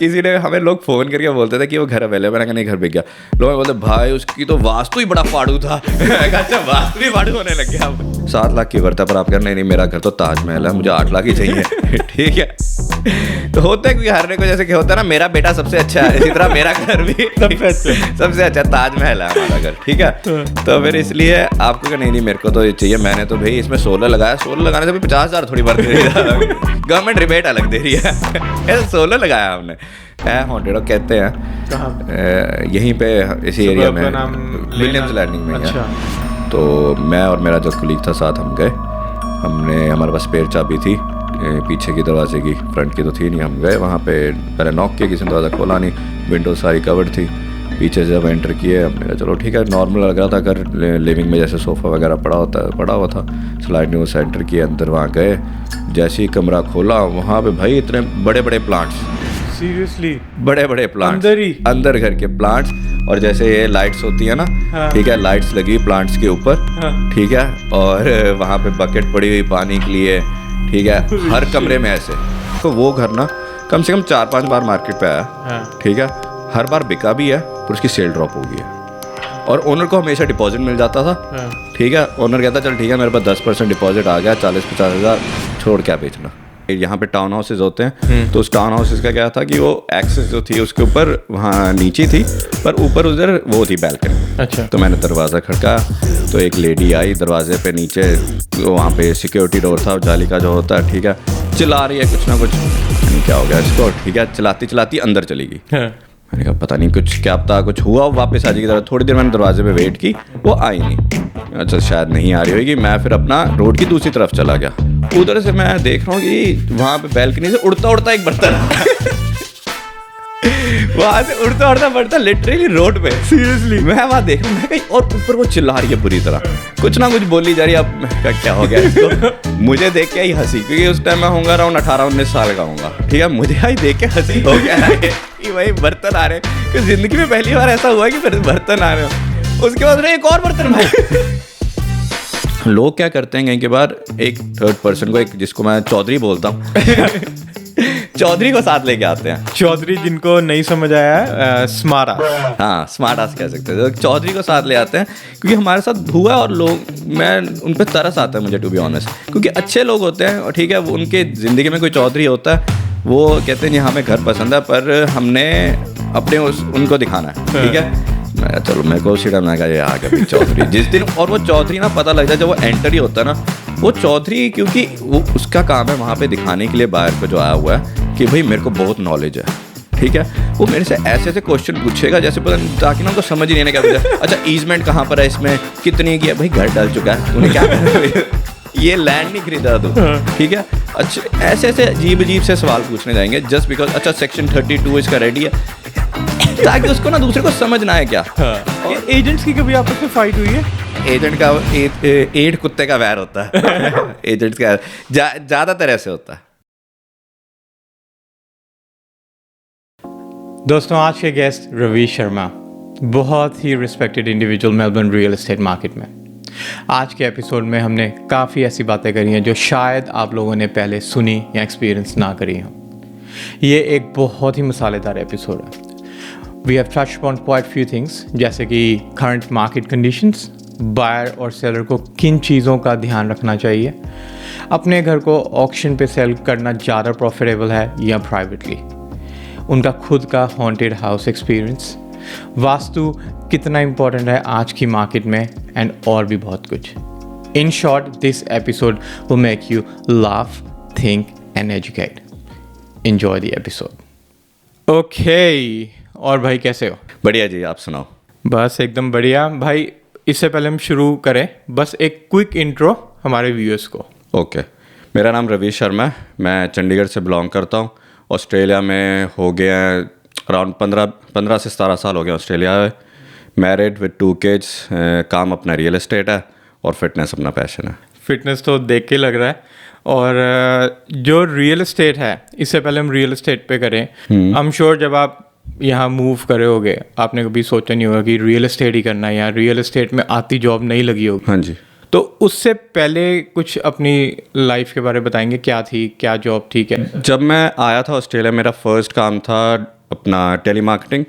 किसी ने हमें लोग फ़ोन करके बोलते थे कि वो घर अवेलेबल है, नहीं घर बिक गया। लोग बोलते भाई उसकी तो वास्तु ही बड़ा फाड़ू था। अच्छा वास्तु भी फाड़ू होने लग गया अब। 7 लाख की वर्थ है, पर आप कह नहीं मेरा घर तो ताजमहल है, मुझे 8 लाख ही चाहिए। ठीक है, तो होता है क्योंकि हर को जैसे कि होता है ना, मेरा बेटा सबसे अच्छा है, इसी तरह मेरा घर भी सबसे अच्छा ताजमहल है हमारा घर। ठीक है, तो फिर इसलिए आपको नहीं मेरे को तो ये चाहिए। मैंने तो भाई इसमें सोलर लगाया, सोलर लगाने से भी 50,000 थोड़ी बढ़ रही है, गवर्नमेंट रिबेट अलग दे रही है। सोलर लगाया हमने, है हॉन्टेड कहते हैं यहीं पे इसी एरिया में, विलियम्स लैंडिंग में। अच्छा। तो मैं और मेरा जो कलीग था साथ हम गए, हमने हमारे पास स्पेयर चाबी थी पीछे की दरवाजे की, फ्रंट की तो थी नहीं। हम गए वहाँ पे, पहले नॉक किया, किसी ने दरवाज़ा खोला नहीं, विंडो सारी कवर्ड थी। पीछे से जब एंटर किए हमने कहा चलो ठीक है, नॉर्मल लग रहा था घर, लिविंग में जैसे सोफ़ा वगैरह पड़ा हुआ था। स्लाइड न्यूज़ एंटर किए, अंदर वहाँ गए, जैसे ही कमरा खोला वहाँ पे भाई इतने बड़े बड़े प्लांट्स, सीरियसली बड़े बड़े प्लांट्स अंदर घर के प्लांट्स। और जैसे ये लाइट्स होती है ना, हाँ। ठीक है, लाइट्स लगी प्लांट्स के ऊपर, हाँ। ठीक है, और वहाँ पे बकेट पड़ी हुई पानी के लिए, ठीक है, हर कमरे में ऐसे। तो वो घर ना कम से कम 4-5 बार मार्केट पे आया, हाँ। ठीक है, हर बार बिका भी है, पर उसकी सेल ड्रॉप हो गई है। और ओनर को हमेशा डिपॉजिट मिल जाता था, हाँ। ठीक है, ओनर कहता चल ठीक है मेरे पास 10% डिपॉजिट आ गया, 40-50 हज़ार छोड़ क्या बेचना। यहाँ पे टाउन हाउसेज होते हैं, तो उस टाउन हाउसेज का क्या था कि वो एक्सेस जो थी उसके ऊपर वहाँ नीचे थी, पर ऊपर उधर वो थी बैल्कनी। अच्छा। तो मैंने दरवाज़ा खड़का, तो एक लेडी आई दरवाजे पे नीचे, वहाँ पे सिक्योरिटी डोर था जाली का जो होता है, ठीक है, चिल्ला रही है कुछ ना कुछ, क्या हो गया इसको, ठीक है, चलाती चलाती अंदर चली गई। मैंने कहा पता नहीं कुछ क्या पता कुछ हुआ, वापस आ जाएगी। थोड़ी देर मैंने दरवाजे पे वेट की, वो आई नहीं। अच्छा शायद नहीं आ रही होगी, मैं फिर अपना रोड की दूसरी तरफ चला गया। उधर से मैं देख रहा हूँ कि वहाँ पे बैल्कनी से उड़ता उड़ता एक बर्तन वहाँ से उड़ता उड़ता बर्तन लिटरली रोड पे, सीरियसली मैं वहाँ देख रहा हूँ, मैं कहीं और ऊपर वो चिल्ला रही है बुरी तरह, कुछ ना कुछ बोली जा रही है। अब मैं क्या हो गया इसको, मुझे देख के ही हंसी, क्योंकि उस टाइम मैं होऊंगा अराउंड 18-19 साल का होऊंगा, ठीक है, मुझे ही देख के हंसी हो गया है कि भाई बर्तन आ रहे हैं, कि जिंदगी में पहली बार ऐसा हुआ है कि फिर बर्तन आ रहे हो। उसके बाद एक और बर्तन भाई। लोग क्या करते हैं कहीं के बार, एक थर्ड पर्सन को, एक जिसको मैं चौधरी बोलता हूँ चौधरी को साथ लेके आते हैं। चौधरी जिनको नहीं समझ आया है, स्मार्ट, हाँ स्मार्ट आस कह सकते हैं, तो चौधरी को साथ ले आते हैं, क्योंकि हमारे साथ हुआ और लोग, मैं उन पर तरस आता है मुझे टू बी ऑनेस्ट, क्योंकि अच्छे लोग होते हैं और ठीक है, वो उनके ज़िंदगी में कोई चौधरी होता है, वो कहते हैं हमें घर पसंद है, पर हमने अपने उनको दिखाना है, ठीक है। मैं चलो मेरे को उसी टाइम लगा ये आ गया चौधरी जिस दिन, और वो चौधरी ना पता लगता है जब वो एंटर ही होता है ना, वो चौधरी, क्योंकि वो उसका काम है वहाँ पे दिखाने के लिए बाहर को जो आया हुआ है कि भाई मेरे को बहुत नॉलेज है, ठीक है। वो मेरे से ऐसे ऐसे क्वेश्चन पूछेगा जैसे पता, ताकि ना उनको समझ ही नहीं आने क्या। अच्छा ईजमेंट कहाँ पर है, इसमें कितनी की है, भाई घर डल चुका है, तूने क्या ये लैंड नहीं खरीदा तू, ठीक है। अच्छा ऐसे ऐसे अजीब अजीब से सवाल पूछने जाएंगे जस्ट बिकॉज, अच्छा सेक्शन 32 इसका रेडी है, ताकि उसको ना दूसरे को समझ ना आए क्या। और एजेंट्स की कभी आपस में फाइट हुई है? एजेंट का एड कुत्ते का वैर होता है एजेंट्स का ज़्यादातर ऐसे होता है। दोस्तों आज के गेस्ट रवीश शर्मा, बहुत ही respected individual Melbourne real estate market में। आज के एपिसोड में हमने काफ़ी ऐसी बातें करी हैं जो शायद आप लोगों ने पहले सुनी या एक्सपीरियंस ना करी हों। ये एक बहुत ही मसालेदार एपिसोड है। We have touched upon quite few things, जैसे कि करंट मार्केट कंडीशंस, बायर और सेलर को किन चीज़ों का ध्यान रखना चाहिए, अपने घर को ऑक्शन पे सेल करना ज़्यादा प्रॉफिटेबल है या प्राइवेटली, उनका खुद का हॉन्टेड हाउस एक्सपीरियंस, वास्तु कितना इम्पोर्टेंट है आज की मार्केट में, एंड और भी बहुत कुछ। In short this episode will make you laugh, think and educate. Enjoy the episode. Okay, और भाई कैसे हो? बढ़िया जी, आप सुनाओ। बस एकदम बढ़िया भाई। इससे पहले हम शुरू करें, बस एक क्विक इंट्रो हमारे व्यूअर्स को। ओके, मेरा नाम रवीश शर्मा है, मैं चंडीगढ़ से बिलोंग करता हूँ। ऑस्ट्रेलिया में हो गया अराउंड 15 से 17 साल हो गए ऑस्ट्रेलिया में। मैरिड विद 2 किड्स, काम अपना रियल एस्टेट है और फिटनेस अपना पैशन है। फिटनेस तो देख के लग रहा है। और जो रियल एस्टेट है, इससे पहले हम रियल एस्टेट पे करें, आई एम श्योर जब आप यहाँ मूव करे होगे आपने कभी सोचा नहीं होगा कि रियल एस्टेट ही करना है, या रियल एस्टेट में आती जॉब नहीं लगी होगी। हाँ जी। तो उससे पहले कुछ अपनी लाइफ के बारे में बताएंगे, क्या थी, क्या जॉब थी, क्या? जब मैं आया था ऑस्ट्रेलिया, मेरा फर्स्ट काम था अपना telemarketing.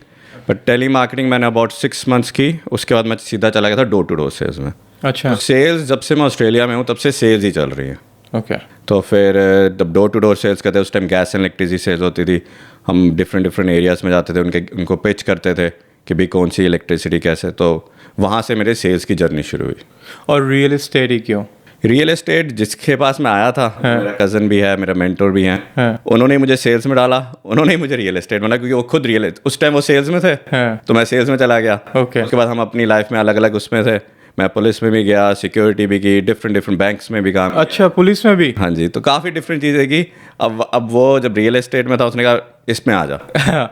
But telemarketing मैंने अबाउट 6 मंथ्स की, उसके बाद मैं सीधा चला गया था डोर टू डोर सेल्स में। अच्छा, सेल्स जब से मैं ऑस्ट्रेलिया में हूँ तब से सेल्स ही चल रही है। ओके। तो फिर जब डोर टू डोर सेल्स करते, उस time gas and electricity sales होती थी। हम डिफरेंट एरियाज़ में जाते थे, उनको पिच करते थे कि भाई कौन सी इलेक्ट्रिसिटी कैसे। तो वहाँ से मेरे सेल्स की जर्नी शुरू हुई। और रियल एस्टेट ही क्यों? रियल एस्टेट जिसके पास मैं आया था, मेरा कज़न भी है, मेरा मेंटोर भी हैं, उन्होंने मुझे सेल्स में डाला, उन्होंने ही मुझे रियल एस्टेट बना, क्योंकि वो खुद उस टाइम वो सेल्स में थे। तो मैं सेल्स में चला गया। ओके। उसके बाद हम अपनी लाइफ में अलग अलग उसमें थे। मैं पुलिस में भी गया, सिक्योरिटी भी की, डिफरेंट बैंक्स में भी काम। अच्छा, पुलिस में भी? हाँ जी, तो काफ़ी डिफरेंट चीज़ें की। अब वो जब रियल एस्टेट में था, उसने कहा इसमें आ जा।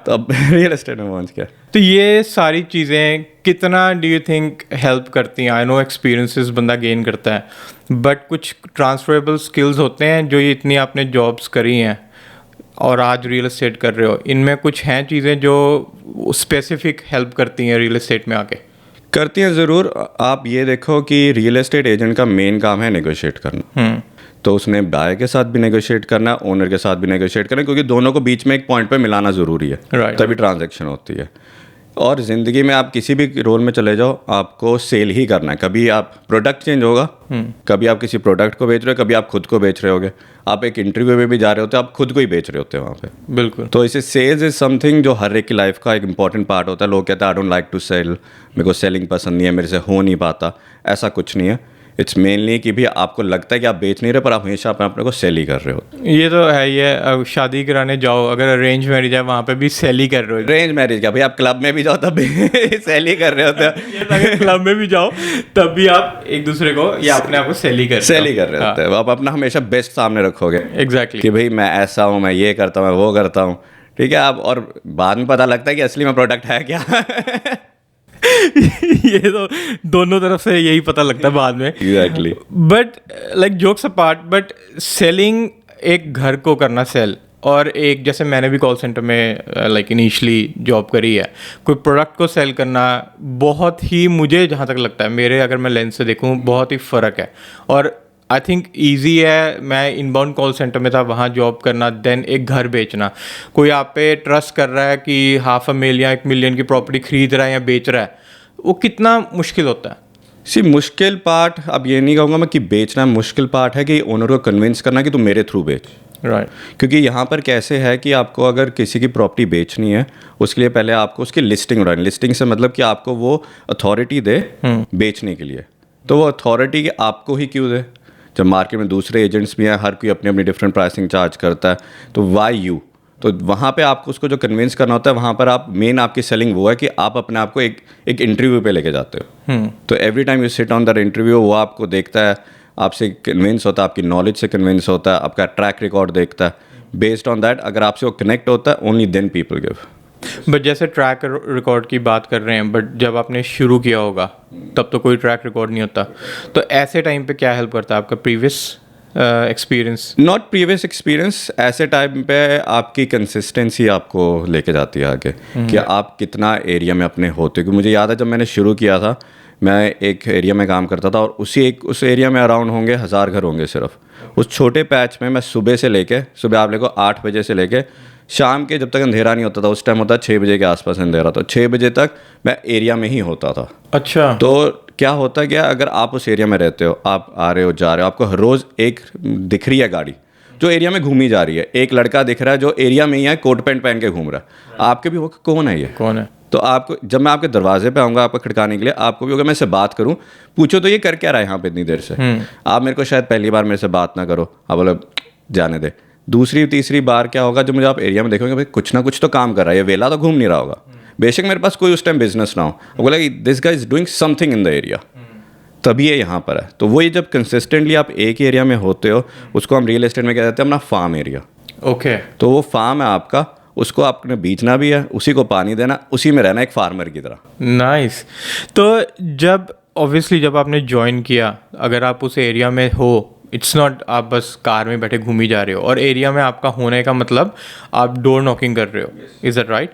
तो अब रियल एस्टेट में पहुंच गया। तो ये सारी चीज़ें कितना डू यू थिंक हेल्प करती हैं? आई नो एक्सपीरियंसेस बंदा गेन करता है, बट कुछ ट्रांसफरेबल स्किल्स होते हैं जो ये इतनी आपने जॉब्स करी हैं और आज रियल एस्टेट कर रहे हो, इनमें कुछ हैं चीज़ें जो स्पेसिफिक हेल्प करती हैं रियल एस्टेट में आके? करती हैं ज़रूर। आप ये देखो कि रियल एस्टेट एजेंट का मेन काम है नेगोशिएट करना। तो उसने बायर के साथ भी नेगोशिएट करना है, ओनर के साथ भी नेगोशिएट करना है, क्योंकि दोनों को बीच में एक पॉइंट पे मिलाना ज़रूरी है। Right. तभी ट्रांजैक्शन होती है। और ज़िंदगी में आप किसी भी रोल में चले जाओ, आपको सेल ही करना है। कभी आप प्रोडक्ट चेंज होगा, कभी आप किसी प्रोडक्ट को बेच रहे हो, कभी आप खुद को बेच रहे होगे। आप एक इंटरव्यू में भी जा रहे होते हो, आप खुद को ही बेच रहे होते हो वहाँ पे। बिल्कुल। तो इसे सेल्स इज समथिंग जो हर एक की लाइफ का एक इंपॉर्टेंट पार्ट होता है। लोग कहते हैं I don't like to sell, मेरे को सेलिंग पसंद नहीं है, मेरे से हो नहीं पाता। ऐसा कुछ नहीं है। इट्स मेनली कि भी आपको लगता है कि आप बेच नहीं रहे, पर आप हमेशा अपने को सेल ही कर रहे हो। ये तो है। ये अब शादी कराने जाओ, अगर अरेंज मैरिज है, वहाँ पे भी सेल ही कर रहे हो। अरेंज मैरिज का भाई, आप क्लब में भी जाओ तब भी सेल ही कर रहे होते हो। अगर क्लब में भी जाओ तब भी आप एक दूसरे को या अपने आप को सेल ही कर रहे होते हो। आप अपना हमेशा बेस्ट सामने रखोगे। एग्जैक्टली। कि भाई मैं ऐसा हूँ, मैं ये करता हूँ, मैं वो करता हूँ। ठीक है। आप और बाद में पता लगता है कि असली में प्रोडक्ट है क्या। ये तो दोनों तरफ से यही पता लगता है बाद में। Exactly. But like jokes apart, but selling, एक घर को करना सेल, और एक जैसे मैंने भी कॉल सेंटर में लाइक इनिशियली जॉब करी है, कोई प्रोडक्ट को सेल करना बहुत ही, मुझे जहाँ तक लगता है, मेरे अगर मैं लेंस से देखूँ, बहुत ही फ़र्क है। और आई थिंक ईजी है। मैं इनबाउंड कॉल सेंटर में था, वहाँ जॉब करना, देन एक घर बेचना। कोई आप पे ट्रस्ट कर रहा है कि 500,000 या 1 मिलियन की प्रॉपर्टी खरीद रहा है या बेच रहा है, वो कितना मुश्किल होता है? मुश्किल पार्ट अब ये नहीं कहूँगा मैं कि बेचना मुश्किल पार्ट है, कि ओनर को कन्विंस करना कि तुम मेरे थ्रू बेच। राइट। क्योंकि यहाँ पर कैसे है कि आपको अगर किसी की प्रॉपर्टी बेचनी है, उसके लिए पहले आपको उसकी लिस्टिंग उड़ानी। लिस्टिंग से मतलब कि आपको वो अथॉरिटी दे बेचने के लिए। तो वो अथॉरिटी आपको ही क्यों दे? जब मार्केट में दूसरे एजेंट्स भी हैं, हर कोई अपनी अपनी डिफरेंट प्राइसिंग चार्ज करता है, तो वाई यू? तो वहाँ पे आपको उसको जो कन्विंस करना होता है, वहाँ पर आप मेन आपकी सेलिंग वो है कि आप अपने आप को एक इंटरव्यू पे लेके जाते हो। तो every time you sit on the interview, वो आपको देखता है, आपसे कन्विंस होता है, आपकी नॉलेज से कन्विंस होता है, आपका ट्रैक रिकॉर्ड देखता है। बेस्ड ऑन दैट अगर आपसे वो कनेक्ट होता है, only then people give. But जैसे ट्रैक रिकॉर्ड की बात कर रहे हैं, बट जब आपने शुरू किया होगा तब तो कोई ट्रैक रिकॉर्ड नहीं होता, तो ऐसे टाइम पे क्या हेल्प करता है आपका previous experience? Not previous experience, ऐसे टाइम पे आपकी कंसिस्टेंसी आपको लेके जाती है आगे, कि आप कितना एरिया में अपने होते हो। क्योंकि मुझे याद है जब मैंने शुरू किया था, मैं एक एरिया में काम करता था, और उस एरिया में अराउंड होंगे 1000 घर होंगे सिर्फ। उस छोटे पैच में मैं सुबह आप देखो 8 बजे से लेके शाम के जब तक अंधेरा नहीं होता था, उस टाइम होता 6 बजे के आसपास अंधेरा, तो 6 बजे तक मैं एरिया में ही होता था। अच्छा। तो क्या होता है, क्या अगर आप उस एरिया में रहते हो, आप आ रहे हो जा रहे हो, आपको हर रोज़ एक दिख रही है गाड़ी जो एरिया में घूमी जा रही है, एक लड़का दिख रहा है जो एरिया में ही है, कोट पैंट पहन के घूम रहा है, आपके भी वो कौन है, ये कौन है? तो आपको जब मैं आपके दरवाजे पे आऊँगा आपको खड़काने के लिए, आपको भी होगा मैं इससे बात करूँ, पूछो तो ये कर क्या रहा है यहाँ पे इतनी देर से। आप मेरे को शायद पहली बार मेरे से बात ना करो, आप बोले जाने दे। दूसरी तीसरी बार क्या होगा, जब मुझे आप एरिया में देखोगे, भाई कुछ ना कुछ तो काम कर रहा है, ये वेला तो घूम नहीं रहा होगा। बेशक मेरे पास कोई उस टाइम बिजनेस ना हो, बोला कि this guy is doing something in the area, तभी ये यहाँ पर है। तो वही जब कंसिस्टेंटली आप एक एरिया में होते हो, उसको हम रियल एस्टेट में कह देते हैं अपना फार्म एरिया। ओके। तो वो फार्म है आपका, उसको आपने बीचना भी है, उसी को पानी देना, उसी में रहना एक फार्मर की तरह। नाइस। तो जब ऑब्वियसली जब आपने ज्वाइन किया, अगर आप उस एरिया में हो, इट्स नॉट आप बस कार में बैठे घूमी जा रहे हो, और एरिया में आपका होने का मतलब आप डोर नॉकिंग कर रहे हो, इज दैट राइट?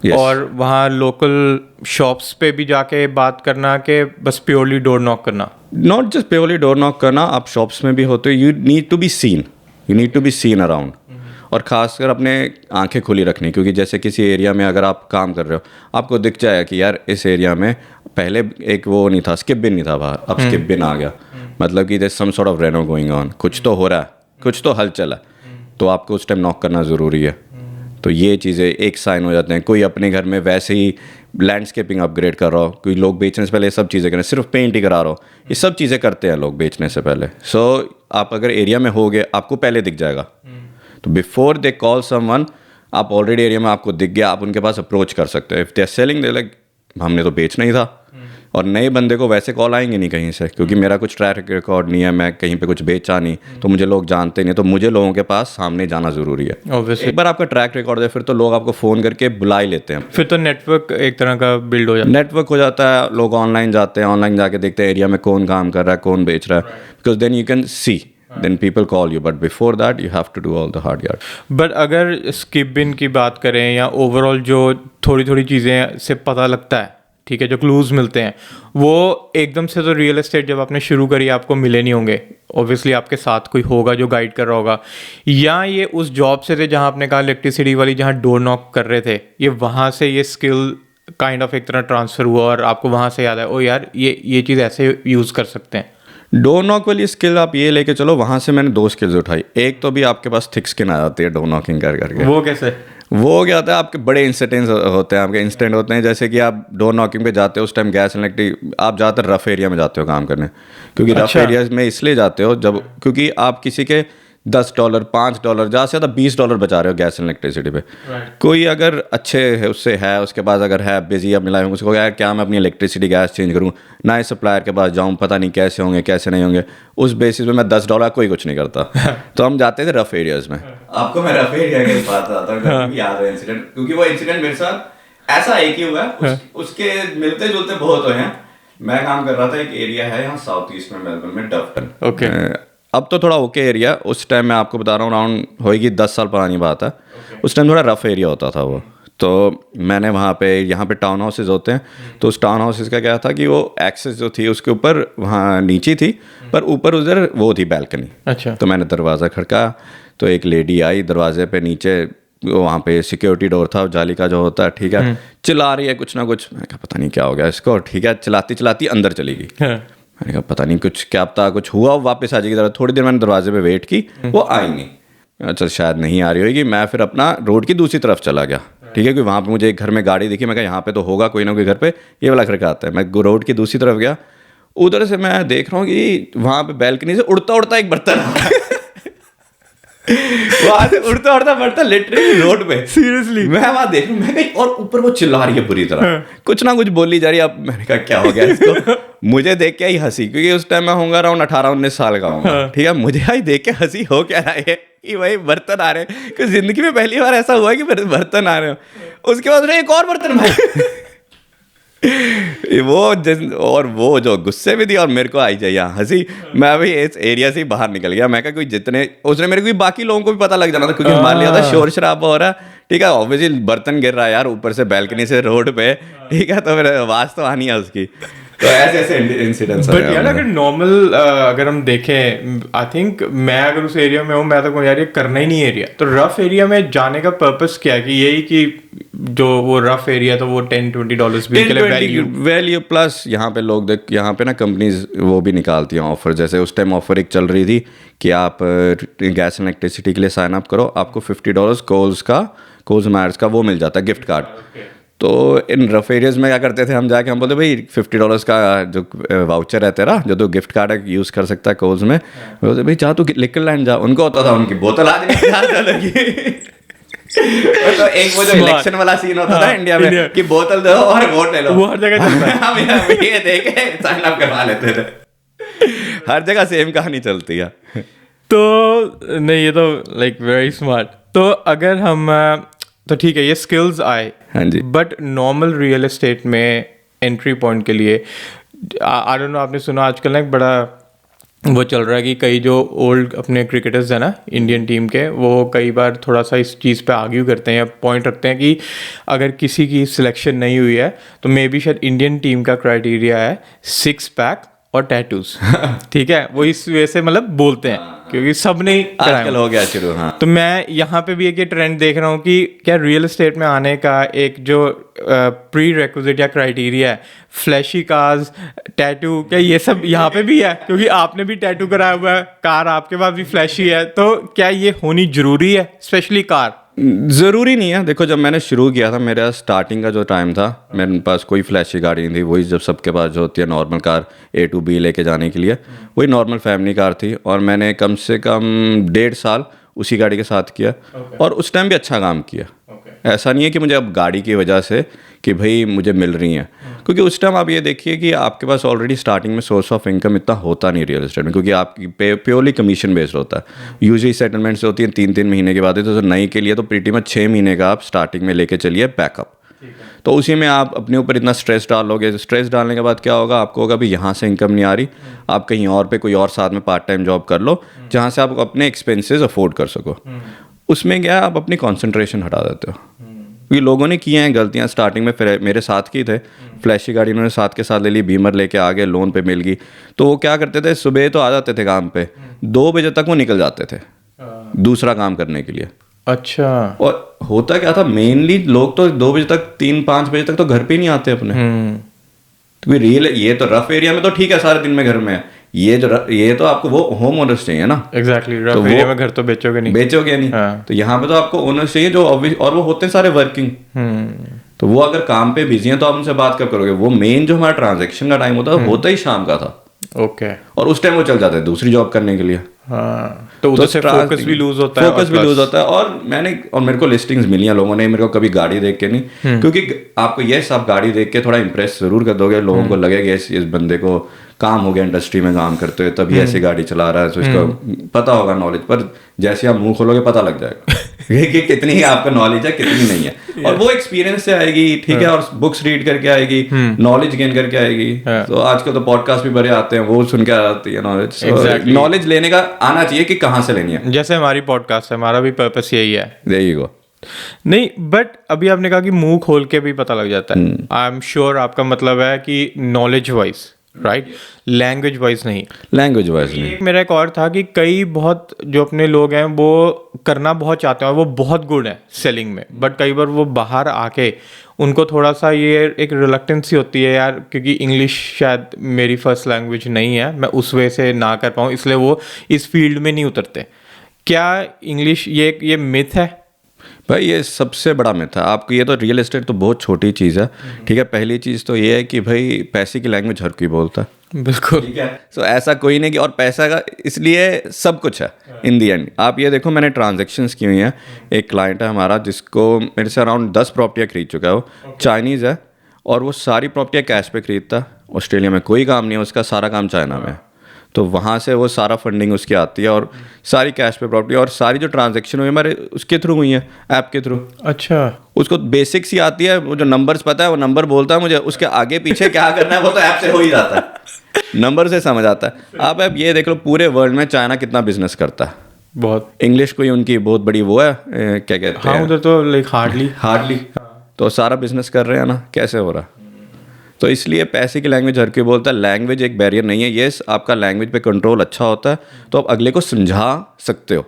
Yes. और वहाँ लोकल शॉप्स पे भी जाके बात करना कि बस प्योरली डोर नॉक करना? Not just purely door knock करना, आप शॉप्स में भी होते हो, you need to be seen, you need to be seen around. और ख़ासकर अपने आंखें खुली रखनी, क्योंकि जैसे किसी एरिया में अगर आप काम कर रहे हो, आपको दिख जाए कि यार इस एरिया में पहले एक वो नहीं था, स्किप बिन नहीं था बाहर, अब स्किप बिन आ गया, मतलब कि there some sort of reno going on, कुछ तो हो रहा है, कुछ तो हलचल है, तो आपको उस टाइम नॉक करना ज़रूरी है। तो ये चीज़ें एक साइन हो जाते हैं। कोई अपने घर में वैसे ही लैंडस्केपिंग अपग्रेड कर रहा हो, कोई लोग बेचने से पहले ये सब चीज़ें करें, सिर्फ पेंट ही करा रहा हो, ये सब चीज़ें करते हैं लोग बेचने से पहले। सो आप अगर एरिया में होगे, आपको पहले दिख जाएगा। तो बिफोर दे कॉल समवन, आप ऑलरेडी एरिया में आपको दिख गया, आप उनके पास अप्रोच कर सकते हैं। If they are selling, they like हमने तो बेचना ही था। और नए बंदे को वैसे कॉल आएंगे नहीं कहीं से, क्योंकि मेरा कुछ ट्रैक रिकॉर्ड नहीं है, मैं कहीं पे कुछ बेचा नहीं, तो मुझे लोग जानते नहीं, तो मुझे लोगों के पास सामने जाना ज़रूरी है। Obviously. एक बार आपका ट्रैक रिकॉर्ड है, फिर तो लोग आपको फ़ोन करके बुला ही लेते हैं। फिर तो नेटवर्क एक तरह का बिल्ड हो जाता नेटवर्क हो जाता है, लोग ऑनलाइन जाते हैं, ऑनलाइन जाके देखते हैं एरिया में कौन काम कर रहा है, कौन बेच रहा है, because then you can see, then people call you, but before that you have to do all the hard yard. But अगर स्किप बिन की बात करें या ओवरऑल जो थोड़ी थोड़ी चीज़ें से पता लगता है, ठीक है, जो क्लूज मिलते हैं, वो एकदम से तो रियल एस्टेट जब आपने शुरू करी आपको मिले नहीं होंगे। ऑब्वियसली आपके साथ कोई होगा जो गाइड कर रहा होगा, या ये उस जॉब से थे जहाँ आपने कहा इलेक्ट्रिसिटी वाली, जहाँ डोर नॉक कर रहे थे, ये वहाँ से ये स्किल काइंड ऑफ एक तरह ट्रांसफ़र हुआ और आपको वहाँ से याद है ओ यार ये चीज़ ऐसे यूज़ कर सकते हैं? डोर नॉक वाली स्किल आप ये लेके चलो, वहाँ से मैंने 2 स्किल्स उठाई। एक तो भी आपके पास थिक स्किन आ जाती है डोर नॉकिंग कर करके। वो कैसे? वो क्या होता है, आपके बड़े इंसिडेंट्स होते हैं, आपके इंस्टेंट होते हैं। जैसे कि आप डोर नॉकिंग पे जाते हो, उस टाइम गैस इलेक्ट्रिक, आप ज़्यादातर रफ एरिया में जाते हो काम करने, क्योंकि रफ एरियाज में इसलिए जाते हो जब, क्योंकि आप किसी के $10 $5 ज़्यादा से ज़्यादा $20 बचा रहे हो गैस इलेक्ट्रिसिटी पे। कोई अगर अच्छे है उससे है, उसके पास अगर है बिजी अब मिला, उसको यार क्या मैं अपनी इलेक्ट्रिसिटी गैस चेंज करूँ, नए सप्लायर के पास जाऊँ, पता नहीं कैसे होंगे कैसे नहीं होंगे, उस बेसिस पे मैं $10 कोई कुछ नहीं करता। तो हम जाते थे रफ एरियाज में। आपको मैं रफ एरिया की बात बताता हूँ, याद है इंसिडेंट, क्योंकि वो इंसिडेंट मेरे साथ ऐसा एक ही हुआ है, उसके मिलते जुलते बहुत हुए हैं। मैं काम कर रहा था, एक एरिया है यहाँ साउथ ईस्ट में मेलबर्न में, डफटन। ओके। अब तो थोड़ा ओके एरिया, उस टाइम मैं आपको बता रहा हूँ अराउंड होएगी 10 साल पुरानी बात है। उस टाइम थोड़ा रफ एरिया होता था वो। तो मैंने वहाँ पे, यहाँ पे टाउन हाउसेज होते हैं, तो उस टाउन हाउसेज का क्या था कि वो एक्सेस जो थी उसके ऊपर वहाँ नीचे थी, पर ऊपर उधर वो थी बैल्कनी। अच्छा। तो मैंने दरवाज़ा खड़काया, तो एक लेडी आई दरवाजे पे, नीचे वहाँ पे सिक्योरिटी डोर था जाली का जो होता है, ठीक है, चिल्ला रही है कुछ ना कुछ। मैंने कहा पता नहीं क्या हो गया इसको, ठीक है, चिल्लाती चिल्लाती अंदर चली गई। मैंने कहा पता नहीं कुछ क्या पता कुछ हुआ, वापस आ जाएगी। थोड़ी देर मैंने दरवाजे पे वेट की, वो आई नहीं। अच्छा शायद नहीं आ रही होगी। मैं फिर अपना रोड की दूसरी तरफ चला गया, ठीक है, क्योंकि वहाँ पे मुझे एक घर में गाड़ी दिखी। मैं कहा यहाँ पे तो होगा कोई ना कोई घर पे, ये वाला खड़का आता है। मैं रोड की दूसरी तरफ गया, उधर से मैं देख रहा हूँ कि वहाँ पे बैल्कनी से उड़ता उड़ता एक बर्तन वहां से उड़ता उड़ता बर्तन लिटरली रोड पे। सीरियसली मैं वहां देख रहा हूँ, मैं कहीं, और ऊपर वो चिल्ला रही है बुरी तरह, कुछ ना कुछ बोली जा रही है। अब मैंने कहा क्या हो गया इसको। मुझे देख के आई हंसी, क्योंकि उस टाइम मैं होऊंगा अराउंड 18-19 साल का हूँ, ठीक है। मुझे आई देख के हंसी, हो क्या रहा है कि भाई बर्तन आ रहे हैं, क्योंकि जिंदगी में पहली बार ऐसा हुआ कि बर्तन आ रहे हो। उसके बाद एक और बर्तन भाई और वो जो गुस्से में थी, और मेरे को आई जाइए हंसी। मैं अभी इस एरिया से ही बाहर निकल गया। मैं कहा कोई जितने, उसने मेरे को भी बाकी लोगों को भी पता लग जाना था, क्योंकि मान लिया था शोर शराबा हो रहा है, ठीक है, ऑब्वियसली बर्तन गिर रहा है यार ऊपर से बैल्कनी से रोड पे, ठीक है, तो फिर आवाज तो आनी है उसकी। तो ऐसे ऐसे इंसिडेंट्स। बट यार अगर नॉर्मल अगर हम देखें, आई थिंक मैं अगर उस एरिया में हूँ, मैं तो कहूँ यार ये करना ही नहीं एरिया। तो रफ एरिया में जाने का पर्पस क्या है? कि यही कि जो वो रफ एरिया तो वो $10-20 भी के लिए वैल्यू प्लस यहाँ पे लोग देख, यहाँ पे ना कंपनीज वो भी निकालती हैं ऑफर। जैसे उस टाइम ऑफर एक चल रही थी कि आप गैस एंड इलेक्ट्रिसिटी के लिए साइन अप करो, आपको $50 कोल्स मैर्स का वो मिल जाता है, गिफ्ट कार्ड। तो इन रफ एरियाज में क्या करते थे हम जाके, हम बोलते भाई $50 का जो वाउचर है तेरा, जो तो गिफ्ट कार्ड है यूज़ कर सकता है कोल्स में, बोलते भाई जा तू लिकर लैंड जा। उनको होता था उनकी बोतल आज लगी। तो एक वो जो इलेक्शन वाला सीन होता था इंडिया में कि बोतल दो और वोट ले लो, वो हर जगह चलता है। हम ये देखे साइन अप करवा लेते थे। हर जगह सेम कहानी चलती है। तो नहीं, ये तो लाइक वेरी स्मार्ट। तो अगर हम, तो ठीक है ये स्किल्स आए, हाँ जी, बट नॉर्मल रियल एस्टेट में एंट्री पॉइंट के लिए, आई डोंट नो आपने सुना आजकल ना एक बड़ा वो चल रहा है कि कई जो ओल्ड अपने क्रिकेटर्स हैं ना इंडियन टीम के, वो कई बार थोड़ा सा इस चीज़ पे आर्ग्यू करते हैं या पॉइंट रखते हैं कि अगर किसी की सिलेक्शन नहीं हुई है तो मे बी शायद इंडियन टीम का क्राइटेरिया है 6 पैक और टैटूज। ठीक है, वो इस वजह से मतलब बोलते हैं क्योंकि सब ने आजकल हो गया शुरू। हाँ, तो मैं यहाँ पे भी एक ये ट्रेंड देख रहा हूँ कि क्या रियल एस्टेट में आने का एक जो प्री रेक्विजिट या क्राइटेरिया है, फ्लैशी कार्स, टैटू, क्या ये सब यहाँ पे भी है? क्योंकि आपने भी टैटू कराया हुआ है, कार आपके पास भी फ्लैशी है, तो क्या ये होनी जरूरी है, स्पेशली कार? ज़रूरी नहीं है। देखो, जब मैंने शुरू किया था, मेरा स्टार्टिंग का जो टाइम था, मेरे पास कोई फ्लैशी गाड़ी नहीं थी। वही जब सबके पास जो होती है normal car A to B लेके जाने के लिए, वही नॉर्मल फैमिली कार थी। और मैंने कम से कम 1.5 साल उसी गाड़ी के साथ किया। और उस टाइम भी अच्छा काम किया। ऐसा नहीं है कि मुझे अब गाड़ी की वजह से कि भाई मुझे मिल रही हैं, क्योंकि उस टाइम आप ये देखिए कि आपके पास ऑलरेडी स्टार्टिंग में सोर्स ऑफ इनकम इतना होता नहीं रियल एस्टेट में, क्योंकि आपकी प्योरली कमीशन बेस्ड होता है। यूजुअली सेटलमेंट्स होती हैं 3-3 महीने के बाद, तो नई के लिए तो प्रीटी में 6 महीने का आप स्टार्टिंग में लेके चलिए बैकअप। तो उसी में आप अपने ऊपर इतना स्ट्रेस डालोगे। स्ट्रेस डालने के बाद क्या होगा, आपको होगा भी यहाँ से इनकम नहीं आ रही, आप कहीं और पे कोई और साथ में पार्ट टाइम जॉब कर लो जहाँ से आप अपने एक्सपेंसेस अफोर्ड कर सको। उसमें क्या है, आप अपनी कॉन्सेंट्रेशन हटा देते हो। क्योंकि लोगों ने किए हैं गलतियाँ स्टार्टिंग में, फिर मेरे साथ की थे। फ्लैशी गाड़ी उन्होंने साथ के साथ ले ली, बीमर लेके आ गए, लोन पे मिल गई। तो वो क्या करते थे, सुबह तो आ जाते थे काम पे, 2 बजे तक वो निकल जाते थे दूसरा काम करने के लिए। अच्छा। और होता क्या था, मेनली लोग तो 2 बजे तक, 3-5 बजे तक तो घर पे ही नहीं आते अपने। क्योंकि रियल ये तो रफ एरिया में तो ठीक है, सारे दिन में घर में है। ये तो आपको वो होम ओनर्स चाहिए ना। एग्जैक्टली, रफ एरिया में घर तो बेचोगे नहीं। हाँ। तो यहाँ पे तो आपको ओनर्स चाहिए जो और वो होते हैं सारे वर्किंग। तो वो अगर काम पे बिजी हैं तो आप उनसे बात कब करोगे। वो मेन जो हमारा ट्रांजैक्शन का टाइम होता ही शाम का था। ओके। और उस टाइम वो चल जाते हैं दूसरी जॉब करने के लिए। हाँ, तो उधर से फोकस भी लूज होता है। और मेरे को लिस्टिंग्स मिली हैं, लोगों ने मेरे को कभी गाड़ी देख के नहीं, क्योंकि आपको यस आप गाड़ी देख के थोड़ा इंप्रेस जरूर कर दोगे, लोगों को लगेगा इस बंदे को काम हो गया, इंडस्ट्री में काम करते हुए तभी ऐसी गाड़ी चला रहा है, तो इसको पता होगा नॉलेज। पर जैसे आप मुंह खोलोगे पता लग जाएगा कि कितनी आपका नॉलेज है, कितनी नहीं है। और वो एक्सपीरियंस से आएगी, ठीक है, और बुक्स रीड करके आएगी, नॉलेज गेन करके आएगी। तो आजकल तो पॉडकास्ट भी बड़े आते हैं, वो सुन के आती है नॉलेज। नॉलेज लेने का आना चाहिए कि कहाँ से लेनी है। जैसे हमारी पॉडकास्ट है, हमारा भी पर्पस यही है। There you go. नहीं, बट अभी आपने कहा कि मुंह खोल के भी पता लग जाता है। आई एम श्योर आपका मतलब है कि knowledge wise, right, language wise नहीं। लैंग्वेज वाइज नहीं। मेरा एक और था कि कई बहुत जो अपने लोग हैं वो करना बहुत चाहते हैं और वो बहुत गुड है सेलिंग में, बट कई बार वो बाहर आके उनको थोड़ा सा ये एक रिलक्टेंसी होती है यार, क्योंकि इंग्लिश शायद मेरी फर्स्ट लैंग्वेज नहीं है, मैं उस वजह से ना कर पाऊँ, इसलिए वो इस फील्ड में नहीं उतरते। क्या इंग्लिश ये मिथ है? भाई ये सबसे बड़ा मिथ है। आपको ये तो रियल एस्टेट तो बहुत छोटी चीज़ है, ठीक है। पहली चीज़ तो ये है कि भाई पैसे की लैंग्वेज हर कोई बोलता है। बिल्कुल, ठीक है। सो ऐसा कोई नहीं कि, और पैसा का इसलिए सब कुछ है इन दी एंड। आप ये देखो, मैंने ट्रांजेक्शन्स की हुई हैं। एक क्लाइंट है हमारा जिसको मेरे से अराउंड 10 प्रॉपर्टियाँ खरीद चुका है। वो चाइनीज़ है और वो सारी प्रॉपर्टियाँ कैश पे खरीदता है। ऑस्ट्रेलिया में कोई काम नहीं है उसका, सारा काम चाइना में है। तो वहाँ से वो सारा फंडिंग उसकी आती है और सारी कैश पे प्रॉपर्टी, और सारी जो ट्रांजैक्शन हुई हमारे उसके थ्रू हुई है, ऐप के थ्रू। अच्छा। उसको बेसिक्स ही आती है, वो जो नंबर्स पता है वो नंबर बोलता है मुझे, उसके आगे पीछे क्या करना है वो तो ऐप से हो ही जाता है। नंबर से समझ आता है। आप ये देख लो पूरे वर्ल्ड में चाइना कितना बिजनेस करता है। बहुत। इंग्लिश कोई उनकी बहुत बड़ी वो है, क्या कहते हैं। हाँ, उधर तो लाइक हार्डली तो सारा बिजनेस कर रहे हैं ना, कैसे हो रहा। तो इसलिए पैसे की लैंग्वेज हर कोई बोलता है। लैंग्वेज एक बैरियर नहीं है। येस, आपका लैंग्वेज पे कंट्रोल अच्छा होता है तो आप अगले को समझा सकते हो,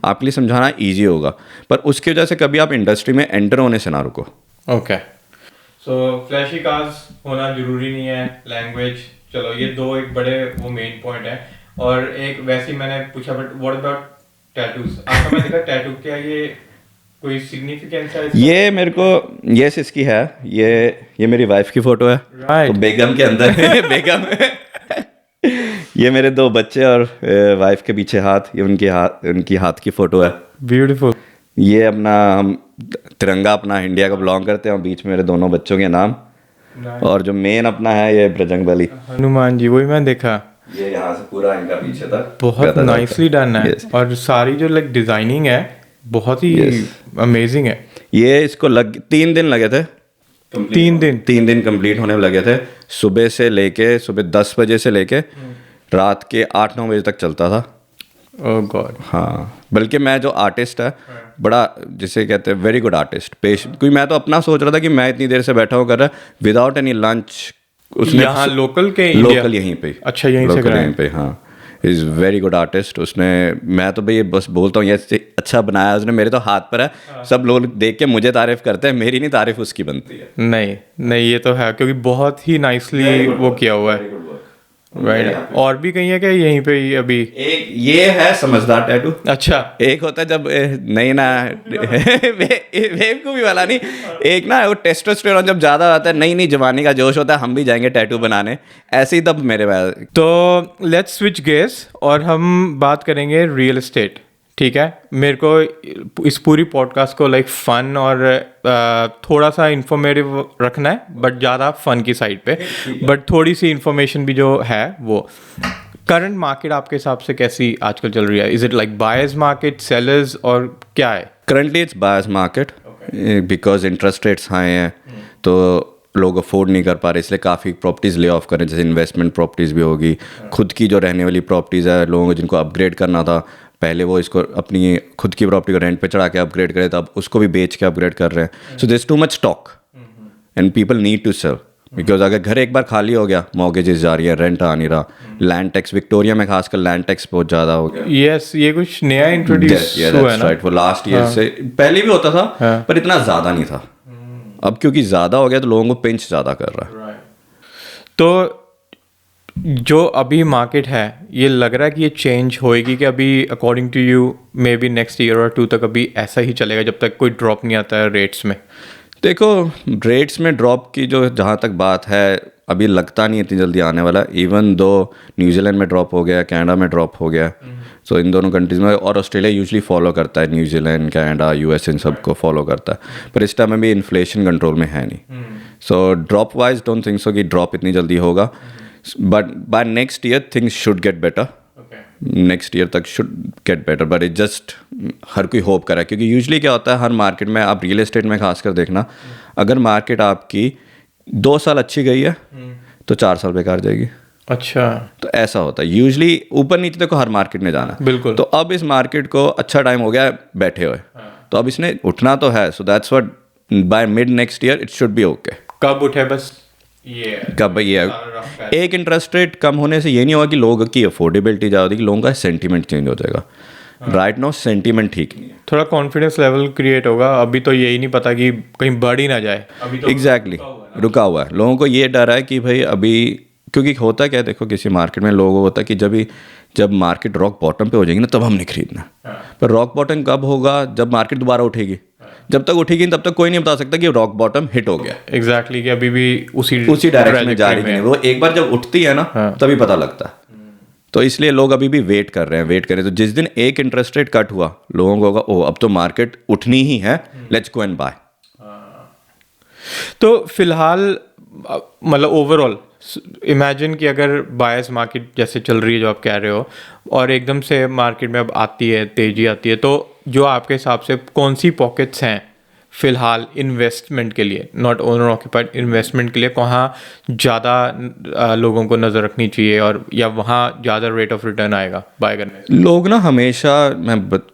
आपके लिए समझाना ईजी होगा, पर उसकी वजह से कभी आप इंडस्ट्री में एंटर होने से ना रुको। ओके। सो फ्लैशी कार्स होना जरूरी नहीं है, लैंग्वेज, चलो ये दो एक बड़े वो मेन पॉइंट है। और एक वैसे ही मैंने पूछा, बट व्हाट अबाउट टैटूज? आपका मैं देखा टैटू, क्या ये कोई सिग्निफिकेंस है इसका? ये मेरे को यस इसकी है। ये मेरी वाइफ की फोटो है। राइट। तो बेगम के अंदर है बेगम। ये मेरे 2 बच्चे और वाइफ के पीछे हाथ, ये उनकी हाथ की फोटो है। ब्यूटीफुल। ये अपना हम तिरंगा अपना इंडिया का बिलोंग करते हैं और बीच में मेरे दोनों बच्चों के नाम। और जो मेन अपना है ये बजरंगबली हनुमान जी, वही मैं देखा। ये यहाँ से पूरा इनका पीछे तक बहुत नाइसली डन है। और सारी जो लाइक डिजाइनिंग है बहुत ही अमेजिंग है। ये इसको 3 दिन लगे थे। 3 दिन कंप्लीट होने में लगे थे। सुबह 10 बजे से लेके रात के 8-9 बजे तक चलता था। ओह गॉड। हाँ, बल्कि मैं जो आर्टिस्ट है बड़ा, जिसे कहते हैं वेरी गुड आर्टिस्ट, क्योंकि मैं तो अपना सोच रहा था कि मैं इतनी देर से बैठा हूँ कर रहा विदाउट एनी लंच। उसने यहाँ लोकल के इंडिया? लोकल यहीं पे। अच्छा, यहीं से लोकल कराया? यहीं पे, हाँ। Is very good artist. उसने, मैं तो भाई बस बोलता हूँ ये अच्छा बनाया उसने, मेरे तो हाथ पर है। सब लोग देख के मुझे तारीफ करते हैं, मेरी नहीं तारीफ उसकी बनती है। नहीं नहीं, ये तो है, क्योंकि बहुत ही नाइसली वो किया हुआ है। राइट। और भी कहीं है क्या यहीं पे ही अभी? एक ये है समझदार टैटू। अच्छा। एक होता है जब नहीं ना बेवकूफ़ी वाला नहीं, एक ना वो टेस्टोस्टेरोन जब ज़्यादा आता है, नई नई जवानी का जोश होता है, हम भी जाएंगे टैटू बनाने, ऐसे ही तब मेरे पास। तो लेट्स स्विच गेयर्स और हम बात करेंगे रियल एस्टेट। ठीक है, मेरे को इस पूरी पॉडकास्ट को लाइक फन और थोड़ा सा इंफॉर्मेटिव रखना है, बट ज़्यादा फन की साइड पे, बट थोड़ी सी इंफॉर्मेशन भी जो है वो। करंट मार्केट आपके हिसाब से कैसी आजकल चल रही है? Is it like buyers market, sellers, और क्या है? Currently it's buyers market, because interest rates high हैं, तो लोग अफोर्ड नहीं कर पा रहे, इसलिए काफ़ी प्रॉपर्टीज़ ले ऑफ करें। जैसे इन्वेस्टमेंट प्रॉपर्टीज़ भी होगी, खुद की जो रहने वाली प्रॉपर्टीज़ है, लोगों को जिनको अपग्रेड करना था, पहले वो इसको अपनी खुद की प्रॉपर्टी को रेंट पे चढ़ा के अपग्रेड करे, तो अब उसको भी बेच के अपग्रेड कर रहे हैं। So this too much stock and people need to sell, because अगर घर एक बार खाली हो गया, मॉर्गेजेस जा रही है, रेंट आ नहीं रहा, लैंड टैक्स विक्टोरिया में खासकर लैंड टैक्स बहुत ज़्यादा हो गया। यस, ये कुछ नया इंट्रोड्यूस हुआ है ना? राइट, वो लास्ट ईयर से पहले भी होता था, पर इतना ज़्यादा नहीं था। अब क्योंकि ज़्यादा हो गया तो लोगों को पिंच ज़्यादा कर रहा है। तो जो अभी मार्केट है, ये लग रहा है कि ये चेंज होएगी कि अभी according to you maybe next year और 2 तक अभी ऐसा ही चलेगा जब तक कोई ड्रॉप नहीं आता है रेट्स में? देखो, रेट्स में ड्रॉप की जो जहाँ तक बात है, अभी लगता नहीं इतनी जल्दी आने वाला। इवन दो न्यूजीलैंड में ड्रॉप हो गया, कनाडा में ड्रॉप हो गया, सो इन दोनों कंट्रीज़ में, और ऑस्ट्रेलिया यूजुअली फॉलो करता है, न्यूजीलैंड, कनाडा, यूएस, इन सबको फॉलो करता है, पर इस टाइम में भी इन्फ्लेशन कंट्रोल में है नहीं। So drop wise don't think so कि ड्रॉप इतनी जल्दी होगा, but by next year things should get better. Next year तक should get better, but it just हर कोई होप करा, क्योंकि यूजुअली क्या होता है हर मार्केट में, आप रियल एस्टेट में खासकर देखना, अगर मार्केट आपकी 2 साल अच्छी गई है तो 4 साल बेकार जाएगी। अच्छा, तो ऐसा होता है यूजुअली, ऊपर नीचे देखो हर मार्केट में जाना। बिल्कुल। तो अब इस मार्केट को अच्छा टाइम हो गया है बैठे हुए, तो अब इसने उठना तो है। So that's what by mid next year it should be okay. कब उठे बस ये कब ये एक इंटरेस्ट रेट कम होने से ये नहीं होगा कि लोगों की अफोर्डेबिलिटी ज़्यादा होगी, लोगों का सेंटीमेंट चेंज हो जाएगा। राइट नाउ सेंटीमेंट ठीक नहीं है, थोड़ा कॉन्फिडेंस लेवल क्रिएट होगा। अभी तो यही नहीं पता कि कहीं बढ़ ही ना जाए। अभी तो एग्जैक्टली रुका हुआ है। लोगों को ये डर है कि भाई अभी, क्योंकि होता क्या है, देखो किसी मार्केट में लोगों को होता है कि जब मार्केट रॉक बॉटम पे हो जाएगी ना, तब हमने खरीदना। पर रॉक बॉटम कब होगा? जब मार्केट दोबारा उठेगी। जब तक उठेगी तब तक कोई नहीं बता सकता कि रॉक बॉटम हिट हो गया। एग्जैक्टली, कि अभी भी उसी डायरेक्शन में जा रही है। वो एक बार जब उठती है ना, तभी पता लगता है। तो इसलिए लोग अभी भी वेट कर रहे हैं। तो जिस दिन एक इंटरेस्ट रेट कट हुआ, लोगों को होगा ओह अब तो मार्केट उठनी ही है, लेट्स गो एंड बाय। तो फिलहाल मतलब ओवरऑल इमेजिन कि अगर बायर्स मार्केट जैसे चल रही है जो आप कह रहे हो, और एकदम से मार्केट में अब आती है, तेजी आती है, तो जो आपके हिसाब से कौन सी पॉकेट्स हैं फिलहाल इन्वेस्टमेंट के लिए, नॉट ओनर ऑक्यूपाइड, इन्वेस्टमेंट के लिए कहाँ ज़्यादा लोगों को नज़र रखनी चाहिए, और या वहाँ ज़्यादा रेट ऑफ रिटर्न आएगा बाय करने से? लोग ना हमेशा,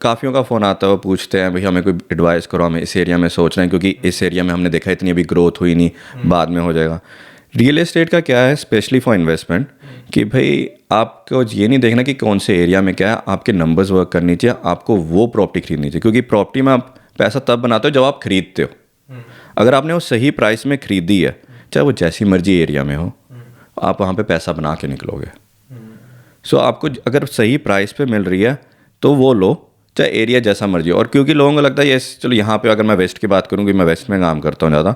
काफ़ियों का फ़ोन आता है, वो पूछते हैं भाई हमें कोई एडवाइस करो, हमें इस एरिया में सोच रहे हैं, क्योंकि इस एरिया में हमने देखा इतनी अभी ग्रोथ हुई नहीं, बाद में हो जाएगा। रियल एस्टेट का क्या है, स्पेशली फॉर इन्वेस्टमेंट, कि भाई आपको ये नहीं देखना कि कौन से एरिया में क्या है, आपके नंबर्स वर्क करनी चाहिए, आपको वो प्रॉपर्टी खरीदनी चाहिए। क्योंकि प्रॉपर्टी में आप पैसा तब बनाते हो जब आप खरीदते हो। अगर आपने वो सही प्राइस में खरीदी है, चाहे वो जैसी मर्जी एरिया में हो, आप वहाँ पे पैसा बना के निकलोगे। सो आपको अगर सही प्राइस पे मिल रही है तो वो लो, चाहे एरिया जैसा मर्जी हो। और क्योंकि लोगों को लगता है ये, चलो यहाँ पे अगर मैं वेस्ट की बात करूँ, कि मैं वेस्ट में काम करता हूँ ज़्यादा,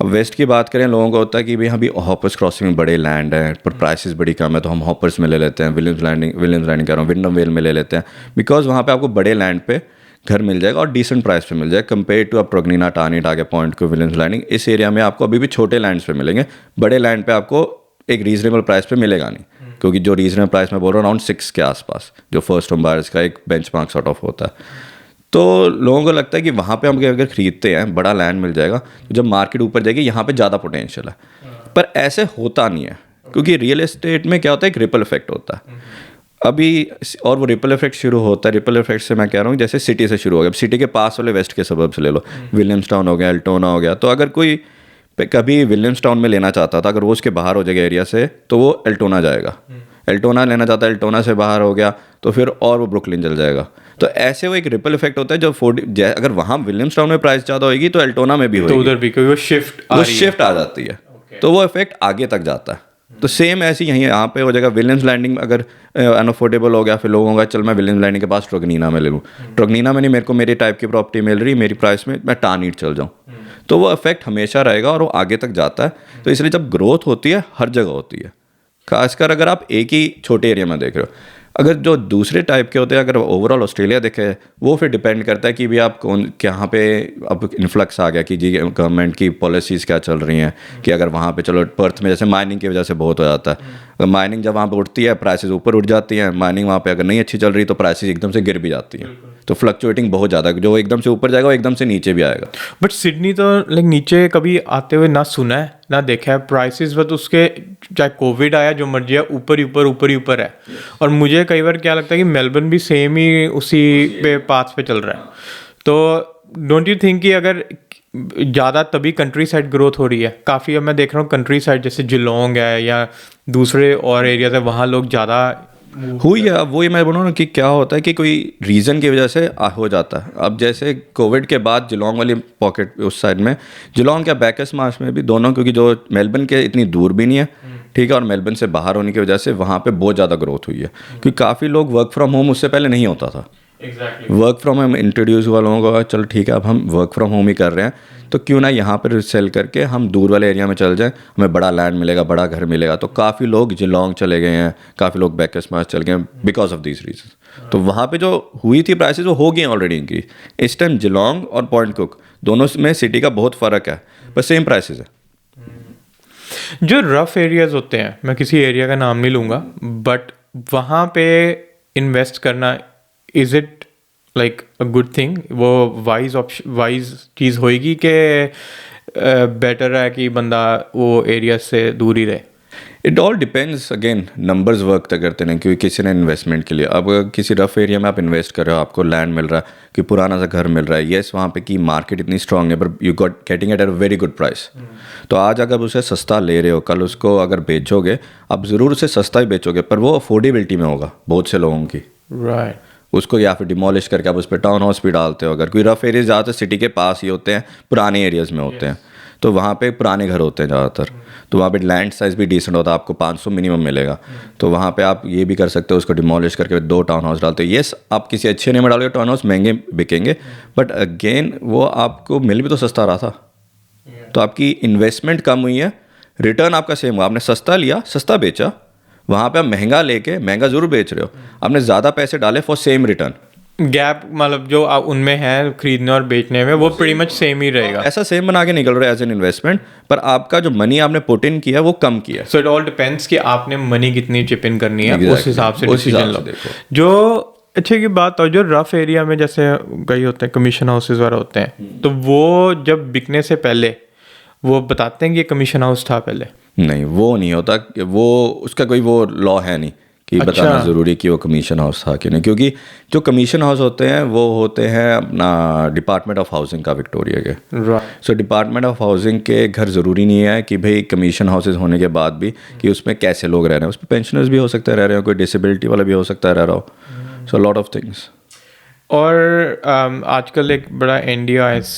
अब वेस्ट की बात करें, लोगों को होता है कि भाई अभी हॉपर्स क्रॉसिंग में बड़े लैंड हैं पर प्राइसेस बड़ी कम है, तो हम हॉपर्स में ले लेते हैं, विलियम्स लैंडिंग कह रहा हूँ, विंडम वेल में ले लेते हैं, बिकॉज वहाँ पे आपको बड़े लैंड पे घर मिल जाएगा और डिसेंट प्राइस पे मिल जाएगा, कंपेयर टू अब प्रोगनीना, टानी, टागे पॉइंट को, विलियम्स लैंडिंग। इस एरिया में आपको अभी भी छोटे लैंड्स पे मिलेंगे, बड़े लैंड पे आपको एक रीजनेबल प्राइस पे मिलेगा नहीं, क्योंकि जो रीजनेबल प्राइस मैं बोल रहा हूँ अराउंड 6 के आसपास, जो फर्स्ट होम बायर्स का एक बेंचमार्क सॉर्ट ऑफ होता है। तो लोगों को लगता है कि वहाँ पे हम अगर खरीदते हैं बड़ा लैंड मिल जाएगा, तो जब मार्केट ऊपर जाएगी यहाँ पे ज़्यादा पोटेंशियल है, पर ऐसे होता नहीं है। क्योंकि रियल एस्टेट में क्या होता है, एक रिपल इफेक्ट होता है अभी, और वो रिपल इफेक्ट शुरू होता है। रिपल इफेक्ट से मैं कह रहा हूँ जैसे सिटी से शुरू हो गया, सिटी के पास वाले वेस्ट के सबब से ले लो, विलियम्सटाउन हो गया, एल्टोना हो गया। तो अगर कोई कभी विलियम्सटाउन में लेना चाहता था, अगर वो उसके बाहर हो जाएगा एरिया से, तो वो एल्टोना जाएगा। एल्टोना लेना चाहता है, एल्टोना से बाहर हो गया तो फिर और वो ब्रुकलिन चल जाएगा। तो ऐसे वो एक रिपल इफेक्ट होता है। जब अगर वहाँ विलियम्सटाउन में प्राइस ज़्यादा होगी तो एल्टोना में भी होगी, तो उधर भी क्योंकि वो शिफ्ट आ जाती है। तो वो इफेक्ट आगे तक जाता है। तो सेम ऐसी यहीं यहाँ पे हो जाएगा। विलियम्स लैंडिंग अगर अनअफोर्डेबल हो गया, फिर लोगों का चल मैं विलियम्स लैंडिंग के पास ट्रगनीना में ले लूँ, ट्रगनीना में नहीं, मेरे को मेरे टाइप की प्रॉपर्टी मिल रही मेरी प्राइस में, मैं टानीट चल जाऊँ। तो वो इफेक्ट हमेशा रहेगा और वो आगे तक जाता है। तो इसलिए जब ग्रोथ होती है हर जगह होती है, खासकर अगर आप एक ही छोटे एरिया में देख रहे हो। अगर जो दूसरे टाइप के होते हैं, अगर ओवरऑल ऑस्ट्रेलिया देखे, वो फिर डिपेंड करता है कि भी आप कौन कहाँ पे अब इन्फ्लक्स आ गया कि जी गवर्नमेंट की पॉलिसीज़ क्या चल रही हैं। कि अगर वहाँ पे चलो पर्थ में जैसे माइनिंग की वजह से बहुत हो जाता है, अगर माइनिंग जब वहाँ पे उठती है प्राइसेस ऊपर उठ जाती हैं, माइनिंग वहाँ पे अगर नहीं अच्छी चल रही तो प्राइसेस एकदम से गिर भी जाती हैं। तो फ्लक्चुएटिंग बहुत ज़्यादा, जो एकदम से ऊपर जाएगा वो एकदम से नीचे भी आएगा। बट सिडनी तो लाइक नीचे कभी आते हुए ना सुना है ना देखा है प्राइसेस, बट उसके चाहे कोविड आया जो मर्जी है ऊपर ही ऊपर है। और मुझे कई बार क्या लगता है कि मेलबर्न भी सेम ही उसी पे पाथ पे चल रहा है। तो डोंट यू थिंक कि अगर ज़्यादा तभी कंट्री साइड ग्रोथ हो रही है काफ़ी, अब मैं देख रहा हूँ कंट्री साइड जैसे जिलोंग है या दूसरे और एरियाज है, वहाँ लोग ज़्यादा हुई है। अब वही मैं बोल रहा हूँ कि क्या होता है कि कोई रीज़न की वजह से हो जाता है। अब जैसे कोविड के बाद जिलोंग वाली पॉकेट उस साइड में, जिलोंग क्या बैकस मार्श में भी दोनों, क्योंकि जो मेलबर्न के इतनी दूर भी नहीं है, ठीक है, और मेलबर्न से बाहर होने की वजह से वहाँ पे बहुत ज़्यादा ग्रोथ हुई है। क्योंकि काफ़ी लोग वर्क फ्रॉम होम उससे पहले नहीं होता था। वर्क फ्रॉम होम इंट्रोड्यूस हुआ लोगों को, चलो ठीक है अब हम वर्क फ्रॉम होम ही कर रहे हैं तो क्यों ना यहाँ पर सेल करके हम दूर वाले एरिया में चल जाएं, हमें बड़ा लैंड मिलेगा, बड़ा घर मिलेगा। तो काफ़ी लोग जिलोंग चले गए हैं, काफ़ी लोग बैकस मार्श चल गए हैं बिकॉज ऑफ दिस रीजन। तो वहाँ पे जो हुई थी प्राइसेस वो हो गई हैं ऑलरेडी इंक्रीज। इस टाइम जिलोंग और पॉइंट कुक दोनों में सिटी का बहुत फ़र्क है, पर सेम प्राइसेस है। जो रफ एरियाज होते हैं, मैं किसी एरिया का नाम नहीं लूँगा, बट वहाँ पे इन्वेस्ट करना is it like a good thing? वो वाइज चीज़ होएगी कि बेटर है कि बंदा वो एरिया से दूर ही रहे? It all depends, again numbers work तो करते नहीं। क्योंकि किसी ने इन्वेस्टमेंट के लिए, अब किसी रफ एरिया में आप इन्वेस्ट कर रहे हो, आपको लैंड मिल रहा है कि पुराना सा घर मिल रहा है, येस वहाँ पे की मार्केट इतनी स्ट्रांग है पर you got getting at a very good price. तो आज अगर उसे सस्ता ले रहे हो, कल उसको अगर बेचोगे आप ज़रूर उसे सस्ता ही बेचोगे, पर वो अफोर्डेबिलिटी में होगा बहुत से लोगों की। राइट। उसको या फिर डिमोलिश करके आप उस पर टाउन हाउस भी डालते हो। अगर कोई रफ एरिया ज़्यादातर सिटी के पास ही होते हैं, पुराने एरियाज़ में होते हैं, तो वहाँ पे पुराने घर होते हैं ज़्यादातर। तो वहाँ पे लैंड साइज़ भी डिसेंट होता है, आपको 500 मिनिमम मिलेगा। तो वहाँ पे आप ये भी कर सकते हो, उसको डिमोलिश करके 2 टाउन हाउस डालते हो। येस आप किसी अच्छे एरिया में डालोगे टाउन हाउस महंगे बिकेंगे, बट अगेन वो आपको मिल भी तो सस्ता रहा था। तो आपकी इन्वेस्टमेंट कम हुई है, रिटर्न आपका सेम हुआ। आपने सस्ता लिया, सस्ता बेचा, वहाँ पे आप महंगा लेके महंगा ज़रूर बेच रहे हो, आपने ज़्यादा पैसे डाले फॉर सेम रिटर्न। गैप मतलब जो उनमें है खरीदने और बेचने में, वो प्रीटी मच सेम ही रहेगा। ऐसा सेम बना के निकल रहा है एज एन इन्वेस्टमेंट, पर आपका जो मनी आपने पुट इन किया वो कम किया। सो इट ऑल डिपेंड्स कि आपने मनी कितनी चिप इन करनी है, Exactly. उस हिसाब से उस हिसाब डिसीजन से लो। देखो। जो अच्छे की बात, और जो रफ एरिया में जैसे कई होते हैं कमीशन हाउसेज वगैरह होते हैं, तो वो जब बिकने से पहले वो बताते हैं कि ये कमीशन हाउस था पहले? नहीं, वो नहीं होता, वो उसका कोई वो लॉ है नहीं कि बताना ज़रूरी कि वो कमीशन हाउस था कि नहीं। क्योंकि जो कमीशन हाउस होते हैं वो होते हैं अपना डिपार्टमेंट ऑफ हाउसिंग का, विक्टोरिया के। सो डिपार्टमेंट ऑफ हाउसिंग के घर ज़रूरी नहीं है कि भाई कमीशन हाउसेज होने के बाद भी कि उसमें कैसे लोग रह रहे हैं। उसमें पेंशनर्स भी हो सकते हैं रह रहे हो, कोई डिसेबिलिटी वाला भी हो सकता है रह रहा हो। So lot of things. और आजकल एक बड़ा NDIS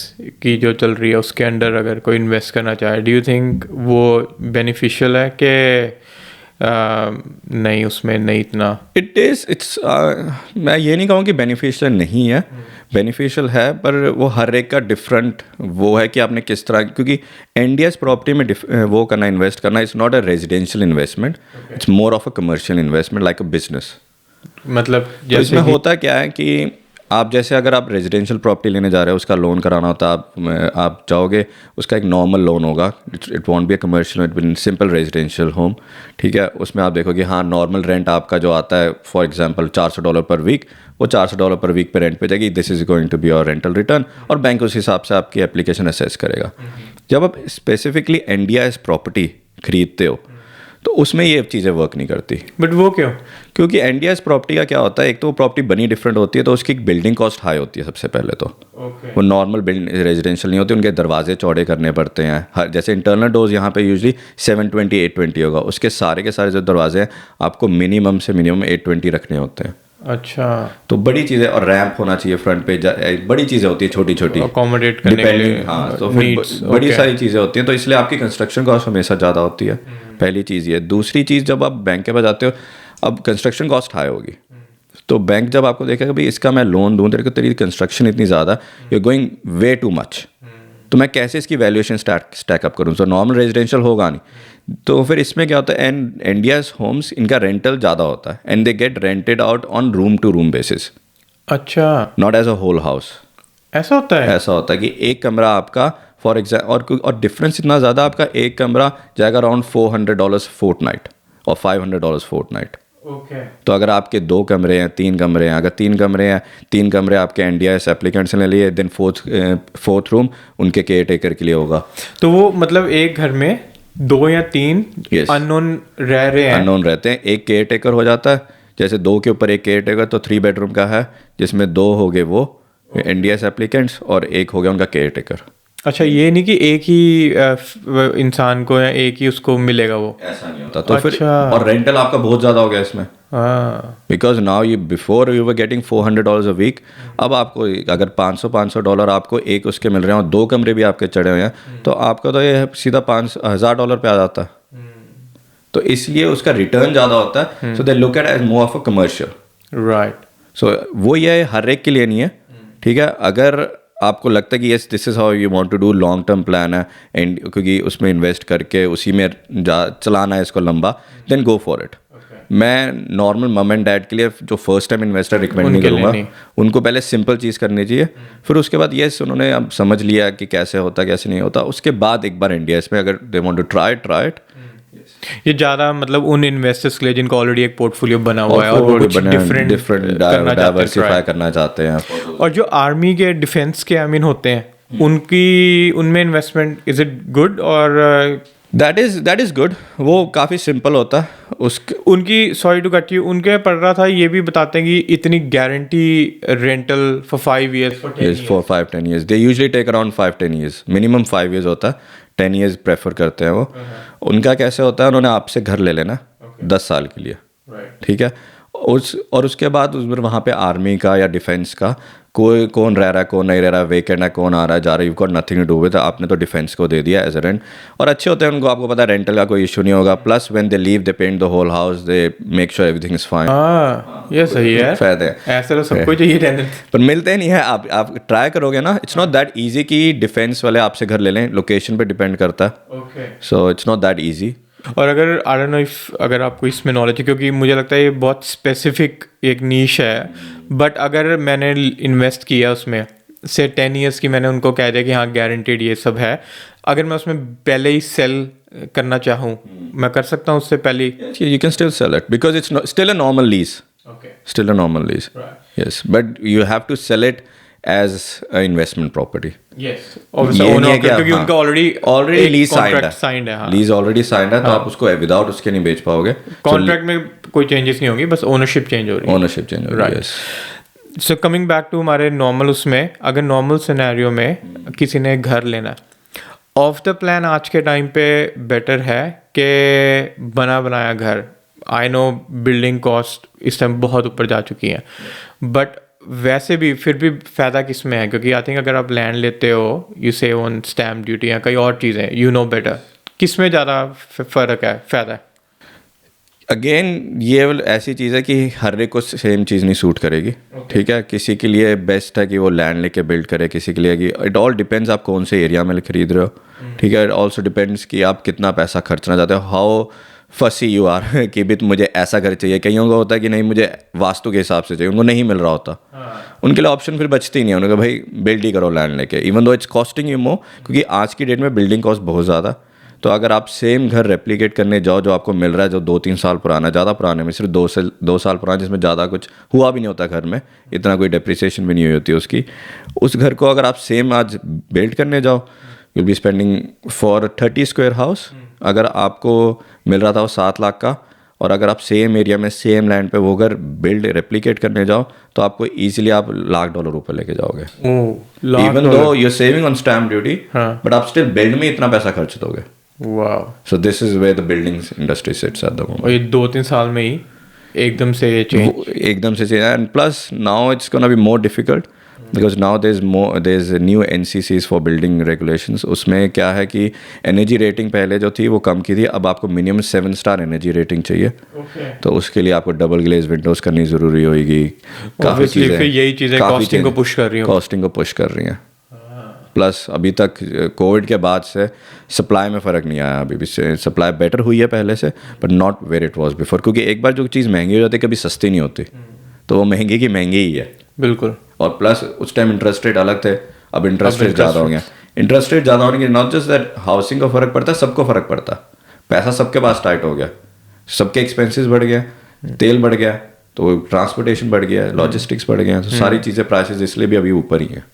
की जो चल रही है उसके अंडर अगर कोई इन्वेस्ट करना चाहे, डू यू थिंक वो बेनिफिशियल है कि नहीं उसमें नहीं इतना? इट्स मैं ये नहीं कहूँ कि बेनिफिशियल नहीं है, बेनिफिशियल है, पर वो हर एक का डिफरेंट वो है कि आपने किस तरह। क्योंकि NDIS प्रॉपर्टी में वो करना, इन्वेस्ट करना, it's not a residential investment, it's more of a commercial investment like a business. मतलब तो इसमें होता क्या है कि आप जैसे अगर आप रेजिडेंशियल प्रॉपर्टी लेने जा रहे हो, उसका लोन कराना होता है, आप जाओगे, उसका एक नॉर्मल लोन होगा, it won't be a commercial, it be simple residential home, ठीक है। उसमें आप देखोगे हाँ नॉर्मल रेंट आपका जो आता है फॉर एग्जांपल $400 पर वीक, वो $400 पर वीक पे रेंट पे जाएगी, this is going to be your rental return, और बैंक उस हिसाब से आपकी एप्लीकेशन असेस करेगा। जब आप स्पेसिफिकली NDIS प्रॉपर्टी खरीदते हो तो उसमें ये चीज़ें वर्क नहीं करती। बट वो क्यों? क्योंकि एनडीएस प्रॉपर्टी का क्या होता है, एक तो वो प्रॉपर्टी बनी डिफरेंट होती है, तो उसकी बिल्डिंग कॉस्ट हाई होती है सबसे पहले तो। ओके। वो नॉर्मल बिल्डिंग रेजिडेंशियल नहीं होती, उनके दरवाजे चौड़े करने पड़ते हैं। हर जैसे इंटरनल डोर्स यहाँ पे यूजली 720 820 होगा, उसके सारे के सारे जो दरवाजे हैं आपको मिनिमम से मिनिमम 820 रखने होते हैं। अच्छा, तो बड़ी चीज़ें, और रैंप होना चाहिए फ्रंट पे, बड़ी चीज़ें होती है छोटी छोटी अकोमोडेट करने के लिए। हाँ, तो फिर बड़ी सारी चीज़ें होती हैं, तो इसलिए आपकी कंस्ट्रक्शन कॉस्ट हमेशा ज़्यादा होती है। पहली चीज़ ये। दूसरी चीज़, जब आप बैंक के पास जाते हो, अब कंस्ट्रक्शन कॉस्ट हाई होगी, तो बैंक जब आपको देखेगा भाई इसका मैं लोन दूँ, तेरे को तेरी कंस्ट्रक्शन इतनी ज़्यादा, you are going way too much, तो मैं कैसे इसकी वैल्यूएशन स्टैकअप करूँ? तो नॉर्मल रेजिडेंशियल होगा नहीं, तो फिर इसमें क्या होता है, एंड इंडियाज होम्स इनका रेंटल ज़्यादा होता है, and they get rented out on room to room basis, अच्छा, not as a whole house. ऐसा होता है? ऐसा होता है कि एक कमरा आपका फॉर एग्जाम्पल, और डिफरेंस इतना ज़्यादा, आपका एक कमरा जाएगा अराउंड $400 फोर्ट नाइट और $500 फोर्ट नाइट। ओके। तो अगर आपके 2 कमरे हैं, 3 कमरे हैं, अगर 3 कमरे हैं, 3 कमरे आपके एनडीएस एप्लीकेंट्स ने लिए, देन फोर्थ रूम उनके केयर टेकर के लिए होगा। तो वो मतलब एक घर में 2 या 3 Yes. अननोन रह रहे हैं। अननोन रहते हैं, एक केयर टेकर हो जाता है, जैसे 2 के ऊपर एक केयर टेकर, तो 3 बेडरूम का है, जिसमें 2 हो गए वो एनडीएस एप्लीकेंट्स और एक हो गया उनका केयर टेकर। अच्छा, ये नहीं कि एक ही इंसान को या एक ही उसको मिलेगा वो? ऐसा नहीं होता। तो फिर अच्छा। और रेंटल आपका बहुत ज़्यादा हो गया इसमें, हाँ। Because now you before you were getting $400 a week, अब आपको अगर $500 आपको एक उसके मिल रहे हैं और 2 कमरे भी आपके चढ़े हुए हैं, तो आपका तो ये सीधा $5,000 पे आ जाता है। तो इसलिए उसका रिटर्न ज़्यादा होता है, so they look at as more of a commercial. Right. So वो ये हर एक के लिए नहीं है, ठीक है। अगर आपको लगता है कि yes this is how you want to do, long term plan है, एंड क्योंकि उसमें इन्वेस्ट करके उसी में चलाना है इसको लंबा, देन गो फॉर इट। मैं नॉर्मल मम एंड डैड के लिए जो फर्स्ट टाइम इन्वेस्टर रिकमेंड नहीं करूँगा, उनको पहले सिंपल चीज़ करनी चाहिए, फिर उसके बाद यस उन्होंने अब समझ लिया कि कैसे होता कैसे नहीं होता, उसके बाद एक बार इंडिया इसमें अगर they want to try it. ये ज़्यादा मतलब उन इन्वेस्टर्स के लिए जिनको ऑलरेडी एक पोर्टफोलियो बना हुआ है और कुछ डिफरेंट डाइवर्सिफाई करना चाहते हैं। और जो आर्मी के डिफेंस के होते हैं, उनमें इन्वेस्टमेंट इज इट गुड? और दैट इज़ गुड, वो काफ़ी सिंपल होता है। उनकी, सॉरी टू कट यू, उनके पढ़ रहा था, ये भी बताते हैं कि इतनी guarantee rental for 5 years, for 5-10 years, they usually take around 5-10 years, minimum 5 years होता है, 10 years प्रेफर करते हैं वो। उनका कैसे होता है, उन्होंने आपसे घर ले लेना 10 साल के लिए, ठीक है। और उसके बाद उसमें वहाँ पे आर्मी का या डिफेंस का कोई कौन रह रहा है कौन नहीं रह रहा है, वेकेंट है कौन आ रहा है जा रहा है, you got nothing to do with, आपने तो डिफेंस को दे दिया एज अ रेंट। और अच्छे होते हैं उनको, आपको पता है रेंटल का कोई इशू नहीं होगा, plus when they leave they paint the whole house, they make sure everything is fine. ये सही है, फायदे ऐसा तो सबको चाहिए रहने। पर मिलते नहीं है। आप ट्राई करोगे ना, इट्स नॉट दैट ईजी कि डिफेंस वाले आपसे घर ले लें, लोकेशन पे डिपेंड करता है, so it's not that easy. और अगर आई डोंट नो इफ अगर आपको इसमें नॉलेज है, क्योंकि मुझे लगता है ये बहुत स्पेसिफिक एक नीश है, बट अगर मैंने इन्वेस्ट किया उसमें से 10 years की, मैंने उनको कह दिया कि हाँ गारंटीड ये सब है, अगर मैं उसमें पहले ही सेल करना चाहूँ, मैं कर सकता हूँ उससे पहले ही? You can still sell it because it's still a normal lease, still a normal lease, yes, but you have to sell it as an investment property. Yes, obviously क्योंकि उनका already lease signed है, हाँ, lease already signed है, तो आप उसको without उसके नहीं बेच पाओगे। कॉन्ट्रैक्ट में कोई चेंजेस नहीं होंगी, बस ओनरशिप चेंज हो रही है। ओनरशिप चेंज हो रही है, yes. So coming back to हमारे नॉर्मल, उसमें अगर नॉर्मल सिनेरियो में किसी ने घर लेना है, ऑफ द प्लान आज के टाइम पे बेटर है कि बना बनाया घर? आई नो बिल्डिंग कॉस्ट इस टाइम बहुत ऊपर जा चुकी है, बट वैसे भी फिर भी फ़ायदा किस में है? क्योंकि आई थिंक अगर आप लैंड लेते हो, you save on stamp duty या कई और चीज़ें, यू नो बेटर, किस में ज़्यादा फ़र्क है, फ़ायदा है? अगेन ये ऐसी चीज़ है कि हर एक को सेम चीज़ नहीं सूट करेगी, ठीक है। किसी के लिए बेस्ट है कि वो लैंड लेके बिल्ड करे, किसी के लिए कि इट ऑल डिपेंड्स आप कौन से एरिया में खरीद रहे हो, ठीक है। इट ऑल्सो डिपेंड्स कि आप कितना पैसा खर्चना चाहते हो, हाउ फसी यू आर कि भी मुझे ऐसा घर चाहिए। कईयों का होता है कि नहीं मुझे वास्तु के हिसाब से चाहिए, उनको नहीं मिल रहा होता, उनके लिए ऑप्शन फिर बचती ही नहीं है, उन्होंने कहा भाई बिल्ड ही करो लैंड लेके, even though it's costing you more, क्योंकि आज की डेट में बिल्डिंग कॉस्ट बहुत ज़्यादा। तो अगर आप सेम घर रेप्लिकेट करने जाओ जो आपको मिल रहा है, जो 2-3 साल पुराना, ज़्यादा पुराने में सिर्फ 2 साल पुराना, जिसमें ज़्यादा कुछ हुआ भी नहीं होता घर में, इतना कोई डेप्रिसिएशन भी नहीं हुई होती उसकी, उस घर को अगर आप सेम आज बिल्ड करने जाओ, you'll be spending for a 30 square house अगर आपको मिल रहा था वो 7 लाख का, और अगर आप सेम एरिया में सेम लैंड पे वो अगर बिल्ड रेप्लिकेट करने जाओ तो आपको इजीली आप $1,00,000 ऊपर लेके जाओगे, even though you saving on stamp duty, but आप स्टिल बिल्ड में इतना पैसा खर्च दोगे। वाह। So this is where the building industry sits at the moment. और ये 2-3 साल में ही एकदम से ये चेंज, एकदम से change, and plus now it's gonna be more difficult because now there is new NCCs for building regulations. उसमें क्या है कि एनर्जी रेटिंग पहले जो थी वो कम की थी, अब आपको मिनिमम 7 स्टार एनर्जी रेटिंग चाहिए। तो उसके लिए आपको डबल ग्लेज विंडोज करनी ज़रूरी होगी। काफ़ी चीज़ें, फिर यही चीज़ें कॉस्टिंग को पुश कर रही हैं, कॉस्टिंग को पुश कर रही हैं। प्लस अभी तक कोविड के बाद से सप्लाई में फ़र्क नहीं आया, अभी भी सप्लाई बेटर हुई है पहले से, but not where it was before, क्योंकि एक बार जो चीज़ महंगी हो जाती है कभी सस्ती नहीं होती, तो वो महंगी की महंगी ही है। बिल्कुल। और प्लस उस टाइम इंटरेस्ट रेट अलग थे, अब इंटरेस्ट रेट ज़्यादा हो गया। इंटरेस्ट रेट ज़्यादा होने की नॉट जस्ट दैट हाउसिंग को फ़र्क पड़ता है, सबको फ़र्क पड़ता है। पैसा सबके पास टाइट हो गया, सबके एक्सपेंसेस बढ़ गए, तेल बढ़ गया, तो ट्रांसपोर्टेशन बढ़ गया, लॉजिस्टिक्स बढ़ गया, तो सारी चीज़ें प्राइसेस इसलिए भी अभी ऊपर ही हैं।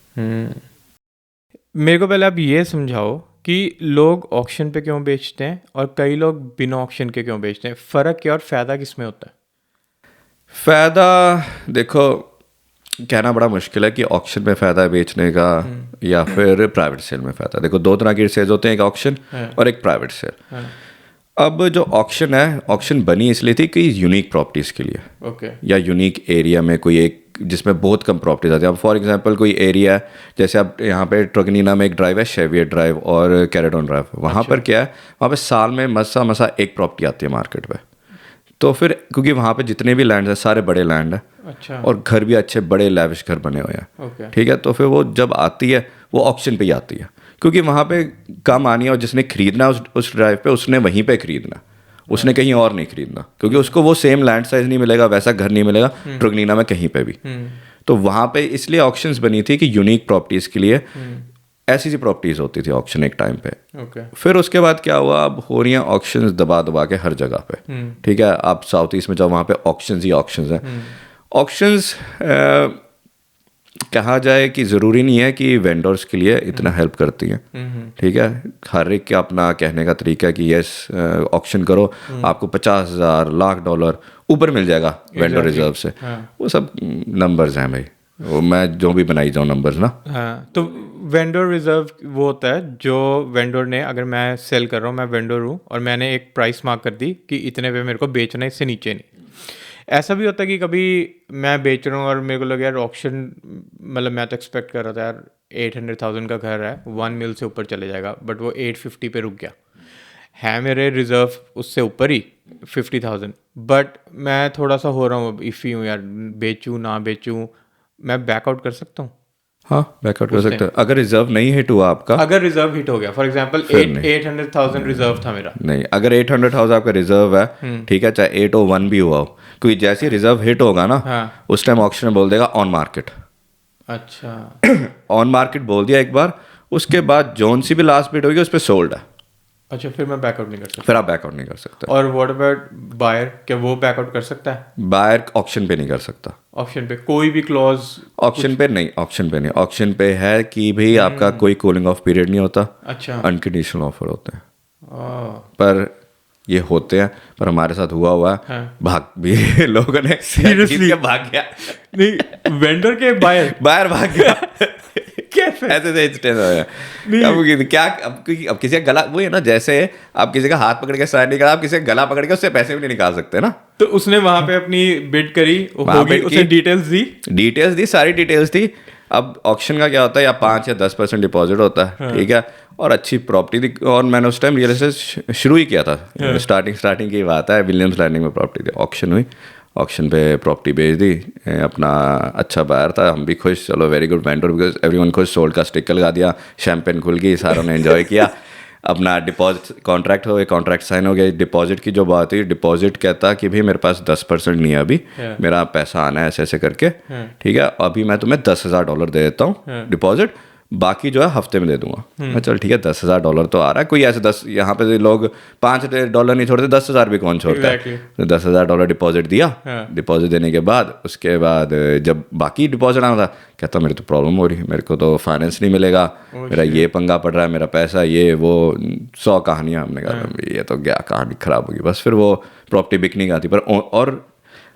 मेरे को पहले आप ये समझाओ कि लोग ऑक्शन पे क्यों बेचते हैं और कई लोग बिना ऑक्शन के क्यों बेचते हैं, फ़र्क क्या और फ़ायदा किस में होता है? फ़ायदा देखो, कहना बड़ा मुश्किल है कि ऑक्शन में फ़ायदा है बेचने का या फिर प्राइवेट सेल में फ़ायदा। देखो 2 तरह के सेल्स होते हैं, एक ऑक्शन और एक प्राइवेट सेल। अब जो ऑक्शन है, ऑक्शन बनी इसलिए थी कि यूनिक प्रॉपर्टीज़ के लिए, ओके, या यूनिक एरिया में कोई एक जिसमें बहुत कम प्रॉपर्टीज आती है। अब फॉर एग्जांपल कोई एरिया है, जैसे अब यहाँ पे ट्रकनीना में एक ड्राइव है, शेवियर ड्राइव और कैरेडोन ड्राइव, वहाँ पर क्या है, वहाँ पे साल में मसा एक प्रॉपर्टी आती है मार्केट पे। तो फिर क्योंकि वहाँ पे जितने भी लैंड है सारे बड़े लैंड है, अच्छा, और घर भी अच्छे बड़े लैविश घर बने हुए हैं, ओके, ठीक है। तो फिर वो जब आती है वो ऑक्शन पे ही आती है, क्योंकि वहाँ पे कम आनी है, और जिसने खरीदना है उस ड्राइव पे उसने वहीं पे खरीदना, उसने कहीं और नहीं खरीदना, क्योंकि उसको वो सेम लैंड साइज नहीं मिलेगा, वैसा घर नहीं मिलेगा ट्रकनीना में कहीं पे भी। तो वहाँ पे इसलिए ऑक्शंस बनी थी कि यूनिक प्रॉपर्टीज़ के लिए ऐसी सी प्रॉपर्टीज़ होती थी ऑक्शन एक टाइम पे। ओके, फिर उसके बाद क्या हुआ, अब हो रही हैं ऑक्शंस दबा दबा के हर जगह पे, ठीक है। आप साउथ ईस्ट में जाओ, वहाँ पे ऑक्शंस ही ऑक्शंस हैं। ऑक्शंस कहा जाए कि ज़रूरी नहीं है कि वेंडर्स के लिए इतना हेल्प करती हैं, ठीक है। हर एक का अपना कहने का तरीका है कि यस ऑक्शन करो, आपको $50,000 $1,00,000 ऊपर मिल जाएगा वेंडर रिजर्व से। वो सब नंबर्स हैं भाई, वो मैं जो भी बनाई जाऊँ नंबर्स ना। हाँ, तो वेंडर रिजर्व वो होता है जो वेंडर ने, अगर मैं सेल कर रहा हूँ, मैं वेंडर हूँ और मैंने एक प्राइस मार्क कर दी कि इतने पे मेरे को बेचना है, इससे नीचे नहीं। ऐसा भी होता है कि कभी मैं बेच रहा हूँ और मेरे को लगे यार ऑक्शन, मतलब मैं तो एक्सपेक्ट कर रहा था यार 800,000 का घर है, 1 मिल से ऊपर चले जाएगा, बट वो 850 पे रुक गया है, मेरे रिजर्व उससे ऊपर ही 50,000, बट मैं थोड़ा सा हो रहा हूँ इफ़ी हूँ यार, बेचूँ ना बेचूँ, मैं बैकआउट कर सकता हूँ? हाँ, बैकआउट कर सकते हैं अगर रिजर्व नहीं हिट हुआ आपका। अगर रिजर्व हिट हो गया, फॉर एग्जांपल 800,000 रिजर्व था मेरा, नहीं, अगर 800,000 आपका रिजर्व है, ठीक है, चाहे 801 भी हुआ हो, क्योंकि जैसे ही रिजर्व हिट होगा ना, उस टाइम ऑक्शन में बोल देगा ऑन मार्केट। अच्छा, ऑन मार्केट बोल दिया एक बार, उसके बाद जोन सी भी लास्ट बिड होगी उस पर सोल्ड है। अच्छा, फिर मैं बैकआउट नहीं कर सकता? फिर आप बैकआउट नहीं कर सकते। और व्हाट अबाउट बायर, क्या वो बैकआउट कर सकता है? बायर ऑक्शन पे नहीं कर सकता। ऑप्शन पे कोई भी क्लॉज? ऑक्शन पे नहीं, ऑक्शन पे नहीं। ऑक्शन पे है कि भाई आपका कोई कूलिंग ऑफ पीरियड नहीं होता, अच्छा, अनकंडीशनल ऑफर होते हैं। पर ये होते हैं, पर हमारे साथ हुआ है, हाँ। भाग भी लोगों ने Seriously? भाग गया, नहीं वेंडर के बायर बायर भाग गया कैसे? ऐसे इंस्टेंस हो क्या। अब किसी का गला, वो है ना, जैसे आप किसी का हाथ पकड़ के साइन नहीं करा, आप किसी का गला पकड़ के उससे पैसे भी नहीं निकाल सकते ना। तो उसने वहां पे अपनी बिड करी, होगी, उसने डिटेल्स दी, सारी डिटेल्स दी। अब ऑक्शन का क्या होता है, या 5 या 10% डिपॉजिट होता है, ठीक है, और अच्छी प्रॉपर्टी थी, और मैंने उस टाइम रियल एस्टेट शुरू ही किया था, स्टार्टिंग की बात है, विलियम्स लैंडिंग में प्रॉपर्टी थी, ऑक्शन हुई, ऑक्शन पे प्रॉपर्टी बेच दी, अपना अच्छा बायर था, हम भी खुश, चलो very good vendor, because everyone खुश, सोल्ड का स्टिकर लगा दिया, शैम्पेन खुल गई, सारों ने एंजॉय किया। अपना डिपॉजिट कॉन्ट्रैक्ट हो गए, कॉन्ट्रैक्ट साइन हो गया। डिपॉजिट की जो बात हुई, डिपॉजिट कहता कि भाई मेरे पास 10% नहीं है अभी, मेरा पैसा आना है ऐसे ऐसे करके, ठीक है, अभी मैं तुम्हें $10,000 दे देता हूँ डिपॉजिट, बाकी जो है हफ्ते में दे दूंगा। मैं चल ठीक है, $10,000 तो आ रहा है, कोई ऐसे 10 यहाँ पे लोग $5 नहीं छोड़ते, 10,000 भी कौन छोड़ता है। तो $10,000 डिपॉजिट दिया। डिपॉजिट देने के बाद उसके बाद जब बाकी डिपॉजिट आना था, कहता मेरी तो प्रॉब्लम हो रही है, मेरे को तो फाइनेंस नहीं मिलेगा, मेरा ये पंगा पड़ रहा है, मेरा पैसा ये वो 100 कहानियाँ। हमने कहा ये तो क्या कहानी खराब होगी, बस फिर वो प्रॉपर्टी बिक नहीं आती। पर और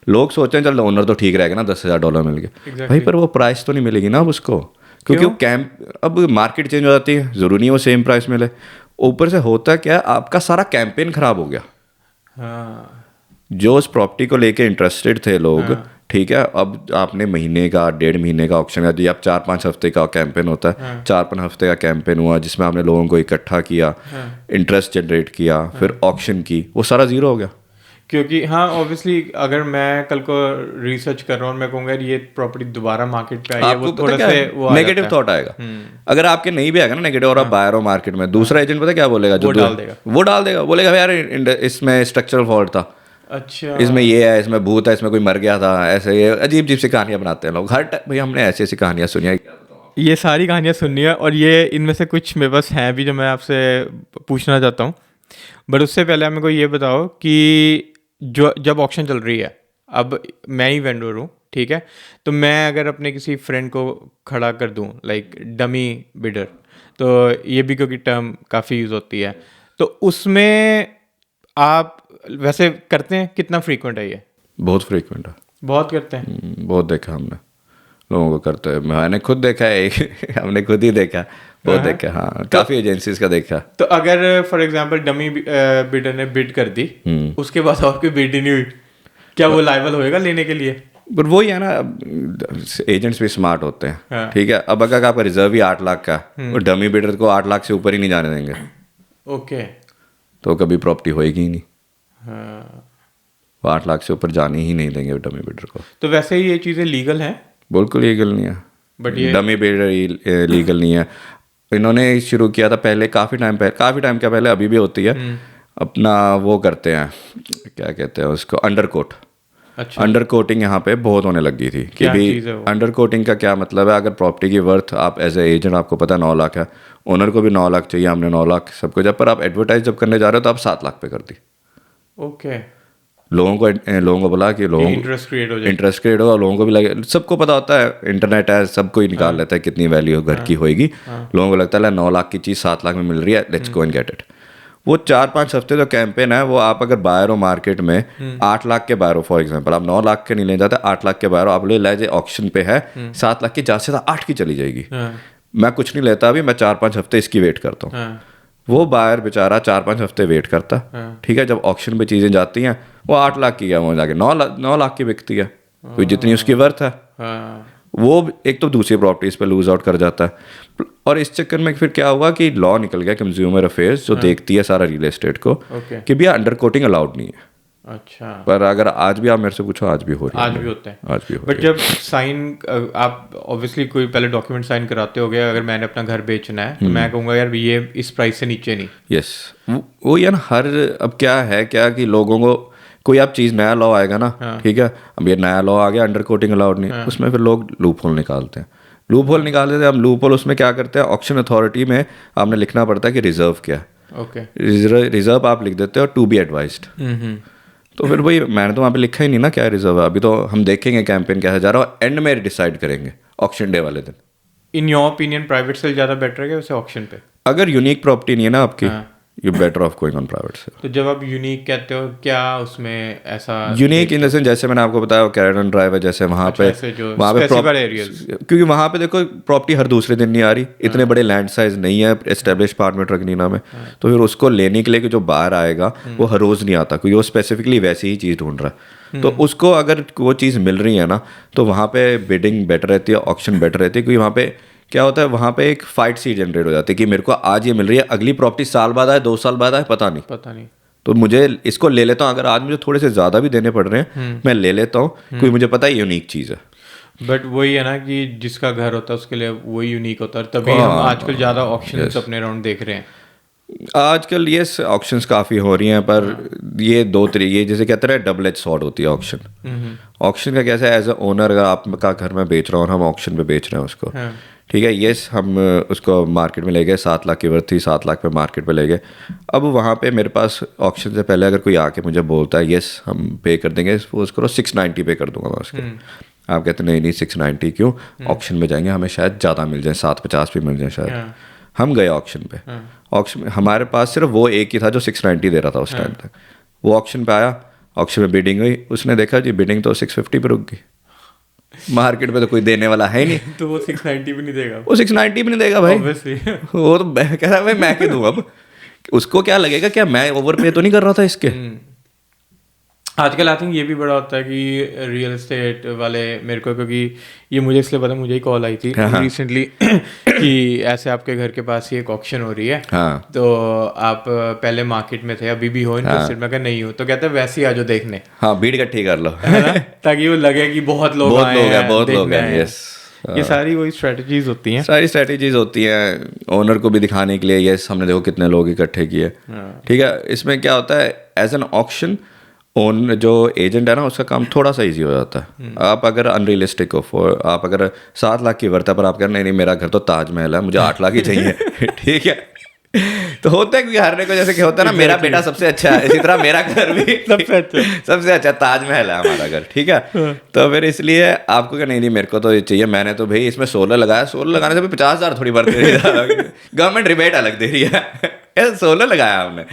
लोग सोचते हैं चल ओनर तो ठीक रहेगा ना, $10,000 मिल गया भाई, पर वो प्राइस तो नहीं मिलेगी ना अब उसको, क्योंकि वो कैंप अब मार्केट चेंज हो जाती है, ज़रूरी नहीं वो सेम प्राइस मिले। ऊपर से होता क्या है, आपका सारा कैंपेन खराब हो गया। जो उस प्रॉपर्टी को लेके इंटरेस्टेड थे लोग, ठीक है, अब आपने महीने का 1.5 महीने का ऑक्शन का दिया, अब 4-5 हफ्ते का कैंपेन होता है, 4-5 हफ्ते का कैंपेन हुआ जिसमें आपने लोगों को इकट्ठा किया, इंटरेस्ट जनरेट किया, फिर ऑक्शन की, वो सारा ज़ीरो हो गया। क्योंकि हाँ ऑब्वियसली अगर मैं कल को रिसर्च कर रहा हूँ और मैं कहूँगा ये प्रॉपर्टी दोबारा मार्केट पे आई है, वो थोड़ा से वो नेगेटिव थॉट आएगा। अगर आपके नहीं भी आएगा ना नेगेटिव और आप बायर हो मार्केट में, दूसरा एजेंट पता क्या बोलेगा, जो वो डाल देगा, बोलेगा यार इसमें स्ट्रक्चरल फॉल्ट था, अच्छा इसमें ये है, इसमें भूत है, इसमें कोई मर गया था, ऐसे ये अजीब अजीब सी कहानियां बनाते हैं लोग। हर भाई हमने ऐसी ऐसी कहानियां सुनी है, ये सारी कहानियाँ सुननी है, और ये इनमें से कुछ मेरे पास हैं भी जो मैं आपसे पूछना चाहता हूँ। बट उससे पहले मेरे को ये बताओ कि जो जब ऑक्शन चल रही है, अब मैं ही वेंडर हूँ, ठीक है, तो मैं अगर अपने किसी फ्रेंड को खड़ा कर दूँ लाइक डमी बिडर, तो ये भी क्योंकि टर्म काफ़ी यूज़ होती है, तो उसमें आप वैसे करते हैं, कितना फ्रीक्वेंट है ये? बहुत फ्रीक्वेंट है, बहुत करते हैं। बहुत देखा हमने लोगों को करते हैं, मैंने खुद देखा है एक हमने खुद ही देखा, बहुत देखा, हाँ काफ़ी एजेंसीज का देखा। तो अगर फॉर एग्जांपल डमी बिडर ने बिड कर दी, उसके बाद और कोई बिड ही नहीं हुई, क्या वो लायबल होएगा लेने के लिए? पर वही है ना, एजेंट्स भी स्मार्ट होते हैं, ठीक है। अब अगर आपका रिजर्व ही 8 लाख का, वो डमी बिडर को 8 लाख से ऊपर ही नहीं जाने देंगे, ओके, तो कभी प्रॉपर्टी होएगी ही नहीं। वो 8 लाख से ऊपर जाने ही नहीं देंगे डमी बिडर को। तो वैसे ही ये चीज़ें लीगल हैं? बिल्कुल लीगल नहीं है, बट ये डमी बिडर लीगल नहीं है। इन्होंने शुरू किया था पहले, काफ़ी टाइम क्या पहले, अभी भी होती है, अपना वो करते हैं, क्या कहते हैं उसको, अंडर कोट। अच्छा, अंडर कोटिंग यहाँ पे बहुत होने लगी थी कि भी अंडर कोटिंग का क्या मतलब है, अगर प्रॉपर्टी की वर्थ आप एज ए एजेंट आपको पता है 9 लाख है, ओनर को भी 9 लाख चाहिए, हमने 9 लाख सबको, जब पर आप एडवर्टाइज जब करने जा रहे हो तो आप 7 लाख पे कर दी। ओके, लोगों को बोला कि लोगों इंटरेस्ट क्रिएट होगा, लोगों को भी लगे, सबको पता होता है, इंटरनेट है, सबको ही निकाल लेता है कितनी वैल्यू घर की होएगी। लोगों को लगता है 9 लाख की चीज़ 7 लाख में मिल रही है, let's go and get it. वो 4-5 हफ्ते जो कैंपेन है, वो आप अगर बायर हो मार्केट में 8 लाख के बायर हो, फॉर एग्जांपल आप 9 लाख के नहीं ले जाते, 8 लाख के बायर हो, आप ले जाए ऑक्शन पे है 7 लाख की, ज़्यादा से ज़्यादा 8 की चली जाएगी। मैं कुछ नहीं लेता अभी, मैं 4-5 हफ्ते इसकी वेट करता हूँ। वो बायर बेचारा 4-5 हफ्ते वेट करता, ठीक है, जब ऑक्शन पे चीज़ें जाती हैं वो 8 लाख की है, वो जाके 9 लाख की बिकती है, तो जितनी उसकी वर्थ है। वो एक तो दूसरी प्रॉपर्टीज पे लूज आउट कर जाता है। और इस चक्कर में फिर क्या हुआ कि लॉ निकल गया, कंज्यूमर अफेयर्स जो देखती है सारा रियल एस्टेट को, कि भैया अंडर कोटिंग अलाउड नहीं है। अच्छा, पर अगर आज भी आप मेरे से पूछो, आज भी हो रही है, आज भी होता है, आज भी हो बट जब साइन आप ऑब्वियसली कोई पहले डॉक्यूमेंट साइन कराते हो गए, अगर मैंने अपना घर बेचना है तो मैं कहूँगा यार ये इस प्राइस से नीचे नहीं। यस, वो यार हर, अब क्या है क्या कि लोगों को कोई आप चीज़ नया लॉ आएगा ना, ठीक है, अब ये नया लॉ आ गया, अंडर कोटिंग अलाउड नहीं, उसमें फिर लोग लूप होल निकालते हैं। लूप होल निकालते थे, हम लूप होल उसमें क्या करते हैं, ऑक्शन अथॉरिटी में आपने लिखना पड़ता है कि रिजर्व क्या है। ओके, रिजर्व आप लिख देते हो टू बी एडवाइज्ड। तो फिर वही, मैंने तो वहाँ पे लिखा ही नहीं ना क्या रिजर्व है, अभी तो हम देखेंगे कैंपेन कैसे जा रहा है, एंड में डिसाइड करेंगे ऑक्शन डे वाले दिन। In your opinion private sale ज़्यादा बेटर है क्या वैसे ऑक्शन पे? अगर यूनिक प्रॉपर्टी नहीं है ना आपकी, you better of going on private sale. तो जब आप यूनिक कहते हो, क्या उसमें ऐसा यूनिक इन द सेंस, जैसे मैंने आपको बताया कैरेटन ड्राइव है, जैसे वहाँ पे क्योंकि वहाँ पे देखो प्रॉपर्टी हर दूसरे दिन नहीं आ रही, इतने बड़े लैंड साइज नहीं है एस्टेब्लिश पार्ट में ट्रकनीना में, तो फिर उसको लेने के लिए जो बाहर आएगा वो हर रोज़ नहीं आता, क्योंकि वो स्पेसिफिकली वैसी ही चीज़ ढूंढ रहा है। तो उसको अगर वो चीज़ मिल रही है ना, तो वहाँ पे बिडिंग बेटर रहती है, ऑक्शन बेटर रहती है, क्योंकि वहाँ पे क्या होता है, वहाँ पे एक फाइट सी जनरेट हो जाती है कि मेरे को आज ये मिल रही है, अगली प्रॉपर्टी साल बाद आए, 2 साल बाद आए, पता नहीं, तो मुझे इसको ले लेता हूँ। अगर आज मुझे थोड़े से ज़्यादा भी देने पड़ रहे हैं, मैं ले लेता हूँ, क्योंकि मुझे पता है यूनिक चीज़ है। बट वही है ना कि जिसका घर होता है उसके लिए वही यूनिक होता है, तभी हम आजकल ज़्यादा ऑक्शंस अपने राउंड देख रहे हैं। आजकल ये ऑक्शंस काफ़ी हो रही हैं, पर ये 2 तरीके, जैसे कहते हैं डबल एज सॉर्ड होती है ऑक्शन। ऑक्शन का कैसा है, एज ए ओनर अगर आपका घर में बेच रहा हूँ और हम ऑक्शन पे बेच रहे हैं उसको, ठीक है। यस, हम उसको मार्केट में ले गए, 7 लाख की वर्थ थी, 7 लाख पे मार्केट पे ले गए। अब वहाँ पे मेरे पास ऑक्शन से पहले अगर कोई आके मुझे बोलता है यस हम पे कर देंगे, सपोज करो 690 पे कर दूंगा मैं उसके, आप कहते नहीं नहीं 690 क्यों, ऑक्शन में जाएंगे हमें शायद ज़्यादा मिल जाए, 750 भी मिल जाए शायद। हम गए ऑक्शन पे, ऑक्शन में हमारे पास सिर्फ वो एक ही था जो 690 दे रहा था उस टाइम तक। वो ऑक्शन पे आया, ऑक्शन में बिडिंग हुई, उसने देखा जी बिडिंग तो 650 पे रुक गई, मार्केट पे तो कोई देने वाला है ही नहीं। तो वो 690 भी नहीं देगा, वो 690 भी नहीं देगा भाई, ऑब्वियसली। वो तो कह रहा है भाई मैं क्यों दूँ अब, उसको क्या लगेगा क्या मैं ओवर पे तो नहीं कर रहा था इसके। आजकल आई थिंक ये भी बड़ा होता है कि रियल एस्टेट वाले मेरे को, क्योंकि ये मुझे इसलिए पता, मुझे ही कॉल आई थी रिसेंटली कि ऐसे आपके घर के पास ही एक ऑक्शन हो रही है, हाँ तो आप पहले मार्केट में थे, अभी भी हो इंटरेस्टेड? मैं कहा नहीं हो, तो कहते हैं वैसे ही आ जाओ देखने, हाँ भीड़ इकट्ठी कर लो ताकि वो लगे कि बहुत लोग आए हैं, बहुत लोग देखने हैं। आए हैं। यस, ये सारी वही स्ट्रेटजीज होती हैं, सारी स्ट्रेटजीज होती हैं ओनर को भी दिखाने के लिए, यस हमने देखो कितने लोग इकट्ठे किए। ठीक है, इसमें क्या होता है एज एन ऑक्शन ओन जो एजेंट है ना उसका काम थोड़ा सा इजी हो जाता है। आप अगर अनरियलिस्टिक हो, आप अगर 7 लाख की वर्थ है पर आप कह रहे नहीं मेरा घर तो ताजमहल है, मुझे 8 लाख ही चाहिए ठीक है, तो होता है कि हर ने को जैसे क्या होता है ना, मेरा बेटा सबसे अच्छा है, इसी तरह मेरा घर भी सबसे अच्छा ताजमहल है हमारा घर। ठीक है, तो फिर इसलिए आपको क्या नहीं मेरे को तो ये चाहिए, मैंने तो भाई इसमें सोलर लगाया, सोलर लगाने से भी 50,000 थोड़ी बढ़ रही है, गवर्नमेंट रिबेट अलग दे रही है सोलर लगाया हमने।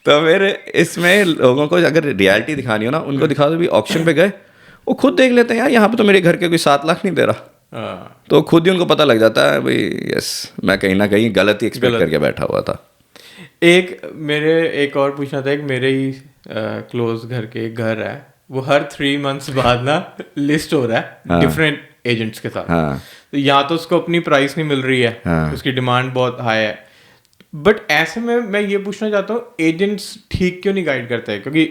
तो फिर इसमें लोगों को अगर रियलिटी दिखानी हो ना, उनको दिखा दो भी, ऑक्शन पे गए वो खुद देख लेते हैं यार यहाँ पे तो मेरे घर के कोई 7 लाख नहीं दे रहा, तो खुद ही उनको पता लग जाता है भाई यस मैं कहीं ना कहीं गलत ही एक्सपेक्ट करके बैठा हुआ था। एक और पूछना था, एक मेरे ही क्लोज घर के एक घर है, वो हर 3 months बाद ना लिस्ट हो रहा है डिफरेंट एजेंट्स के साथ। तो या तो उसको अपनी प्राइस नहीं मिल रही है, उसकी डिमांड बहुत हाई है, बट ऐसे में मैं ये पूछना चाहता हूँ एजेंट्स ठीक क्यों नहीं गाइड करते हैं? क्योंकि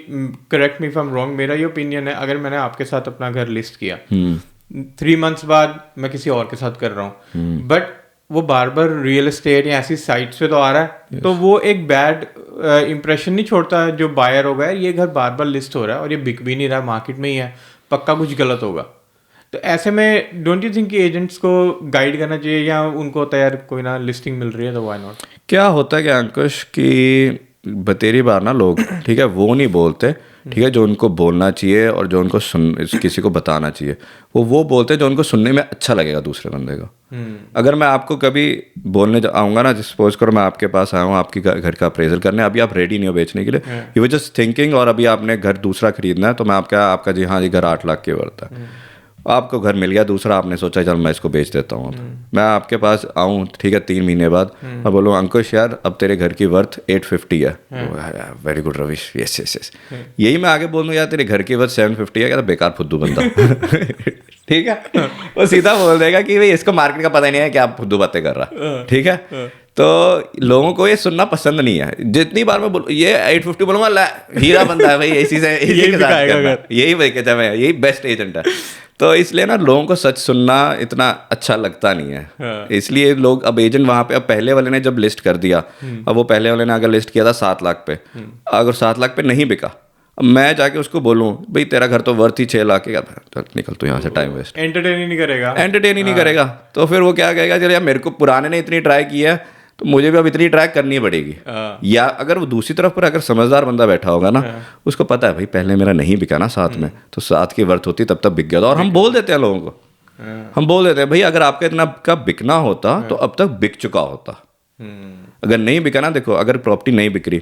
correct me if I am wrong, मेरा ये ओपिनियन है, अगर मैंने आपके साथ अपना घर लिस्ट किया 3 months बाद मैं किसी और के साथ कर रहा हूँ, बट वो बार बार रियल एस्टेट या ऐसी साइट्स पे तो आ रहा है, तो वो एक बैड इंप्रेशन नहीं छोड़ता जो बायर होगा, ये घर बार बार लिस्ट हो रहा है और ये बिक भी नहीं रहा, मार्केट में ही है, पक्का कुछ गलत होगा। तो ऐसे में डोंट यू थिंक कि एजेंट्स को गाइड करना चाहिए, या उनको होता है यार कोई ना लिस्टिंग मिल रही है तो व्हाई नॉट? क्या होता है कि अंकुश की बतेरी बार ना लोग ठीक है वो नहीं बोलते, ठीक है, जो उनको बोलना चाहिए और जो उनको किसी को बताना चाहिए वो बोलते हैं जो उनको सुनने में अच्छा लगेगा दूसरे बंदे को। अगर मैं आपको कभी बोलने आऊँगा ना, सपोज करो मैं आपके पास आया हूँ आपकी घर का अप्रेजल करने, अभी आप रेडी नहीं हो बेचने के लिए, यू वर जस्ट थिंकिंग, और अभी आपने घर दूसरा खरीदना है, तो मैं आपका जी हाँ जी घर 8 लाख की वर्थ है, आपको घर मिल गया दूसरा, आपने सोचा चल मैं इसको बेच देता हूँ। मैं आपके पास आऊँ ठीक है 3 महीने बाद और बोलूँ अंकुश यार अब तेरे घर की वर्थ 850 है, वेरी गुड रविश, यस यस यस, यही मैं आगे बोल दूँ यार तेरे घर की वर्थ 750 है, क्या बेकार फुद्दू बंदा ठीक है, वो सीधा बोल देगा कि भाई इसको मार्केट का पता ही नहीं है क्या फुद्दू बातें कर रहा। ठीक है, तो लोगों को ये सुनना पसंद नहीं है, जितनी बार मैं बोलूँ ये 850 बोलूँगा हीरा बंदा है भाई, इसी से यही यही बेस्ट एजेंट है। तो इसलिए ना लोगों को सच सुनना इतना अच्छा लगता नहीं है, इसलिए लोग अब एजेंट वहाँ पे, अब पहले वाले ने जब लिस्ट कर दिया, अब वो पहले वाले ने अगर लिस्ट किया था 7 लाख पे, अगर 7 लाख पे नहीं बिका, अब मैं जाके उसको बोलूँ भाई तेरा घर तो वर्थ ही 6 लाख के, चल निकल तू यहाँ से, टाइम वेस्ट, एंटरटेन ही नहीं करेगा। तो फिर वो क्या कहेगा चल यार मेरे को पुराने ने इतनी ट्राई की है तो मुझे भी अब इतनी ट्राई करनी पड़ेगी। या अगर वो दूसरी तरफ पर अगर समझदार बंदा बैठा होगा ना, उसको पता है भाई पहले मेरा नहीं बिका ना साथ में, तो 7 की वर्थ होती तब तक बिक गया था, और हम बोल देते हैं लोगों को, हम बोल देते हैं भाई अगर आपका इतना का बिकना होता तो अब तक बिक चुका होता। अगर नहीं बिका ना, देखो अगर प्रॉपर्टी नहीं बिक रही,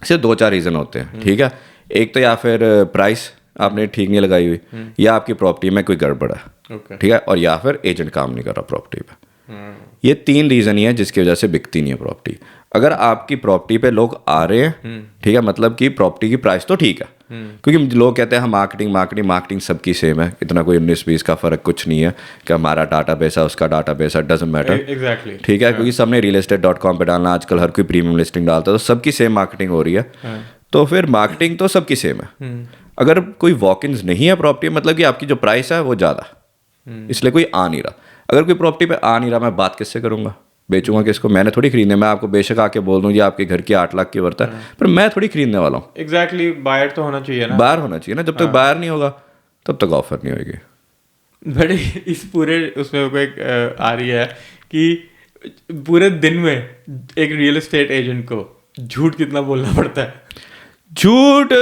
सिर्फ 2-4 रीज़न होते हैं। ठीक है, एक तो या फिर प्राइस आपने ठीक नहीं लगाई हुई, या आपकी प्रॉपर्टी में कोई गड़बड़ है, ठीक है, और या फिर एजेंट काम नहीं कर रहा प्रॉपर्टी पे। ये 3 रीज़न ही है जिसकी वजह से बिकती नहीं है प्रॉपर्टी। अगर आपकी प्रॉपर्टी पे लोग आ रहे हैं, ठीक है, मतलब कि प्रॉपर्टी की प्राइस तो ठीक है, क्योंकि लोग कहते हैं हम मार्केटिंग सबकी सेम है, इतना कोई 19-20 का फ़र्क कुछ नहीं है कि हमारा डाटा बेस है उसका डाटा बेस है, डजंट मैटर। ठीक है, क्योंकि सबने realestate.com पे डालना, आजकल हर कोई प्रीमियम लिस्टिंग डालता है, तो सबकी सेम मार्केटिंग हो रही है, तो फिर मार्केटिंग तो सबकी सेम है। अगर कोई वॉक-इन्स नहीं है प्रॉपर्टी, मतलब कि आपकी जो प्राइस है वो ज़्यादा, इसलिए कोई आ नहीं रहा। अगर कोई प्रॉपर्टी पे आ नहीं रहा, मैं बात किससे करूंगा, बेचूंगा किसको? मैंने थोड़ी खरीदने, मैं आपको बेशक आके बोल दूं ये आपके घर की 8 लाख की वर्थ है, पर मैं थोड़ी खरीदने वाला हूँ। एग्जैक्टली, बायर तो होना चाहिए ना, बायर होना चाहिए ना, जब तक बायर नहीं होगा तब तक ऑफर नहीं होगी। बड़े इस पूरे उसमें एक आ रही है कि पूरे दिन में एक रियल एस्टेट एजेंट को झूठ कितना बोलना पड़ता है? झूठ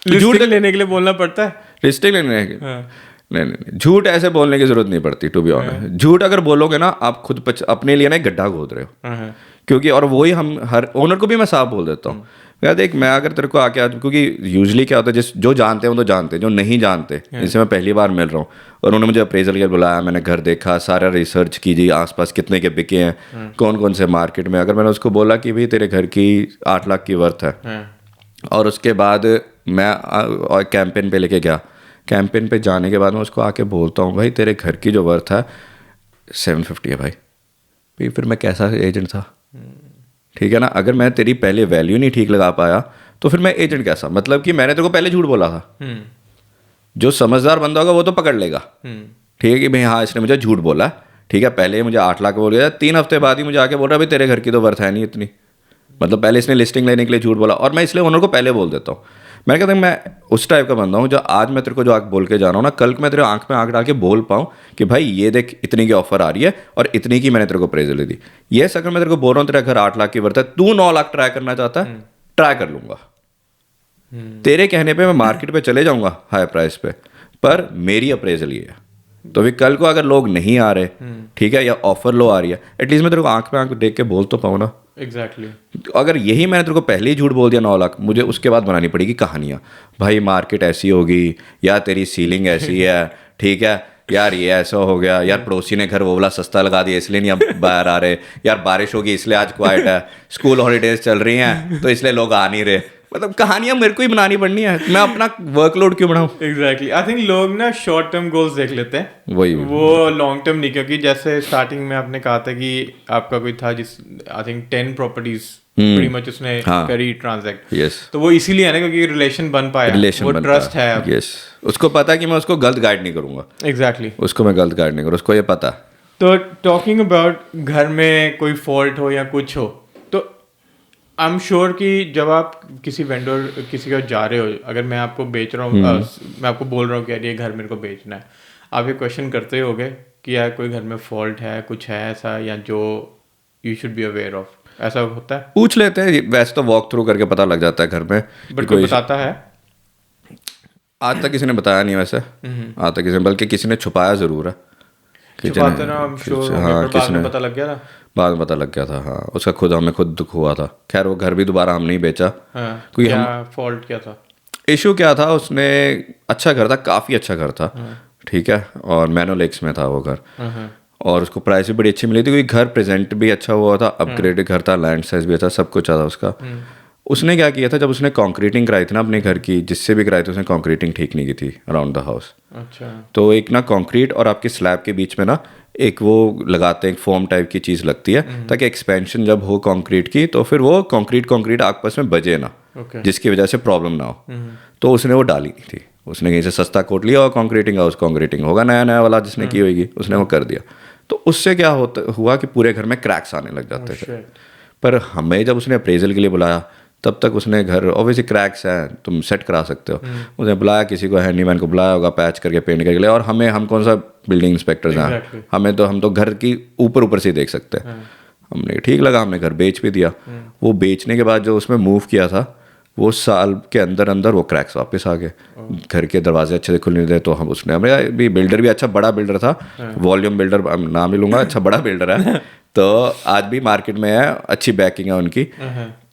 लिस्टिंग लेने के लिए बोलना पड़ता है? लिस्टिंग लेने के हाँ। नहीं, झूठ ऐसे बोलने की जरूरत नहीं पड़ती, टू बी ऑनेस्ट। झूठ अगर बोलोगे ना, आप खुद अपने लिए ना एक गड्ढा खोद रहे हो। हाँ। क्योंकि और वही हम हर ओनर को भी मैं साफ बोल देता हूँ, यार देख, मैं अगर तेरे को आके आज, क्योंकि यूजली क्या होता है, जिस जो जानते हैं वो तो जानते हैं, जो नहीं जानते जिससे मैं पहली बार मिल रहा हूँ और उन्होंने मुझे अप्रेजल के बुलाया, मैंने घर देखा, सारा रिसर्च कीजिए आसपास कितने के बिके हैं, कौन कौन से मार्केट में। अगर मैंने उसको बोला कि भाई तेरे घर की 8 लाख की वर्थ है, और उसके बाद मैं और कैंपेन पे लेके गया, कैंपेन पे जाने के बाद मैं उसको आके बोलता हूँ भाई तेरे घर की जो वर्थ है 750 है भाई फिर मैं कैसा एजेंट था? ठीक है ना। अगर मैं तेरी पहले वैल्यू नहीं ठीक लगा पाया तो फिर मैं एजेंट कैसा? मतलब कि मैंने तेरे को पहले झूठ बोला था। जो समझदार बंदा होगा वो तो पकड़ लेगा, ठीक है, कि भाई हाँ इसने मुझे झूठ बोला, ठीक है, पहले मुझे 8 लाख बोल गया, 3 हफ्ते बाद ही मुझे आके बोल रहा है भाई तेरे घर की तो वर्थ है नहीं इतनी। मतलब पहले इसने लिस्टिंग लेने के लिए झूठ बोला, और मैं इसलिए ओनर को पहले बोल देता हूँ। मैं कहता हूँ मैं उस टाइप का बंदा हूँ जो आज मैं तेरे को जो आग बोल के जा रहा हूँ ना, कल को मैं तेरे आंख में आंख डाल के बोल पाऊँ कि भाई ये देख इतनी की ऑफर आ रही है और इतनी की मैंने तेरे को अप्रेजल दी। ये अगर मैं तेरे को बोल रहा हूँ तेरा घर 8 लाख की वर्थ है, तू 9 लाख ट्राई करना चाहता है, ट्राई कर लूंगा। तेरे कहने पे मैं मार्केट पे चले जाऊंगा हाई प्राइस पे, पर मेरी अप्रेजल ये है। तो भी कल को अगर लोग नहीं आ रहे, ठीक है, या ऑफर लो आ रही है, एटलीस्ट मैं तेरे को आंख पे आंख देख के बोल तो पाऊँ ना। एग्जैक्टली। अगर यही मैंने तेरे को पहले ही झूठ बोल दिया 9 लाख, मुझे उसके बाद बनानी पड़ेगी कहानियाँ, भाई मार्केट ऐसी होगी, या तेरी सीलिंग ऐसी है, ठीक है यार, ये ऐसा हो गया यार, पड़ोसी ने घर वो वाला सस्ता लगा दिया इसलिए नहीं अब बाहर आ रहे, यार बारिश होगी इसलिए आज क्वाइट है, स्कूल हॉलीडेज चल रही हैं तो इसलिए लोग आ नहीं रहे। मतलब कहानियां मेरे को ही बनानी पड़नी है, मैं अपना वर्कलोड क्यों बढ़ाऊं? एग्जैक्टली। आई थिंक लोग ना शॉर्ट टर्म गोल्स देख लेते हैं, वही वो लॉन्ग टर्म नहीं। क्योंकि जैसे स्टार्टिंग में आपने कहा था कि आपका कोई था जिस I think 10 properties pretty much उसने करी ट्रांजैक्ट, यस, तो वो इसीलिए है ना क्योंकि रिलेशन बन पाया, रिलेशन वो बनता ट्रस्ट है अब। यस, उसको पता है कि मैं उसको गलत गाइड नहीं करूंगा। एग्जैक्टली। उसको मैं गलत गाइड नहीं करूँ, उसको ये पता है। तो टॉकिंग अबाउट घर में कोई फॉल्ट हो या कुछ हो, तो आई एम श्योर कि जब आप किसी वेंडर किसी का जा रहे हो, अगर मैं आपको बेच रहा हूँ, मैं आपको बोल रहा हूँ कि यार ये घर मेरे को बेचना है, आप ये क्वेश्चन करते होगे कि यार कोई घर में फॉल्ट है, कुछ है ऐसा या जो you should be aware of, ऐसा होता है? पूछ लेते हैं, वैसे तो वॉक थ्रू करके पता लग जाता है घर में। बट कोई बताता है? आज तक किसी ने बताया नहीं वैसे, आज तक किसी ने, बल्कि किसी ने छुपाया जरूर है। छुपाते ना, I'm sure होंगे, पर बाद में पता लग गया था। बाद में पता लग गया था, हाँ, उसका खुद हमें खुद दुख हुआ था। खैर वो घर भी दोबारा हम नहीं बेचा। क्योंकि क्या फॉल्ट क्या था? इशू क्या था, उसने अच्छा घर था, काफ़ी अच्छा घर था, ठीक है, और मैनो लेक्स में था वो घर, और उसको प्राइस भी बड़ी अच्छी मिली थी, क्योंकि घर प्रेजेंट भी अच्छा हुआ था, अपग्रेडेड घर था, लैंड साइज भी अच्छा, सब कुछ था उसका। उसने क्या किया था, जब उसने कंक्रीटिंग कराई थी ना अपने घर की, जिससे भी कराई थी उसने कंक्रीटिंग ठीक नहीं की थी अराउंड द हाउस। अच्छा। तो एक ना कंक्रीट और आपकी स्लैब के बीच में ना एक वो लगाते हैं, एक फोम टाइप की चीज़ लगती है, ताकि एक्सपेंशन जब हो कंक्रीट की तो फिर वो कंक्रीट आपस में बजे ना, जिसकी वजह से प्रॉब्लम ना हो। तो उसने वो डाली नहीं थी, उसने कहीं से सस्ता कोट लिया और कंक्रीटिंग होगा नया वाला जिसने की होगी, उसने वो कर दिया। तो उससे क्या हुआ कि पूरे घर में क्रैक्स आने लग जाते थे। पर हमें जब उसने अप्रेजल के लिए बुलाया, तब तक उसने घर, ऑब्वियसली क्रैक्स हैं, तुम सेट करा सकते हो, उसने बुलाया किसी को, हैंडीमैन को बुलाया होगा पैच करके पेंट करके ले, और हम कौन सा बिल्डिंग इंस्पेक्टर्स हैं, हम तो घर की ऊपर से ही देख सकते हैं। हमने ठीक लगा, हमने घर बेच भी दिया। वो बेचने के बाद जो उसमें मूव किया था, वो साल के अंदर वो क्रैक्स वापस आ गए, घर के दरवाजे अच्छे से खुल नहीं रहे। तो हम उसने, हमें भी बिल्डर भी अच्छा बड़ा बिल्डर था, वॉल्यूम बिल्डर, नाम नहीं लूँगा, अच्छा बड़ा बिल्डर है, तो आज भी मार्केट में है, अच्छी बैकिंग है उनकी।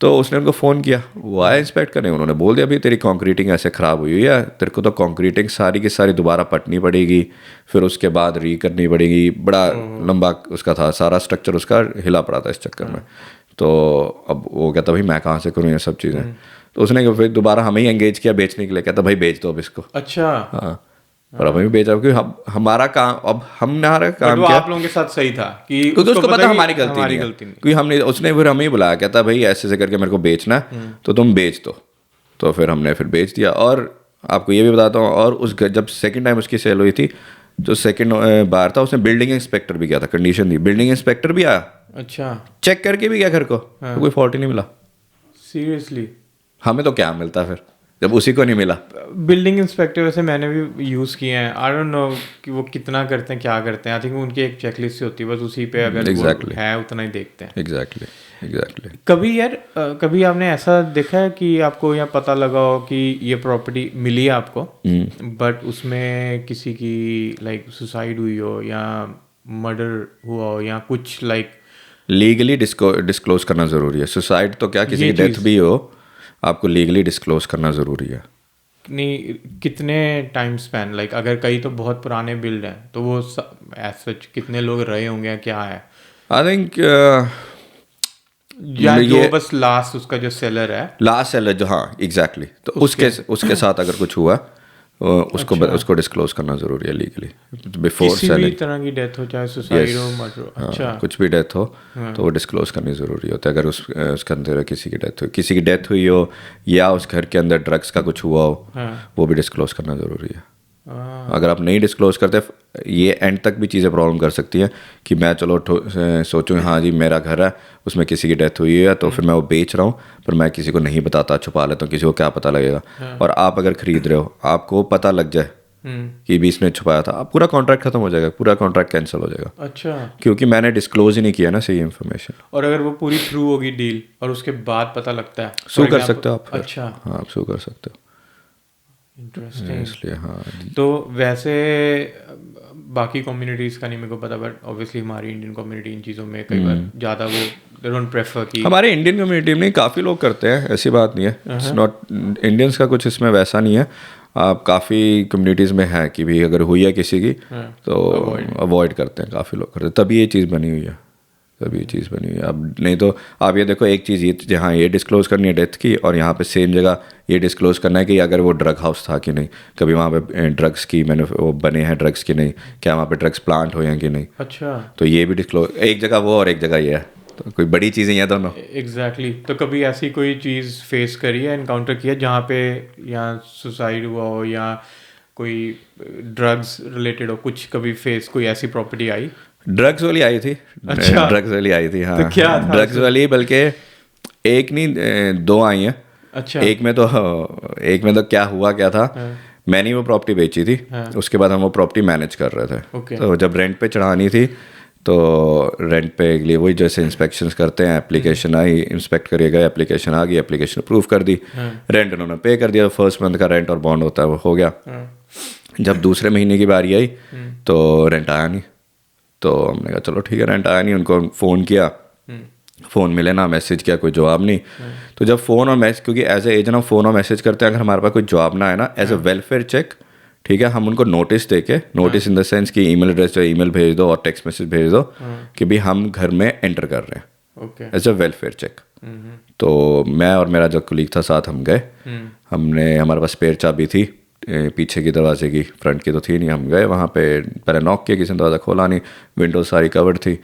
तो उसने उनको फ़ोन किया, वो आया इंस्पेक्ट करने, उन्होंने बोल दिया भाई तेरी कंक्रीटिंग ऐसे ख़राब हुई है, तेरे को तो कंक्रीटिंग सारी की सारी दोबारा पटनी पड़ेगी, फिर उसके बाद री करनी पड़ेगी। बड़ा लंबा उसका था, सारा स्ट्रक्चर उसका हिला पड़ा था इस चक्कर में। तो अब वो कहता भाई मैं कहाँ से करूँ ये सब चीज़ें। तो उसने फिर दोबारा हमें ही एंगेज किया बेचने के लिए, कहता भाई बेच दो अब इसको। अच्छा। हाँ, और अब हमें बेचा, क्योंकि हमारा काम, अब हमारा काम क्या, आप लोगों के साथ सही था कि क्योंकि उसको पता हमारी गलती नहीं है, क्योंकि हमने, उसने फिर हमें ही बुलाया, कहता भाई ऐसे करके मेरे को बेचना है तो तुम बेच दो। तो फिर हमने फिर बेच दिया। और आपको ये भी बताता हूँ, और उस जब सेकंड टाइम उसकी सेल हुई थी, जो सेकंड बार था, उसने बिल्डिंग इंस्पेक्टर भी किया था, कंडीशन दी, बिल्डिंग इंस्पेक्टर भी आया, अच्छा, चेक करके भी गया घर को, तो कोई फॉल्ट ही नहीं मिला। सीरियसली? हमें तो क्या मिलता फिर, जब उसी को नहीं मिला। बिल्डिंग इंस्पेक्टर वैसे मैंने भी यूज़ किए हैं, आई डोंट नो कि वो कितना करते हैं क्या करते हैं, आई थिंक उनकी एक चेकलिस्ट होती है, बस उसी पे अगर Exactly. वो है उतना ही देखते हैं। एग्जैक्टली। कभी यार कभी आपने ऐसा देखा है कि आपको यहाँ पता लगा हो कि ये प्रॉपर्टी मिली है आपको, बट उसमें किसी की लाइक सुसाइड हुई हो या मर्डर हुआ हो या कुछ लाइक लीगली डिस्क्लोज करना ज़रूरी है। सुसाइड तो क्या, किसी ये की डेथ भी हो, आपको लीगली डिस्क्लोज करना ज़रूरी है। नहीं कितने टाइम स्पैन, लाइक अगर कई तो बहुत पुराने बिल्ड हैं तो वो एज सच कितने लोग रहे होंगे, क्या है? आई थिंक या जो बस लास्ट उसका जो सेलर है, लास्ट सेलर जो, हाँ एग्जैक्टली, तो उसके साथ अगर कुछ हुआ उसको डिस्क्लोज करना ज़रूरी है लीगली बिफोर किसी भी सेलिंग। तरह की डेथ हो, चाहे सुसाइड हो, मर्डर, अच्छा कुछ भी डेथ हो तो वो डिस्क्लोज करनी ज़रूरी होता है। अगर उसके अंदर किसी की डेथ हुई हो या उस घर के अंदर ड्रग्स का कुछ हुआ हो, वो भी डिस्क्लोज करना ज़रूरी है। अगर आप नहीं डिस्क्लोज करते, ये एंड तक भी चीज़ें प्रॉब्लम कर सकती हैं कि मैं चलो सोचूं हाँ जी मेरा घर है, उसमें किसी की डेथ हुई है, तो फिर मैं वो बेच रहा हूँ, पर मैं किसी को नहीं बताता, छुपा लेता हूँ, किसी को क्या पता लगेगा। और आप अगर खरीद रहे हो, आपको पता लग जाए कि भी इसने छुपाया था, आप पूरा कॉन्ट्रैक्ट खत्म हो जाएगा, पूरा कॉन्ट्रैक्ट कैंसिल हो जाएगा। अच्छा, क्योंकि मैंने डिस्क्लोज ही नहीं किया ना सही इन्फॉर्मेशन। और अगर वो पूरी थ्रू होगी डील और उसके बाद पता लगता है, सू कर सकते हो आप फिर। अच्छा, हाँ आप सू कर सकते हो। इंटरेस्टिंग। इसलिए हाँ, तो वैसे बाकी कम्युनिटीज़ का नहीं मेरे को पता, बट ऑब्वियसली हमारी इंडियन कम्युनिटी इन चीज़ों में कई बार ज़्यादा वो दे डोंट प्रेफर कि हमारे इंडियन कम्युनिटी में काफ़ी लोग करते हैं, ऐसी बात नहीं है। इट्स नॉट इंडियंस का कुछ इसमें वैसा नहीं है। आप काफ़ी कम्युनिटीज़ में है कि भी अगर हुई है किसी की तो अवॉइड करते हैं, काफ़ी लोग करते हैं, तभी ये चीज़ बनी हुई है, तभी ये चीज़ बनी हुई है। अब नहीं तो आप ये देखो, एक चीज़ ये जहाँ ये डिस्क्लोज करनी है डेथ की, और यहाँ पे सेम जगह ये डिस्क्लोज करना है कि अगर वो ड्रग हाउस था कि नहीं, कभी वहाँ पे ड्रग्स की वो बने हैं ड्रग्स की नहीं, क्या वहाँ पे ड्रग्स प्लांट हुए हैं कि नहीं। अच्छा, तो ये भी डिस्क्लोज, एक जगह वो और एक जगह ये है, तो कोई बड़ी चीज़ें हैं दोनों। एग्जैक्टली। तो कभी ऐसी कोई चीज़ फेस करी है, इनकाउंटर किया जहाँ पे या सुसाइड हुआ हो या कोई ड्रग्स रिलेटेड हो, कुछ कभी फेस कोई ऐसी प्रॉपर्टी आई? ड्रग्स वाली आई थी। अच्छा, ड्रग्स वाली आई थी, हाँ। तो क्या था ड्रग्स वाली, बल्कि एक नहीं दो आई हैं। अच्छा, एक में तो क्या हुआ क्या था, मैंने वो प्रॉपर्टी बेची थी, उसके बाद हम वो प्रॉपर्टी मैनेज कर रहे थे। Okay. तो जब रेंट पे चढ़ानी थी तो रेंट पे के लिए वही जैसे इंस्पेक्शंस करते हैं, एप्लीकेशन आई, इंस्पेक्ट करिएगा, एप्लीकेशन आ गई, एप्लीकेशन अप्रूव कर दी, रेंट उन्होंने पे कर दिया, फर्स्ट मंथ का रेंट और बॉन्ड होता है वो हो गया। जब दूसरे महीने की बारी आई तो रेंट आया नहीं, तो हमने कहा चलो ठीक है, रेंट आया नहीं, उनको फ़ोन किया, फ़ोन मिले ना, मैसेज किया, कोई जवाब नहीं। तो जब फ़ोन और मैसेज, क्योंकि एज ए एजेंट हम फ़ोन और मैसेज करते हैं, अगर हमारे पास कोई जवाब ना है ना, एज ए वेलफेयर चेक, ठीक है, हम उनको नोटिस दे के, नोटिस इन द सेंस कि ईमेल एड्रेस जो ईमेल भेज दो और टेक्स्ट मैसेज भेज दो कि भाई हम घर में एंटर कर रहे हैं, okay, as a welfare check. तो मैं और मेरा जो कुलीग था साथ, हम गए, हमारे पास स्पेयर चाबी थी पीछे की दरवाजे की, फ्रंट की तो थी नहीं। हम गए वहाँ पे, पहले नॉक किया, किसी ने दरवाज़ा खोला नहीं, विंडोज सारी कवर्ड थी।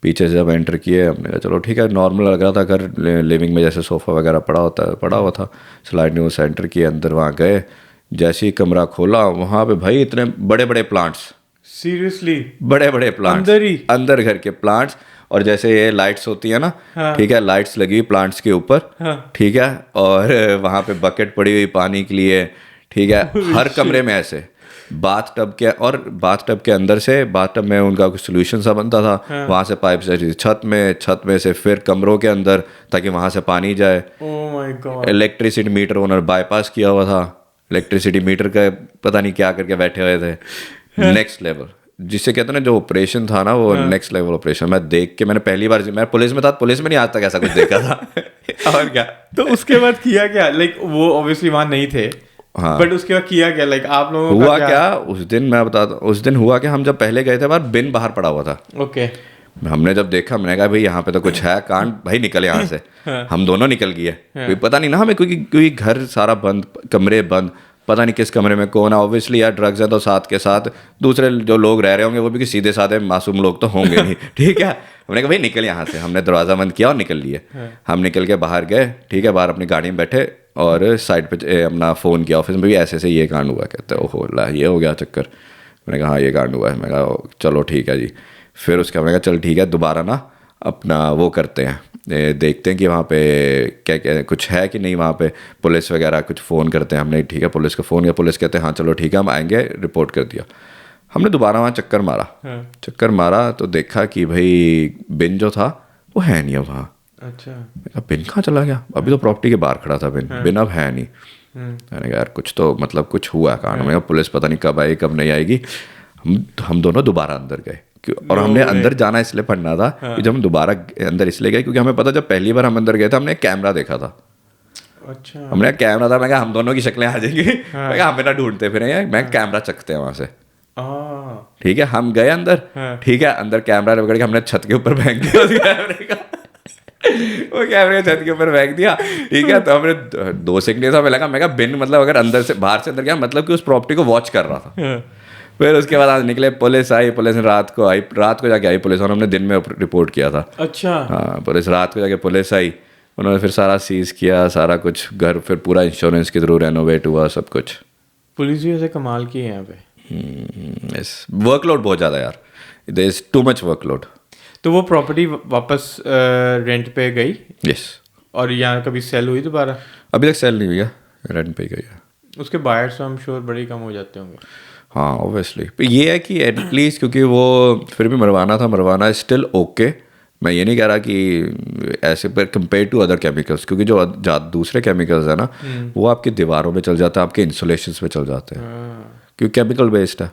पीछे से जब एंटर किए, हमने कहा चलो ठीक है, नॉर्मल लग रहा था घर, लिविंग में जैसे सोफ़ा वगैरह पड़ा हुआ था, स्लाइड ने से एंटर किया, अंदर वहाँ गए, जैसे ही कमरा खोला, वहाँ पे भाई इतने बड़े बड़े प्लांट्स, सीरियसली बड़े बड़े प्लांट्स अंदर घर के प्लांट्स, और जैसे ये लाइट्स होती है ना, ठीक है, लाइट्स लगी हुई प्लांट्स के ऊपर, ठीक है, और वहाँ पे बकेट पड़ी हुई पानी के लिए, ठीक है, हर कमरे में ऐसे बाथटब के अंदर से, बाथटब में उनका कुछ सोल्यूशन सा बनता था, वहाँ से पाइप से छत में से फिर कमरों के अंदर, ताकि वहाँ से पानी जाए। Oh my God. Electricity metre उन्होंने बाईपास किया हुआ था, इलेक्ट्रिसिटी मीटर का पता नहीं क्या करके बैठे हुए थे। नेक्स्ट लेवल, जिसे कहते हैं ना, जो ऑपरेशन था ना, वो नेक्स्ट लेवल ऑपरेशन। मैं देख के, मैंने पहली बार, मैं पुलिस में था, पुलिस में नहीं आज तक ऐसा कुछ देखा था। और क्या, तो उसके बाद किया क्या? लाइक वो ऑब्वियसली वहां नहीं थे, हाँ, बट उसके बाद किया क्या? लाइक आप लोगों का हुआ क्या उस दिन, मैं बताता हूँ। उस दिन हुआ क्या, हम जब पहले गए थे बाहर, बिन बाहर पड़ा हुआ था। ओके, हमने जब देखा, मैंने कहा भाई यहाँ पे तो कुछ है, कांड भाई निकल यहाँ से। हम दोनों निकल गए, कोई पता नहीं ना हमें, क्योंकि घर सारा बंद, कमरे बंद, पता नहीं किस कमरे में कौन है। ऑब्वियसली यार ड्रग्स है तो साथ के साथ दूसरे जो लोग रह रहे होंगे वो भी सीधे साधे मासूम लोग तो होंगे नहीं, ठीक है। हमने कहा भाई निकल यहाँ से, हमने दरवाज़ा बंद किया और निकल लिए। हम निकल के बाहर गए, ठीक है, बाहर अपनी गाड़ी में बैठे और साइड पे अपना फ़ोन किया ऑफिस में भी, ऐसे ये कांड हुआ। कहते ओहो ला, ये हो गया चक्कर। मैंने कहा हाँ ये कांड हुआ है। मैं कहा चलो ठीक है जी। फिर उसके मैंने कहा चल ठीक है, दोबारा ना अपना वो करते हैं, देखते हैं कि वहाँ पे क्या क्या कुछ है कि नहीं, वहाँ पे पुलिस वगैरह कुछ फ़ोन करते हैं, हमने ठीक है पुलिस को फ़ोन किया, पुलिस कहते हैं हाँ चलो ठीक है हम आएंगे, रिपोर्ट कर दिया। हमने दोबारा वहाँ चक्कर मारा तो देखा कि भाई बिन जो था वो है नहीं अब वहाँ। अच्छा। मैं कहा बिन कहाँ चला गया, अभी तो प्रॉपर्टी के बाहर खड़ा था बिन अब है नहीं। मैंने कहा यार कुछ तो मतलब कुछ हुआ कांड में, पुलिस पता नहीं कब आएगी कब नहीं आएगी। हम दोनों दोबारा अंदर गए और हमने अंदर जाना इसलिए पड़ना था कि जब हम दोबारा अंदर इसलिए गए क्योंकि हमें पता जब पहली बार हम अंदर गए थे हमने एक कैमरा देखा था। अच्छा। हमने कैमरा था, मैं कहा हम दोनों की शक्लें आ जाएंगी, मैं कहा हमें ना ढूंढते फिरे, मैं कैमरा चखते हैं वहां से। ठीक है हम गए अंदर, ठीक है अंदर कैमरा पकड़ के हमने छत के ऊपर फेंक दिया उस कैमरे का वो कैमरे छत के ऊपर फेंक दिया। ठीक है तो हमने 2 सेकंड ऐसा लगा, मैं कहा बिन मतलब अगर अंदर से बाहर से अंदर गया मतलब कि उस प्रॉपर्टी को वॉच कर रहा था। फिर उसके बाद आज निकले, पुलिस आई, पुलिस ने रात को जाके आई पुलिस, और हमने दिन में रिपोर्ट किया था। अच्छा। हाँ पुलिस रात को जाके पुलिस आई, उन्होंने फिर सारा सीज किया, सारा कुछ घर फिर पूरा इंश्योरेंस के थ्रू रेनोवेट हुआ सब कुछ। पुलिस भी ऐसे कमाल की है यहाँ पे। वर्कलोड बहुत ज़्यादा यार, there is too much workload. तो वो प्रॉपर्टी वापस रेंट पे गई? यस। और यहाँ कभी सेल हुई दोबारा? अभी तक सेल नहीं हुई है, रेंट पे ही गई है। उसके बायर्स आई एम श्योर बड़े कम हो जाते होंगे। हाँ ऑब्वियसली, ये है कि एटलीस्ट क्योंकि वो फिर भी मरवाना स्टिल ओके। मैं ये नहीं कह रहा कि ऐसे पर कंपेयर टू अदर केमिकल्स, क्योंकि जो दूसरे केमिकल्स है ना वो आपकी दीवारों में चल जाता है, आपके इंसुलेशन पे चल जाते हैं, क्योंकि केमिकल बेस्ड है,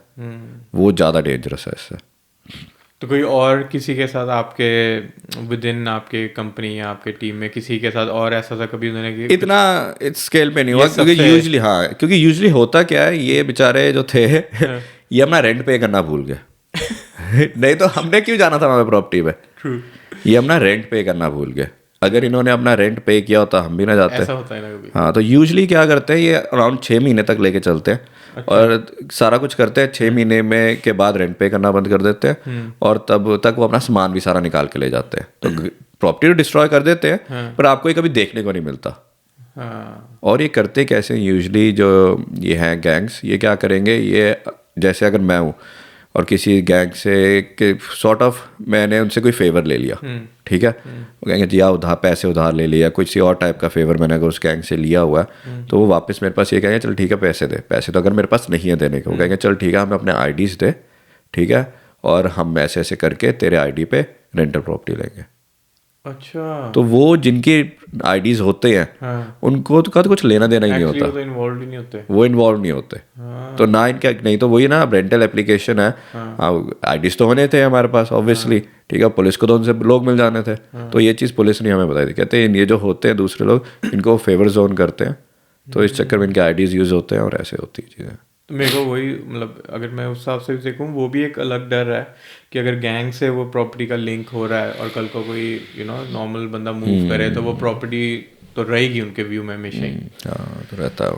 वो ज़्यादा डेंजरस है इससे। तो कोई और किसी के साथ आपके विद इन आपके कंपनी या आपके टीम में किसी के साथ और ऐसा था कभी उन्होंने इतना इस स्केल पे नहीं हुआ? क्योंकि यूजली होता क्या है, ये बेचारे जो थे ये अपना रेंट पे करना भूल गए नहीं तो हमने क्यों जाना था हमारे प्रॉपर्टी पे, ये अपना रेंट पे करना भूल गए। अगर इन्होंने अपना रेंट पे किया होता हम भी ना जाते। ऐसा होता है ना कभी। हाँ तो यूजली क्या करते हैं, ये अराउंड 6 महीने तक लेके चलते हैं। अच्छा। और सारा कुछ करते हैं, 6 महीने में के बाद रेंट पे करना बंद कर देते हैं, और तब तक वो अपना सामान भी सारा निकाल के ले जाते हैं। तो प्रॉपर्टी तो डिस्ट्रॉय कर देते हैं पर आपको ये कभी देखने को नहीं मिलता। और ये करते कैसे यूजली जो ये हैं गैंग्स, ये क्या करेंगे, ये जैसे अगर मैं हूँ और किसी गैंग से के सॉर्ट ऑफ मैंने उनसे कोई फेवर ले लिया, ठीक है, वो कहेंगे जी या पैसे उधार ले लिया, किसी और टाइप का फेवर मैंने अगर उस गैंग से लिया हुआ है तो वो वापस मेरे पास ये कहेंगे चल ठीक है पैसे दे। पैसे तो अगर मेरे पास नहीं है देने के, वो कहेंगे चल ठीक है हमें अपने आईडीज़ दे, ठीक है, और हम ऐसे ऐसे करके तेरे आईडी पे रेंटल प्रॉपर्टी लेंगे। अच्छा। तो वो जिनके आईडीज होते हैं उनको तो कुछ लेना देना ही नहीं होता, वो इन्वॉल्व ही नहीं होते, वो इन्वॉल्व नहीं होते। तो ना इनका नहीं तो वही ना, रेंटल एप्लीकेशन है, आईडीज तो होने थे हमारे पास ऑब्वियसली, ठीक है, पुलिस को तो उनसे लोग मिल जाने थे। तो ये चीज़ पुलिस ने हमें बताई थी, कहते हैं ये जो होते हैं दूसरे लोग इनको फेवर जोन करते हैं, तो इस चक्कर में इनके आईडीज यूज होते हैं और ऐसे होती है चीज़ें। तो मेरे को वही मतलब अगर मैं उस हिसाब से देखूँ वो भी एक अलग डर है कि अगर गैंग से वो प्रॉपर्टी का लिंक हो रहा है और कल को कोई नॉर्मल बंदा मूव करे तो वो प्रॉपर्टी तो रहेगी उनके व्यू में हमेशा ही। हाँ तो रहता है।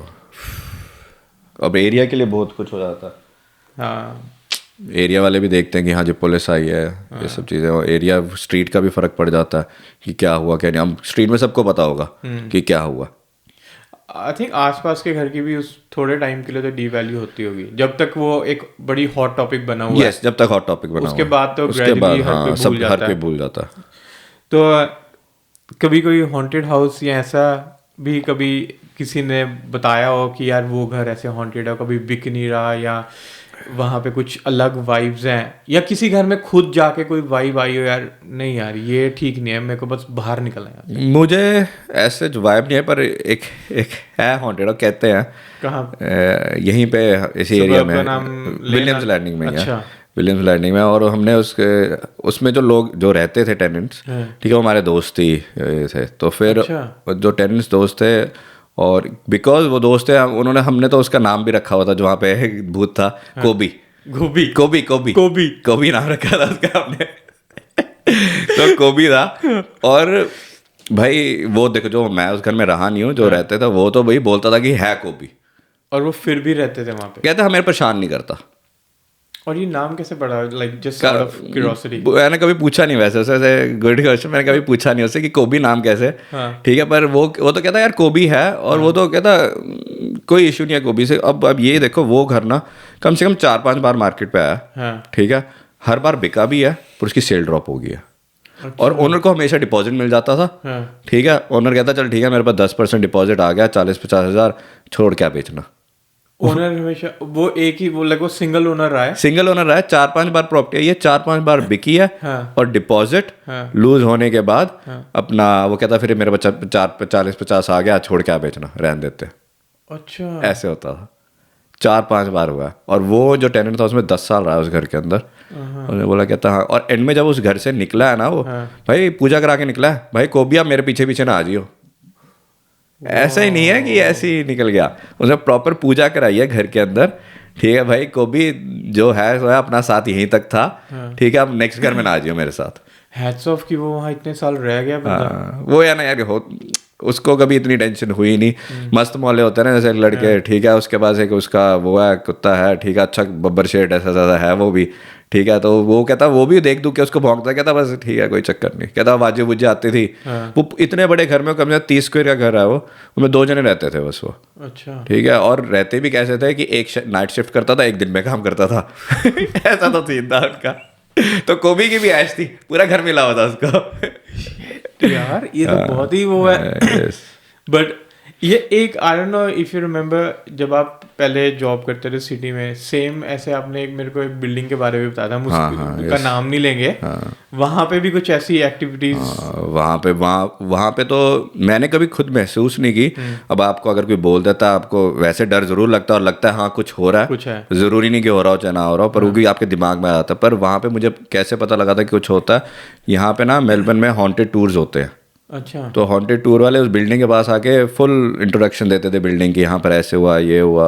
अब एरिया के लिए बहुत कुछ हो जाता है। हाँ एरिया वाले भी देखते हैं कि हाँ जी पुलिस आई है, ये सब चीज़ें, और एरिया स्ट्रीट का भी फ़र्क पड़ जाता है कि क्या हुआ क्या नहीं। हम स्ट्रीट में सबको पता होगा कि क्या हुआ। आई थिंक आसपास के घर की भी उस थोड़े टाइम के लिए तो डी वैल्यू होती होगी जब तक वो एक बड़ी हॉट टॉपिक बना हुआ है। यस, जब तक हॉट टॉपिक बना उसके हुआ बाद तो ग्रेजुअली हर कोई भूल जाता है। तो कभी कोई हॉन्टेड हाउस या ऐसा भी कभी किसी ने बताया हो कि यार वो घर ऐसे हॉन्टेड है, कभी बिक नहीं रहा या वहाँ पे कुछ अलग वाइब्स हैं, या किसी घर में खुद जाके कोई वाइब आई हो यार नहीं यार ये ठीक नहीं है, मेरे को बस बाहर निकलना है? मुझे ऐसे जो वाइब नहीं है पर एक है हॉन्टेड, कहते हैं। कहाँ? यहीं पे इसी एरिया में, विलियम्स लैंडिंग में। अच्छा। विलियम्स लैंडिंग में। और हमने उसमें जो लोग जो रहते थे टेनेंट्स, ठीक है, वो हमारे दोस्त ही थे। तो फिर जो टेनेंट्स दोस्त थे, और बिकॉज वो दोस्त है उन्होंने हमने तो उसका नाम भी रखा हुआ था जो वहाँ पे भूत था, कोबी नाम रखा था उसका हमने तो कोबी था। और भाई वो देखो, जो मैं उस घर में रहा नहीं हूँ, जो रहते थे वो तो भाई बोलता था कि है कोबी, और वो फिर भी रहते थे वहाँ पे। कहते हमें परेशान नहीं करता। और ये नाम कैसे पड़ा? Like just out of curiosity. मैंने कभी पूछा नहीं, वैसे गुड क्वेश्चन, मैंने कभी पूछा नहीं उससे कि कोबी नाम कैसे। ठीक है, पर वो तो कहता यार कोबी है, और वो तो कहता कोई इशू नहीं है कोबी से। अब ये देखो, वो घर ना कम से कम 4-5 बार मार्केट पे आया, ठीक है, हर बार बिका भी है पर उसकी सेल ड्रॉप हो गई है। और ओनर को हमेशा डिपॉजिट मिल जाता था। हाँ। ठीक है, ओनर कहता चल ठीक है मेरे पास 10% डिपॉजिट आ गया, 40-50 हज़ार, छोड़ क्या बेचना। ओनर हमेशा वो एक ही, वो लगभग सिंगल ओनर रहा है। सिंगल ओनर रहा है, 4-5 बार प्रॉपर्टी है, ये 4-5 बार बिकी है। हाँ। और डिपॉजिट हाँ। लूज होने के बाद अपना वो कहता फिर मेरे बच्चा 40-50 आ गया, छोड़ क्या बेचना, रहने देते। अच्छा। ऐसे होता था, 4-5 बार हुआ। और वो जो टेनेंट था उसमें 10 साल रहा उस घर के अंदर। उन्होंने बोला कहता हाँ, और एंड में जब उस घर से निकला है ना वो, भाई पूजा करा के निकला है, भाई कोबिया मेरे पीछे पीछे ना आ जियो। ऐसा ही नहीं है कि ऐसे ही निकल गया, उसने प्रॉपर पूजा कराई है घर के अंदर। ठीक है भाई, कोबी जो है सो है, अपना साथ यहीं तक था। ठीक है, अब नेक्स्ट घर में ना आ जियो मेरे साथ। हैट्स ऑफ कि वो वहाँ इतने साल रह गया बंदा। हाँ, वो है ना यार, उसको कभी इतनी टेंशन हुई नहीं। मस्त मौले होते हैं ना जैसे लड़के। ठीक है, उसके पास एक उसका वो है कुत्ता है। ठीक है, अच्छा बब्बर शेड ऐसा ज़्यादा है वो भी। ठीक है, तो वो कहता वो भी देख के उसको भौंकता, कहता बस ठीक है कोई चक्कर नहीं। कहता वाजे बुझे आती थी। वो इतने बड़े घर में कम से कम 30 स्क्वायर का घर है वो, उसमें 2 जने रहते थे बस वो। अच्छा। ठीक है, और रहते भी कैसे थे कि एक नाइट शिफ्ट करता था, एक दिन में काम करता था। ऐसा तो सीन था उनका। तो कोबी की भी ऐश थी, पूरा घर मिला हुआ था उसको। यार ये तो बहुत ही वो है। बट ये एक I don't know if you remember, जब आप पहले जॉब करते थे सिटी में, सेम ऐसे आपने एक मेरे को एक बिल्डिंग के बारे में बताया था, उसका नाम नहीं लेंगे। वहाँ पे भी कुछ ऐसी एक्टिविटीज? वहाँ पे तो मैंने कभी खुद महसूस नहीं की। अब आपको अगर कोई बोल देता, आपको वैसे डर जरूर लगता है और लगता है हाँ कुछ हो रहा है, कुछ है। जरूरी नहीं कि हो रहा हो चाहे ना हो रहा हो, पर वो भी आपके दिमाग में आ जाता है। पर वहाँ पे मुझे कैसे पता लगा था कि कुछ होता है, यहाँ पे ना मेलबर्न में हॉन्टेड टूर्स होते हैं। अच्छा। तो हॉन्टेड टूर वाले उस बिल्डिंग के पास आके फुल इंट्रोडक्शन देते थे बिल्डिंग की, यहाँ पर ऐसे हुआ, ये हुआ,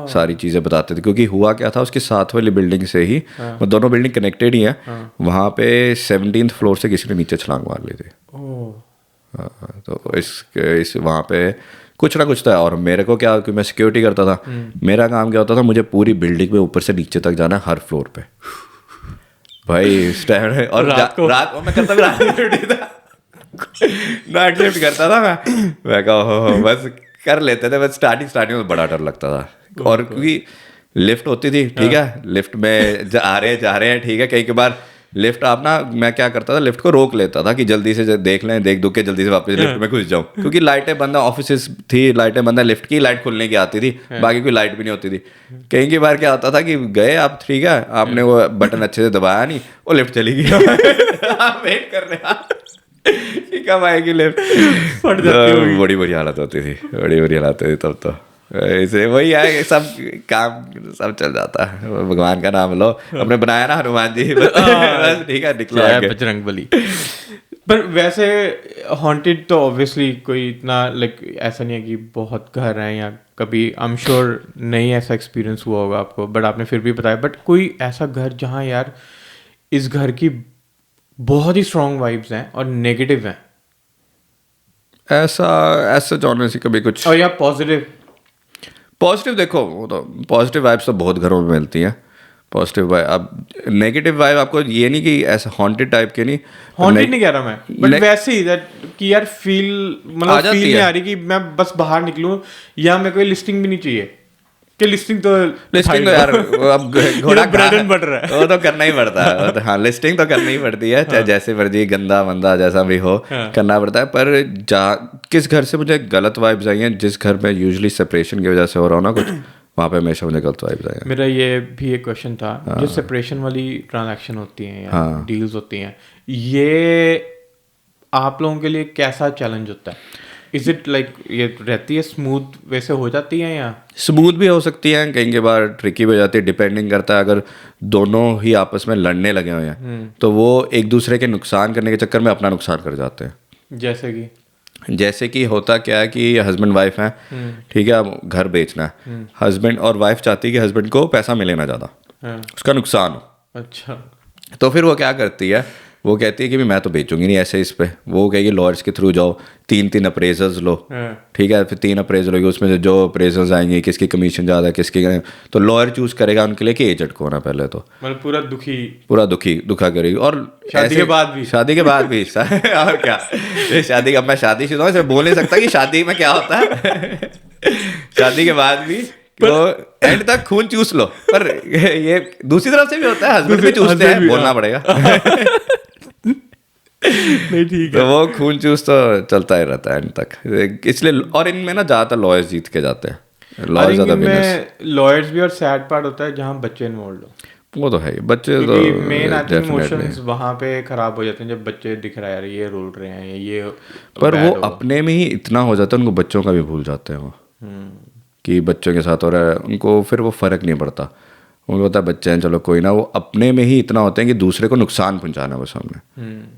सारी चीज़ें बताते थे। क्योंकि हुआ क्या था, उसकी साथ वाली बिल्डिंग से ही, वो दोनों बिल्डिंग कनेक्टेड ही हैं। वहाँ पे 17th फ्लोर से किसी ने नीचे छलांग मार ली थी। तो इस वहाँ पे कुछ ना कुछ था। और मेरे को क्या, कि मैं सिक्योरिटी करता था, मेरा काम क्या होता था, मुझे पूरी बिल्डिंग में ऊपर से नीचे तक जाना है हर फ्लोर पे भाई। स्टैंड और रात को मैं करता भी रात में था, नाइट शिफ्ट करता था मैं कहा बस कर लेते थे। बस स्टार्टिंग में बड़ा डर लगता था। और क्योंकि लिफ्ट होती थी, ठीक है, लिफ्ट में जा रहे हैं, ठीक है, कई के बार लिफ्ट आप ना, मैं क्या करता था, लिफ्ट को रोक लेता था कि जल्दी से देख दुख के जल्दी से वापस लिफ्ट में घुस जाऊं। क्योंकि लाइटें बंद, ऑफिस थी, लाइटें बंद, लिफ्ट की लाइट खुलने की आती थी, बाकी कोई लाइट भी नहीं होती थी। कई की बार क्या होता था कि गए आप, ठीक है, आपने वो बटन अच्छे से दबाया नहीं, वो लिफ्ट चली गई। आप वेट कर रहे कब आएगी लिफ्ट, फट जाती होगी। बड़ी बुरी हालत होती थी, बड़ी बुरी हालत होती थी तब तो। ऐसे वही है, सब काम सब चल जाता है। भगवान का नाम लो, अपने बनाया ना हनुमान जी, बस ठीक है, निकला बजरंगबली। पर वैसे हॉन्टेड तो ऑब्वियसली कोई इतना लाइक ऐसा नहीं है कि बहुत घर हैं या कभी, आई एम श्योर नहीं ऐसा एक्सपीरियंस हुआ होगा आपको, बट आपने फिर भी बताया। बट कोई ऐसा घर जहाँ यार इस घर की बहुत ही स्ट्रॉन्ग वाइब्स हैं और नेगेटिव हैं, ऐसा जॉनर से कभी कुछ, और या पॉजिटिव देखो, वो तो पॉजिटिव वाइब्स तो बहुत घरों में मिलती हैं। पॉजिटिव वाइब, अब नेगेटिव वाइब आपको ये नहीं कि ऐसा हॉन्टेड टाइप के नहीं, हॉन्टेड नहीं कह रहा मैं, बट वैसे ही दैट कि यार फील नहीं आ रही कि मैं बस बाहर निकलूं, या मेरे को लिस्टिंग भी नहीं चाहिए कि लिस्टिंग तो यार अब घोड़ा ब्रेड एंड बटर है, वो तो करना ही पड़ता है। हाँ, लिस्टिंग तो करनी ही पड़ती है, चाहे जैसे मर्जी गंदा मंदा जैसा भी हो, करना पड़ता है। पर किस घर से मुझे गलत वाइब्स आई हैं, जिस घर में यूजुअली सेपरेशन की वजह से हो रहा हो ना कुछ, वहाँ पे हमेशा मुझे गलत वाइब्स आई हैं। मेरा ये भी एक क्वेश्चन था, जो सेपरेशन वाली ट्रांजैक्शन होती हैं या डील्स होती हैं, ये आप लोगों के लिए कैसा चैलेंज होता है? इज इट लाइक ये रहती है स्मूथ, वैसे हो जाती है या स्मूथ भी हो सकती है, कई बार ट्रिकी भी हो जाती है, डिपेंडिंग करता है। अगर दोनों ही आपस में लड़ने लगे हुए हैं तो वो एक दूसरे के नुकसान करने के चक्कर में अपना नुकसान कर जाते हैं। जैसे कि होता क्या है कि हस्बैंड वाइफ हैं, ठीक है, अब घर बेचना है, हस्बैंड और वाइफ चाहती है कि हस्बैंड को पैसा मिले ना ज़्यादा, उसका नुकसान हो। अच्छा, तो फिर वो क्या करती है, वो कहती है कि मैं तो बेचूंगी नहीं ऐसे इस पे। वो कहेगी लॉयर्स के थ्रू जाओ, 3 अप्रेजल्स लो, ठीक है, फिर 3 अप्रेजल होगी, उसमें से जो अप्रेजल्स आएंगे, किसकी कमीशन ज़्यादा है, किसकी, तो लॉयर चूज करेगा उनके लिए कि एजेंट कौन है पहले। तो मतलब पूरा दुखा करेगी। और शादी के बाद भी और क्या, शादी, अब मैं शादीशुदा हूं, बोल नहीं सकता कि शादी में क्या होता है। शादी के बाद भी तो एंड तक खून चूस लो, पर ये दूसरी तरफ से भी होता है, हस्बैंड भी चूसते हैं, बोलना पड़ेगा। नहीं ठीक तो वो खून चूस तो चलता ही रहता है एंड तक, इसलिए। और इनमें ना ज़्यादातर लॉयर्स जीत के जाते हैं, लॉयर्स ज़्यादा विनर्स। लॉयर्स भी, और सैड पार्ट होता है जहाँ बच्चे इन्वॉल्व हो, वो तो है ही, बच्चे तो क्योंकि main I think definitely. Emotions वहाँ पे खराब हो जाते हैं जब बच्चे दिख रहा है यार ये रोल रहे हैं, ये पर bad वो होगा। अपने में ही इतना हो जाता है, उनको बच्चों का भी भूल जाते हैं वो, कि बच्चों के साथ हो रहा है, उनको फिर वो फ़र्क नहीं पड़ता। उनको पता है बच्चे हैं, चलो कोई ना। वो अपने में ही इतना होते हैं कि दूसरे को नुकसान पहुंचाना है बस हमने,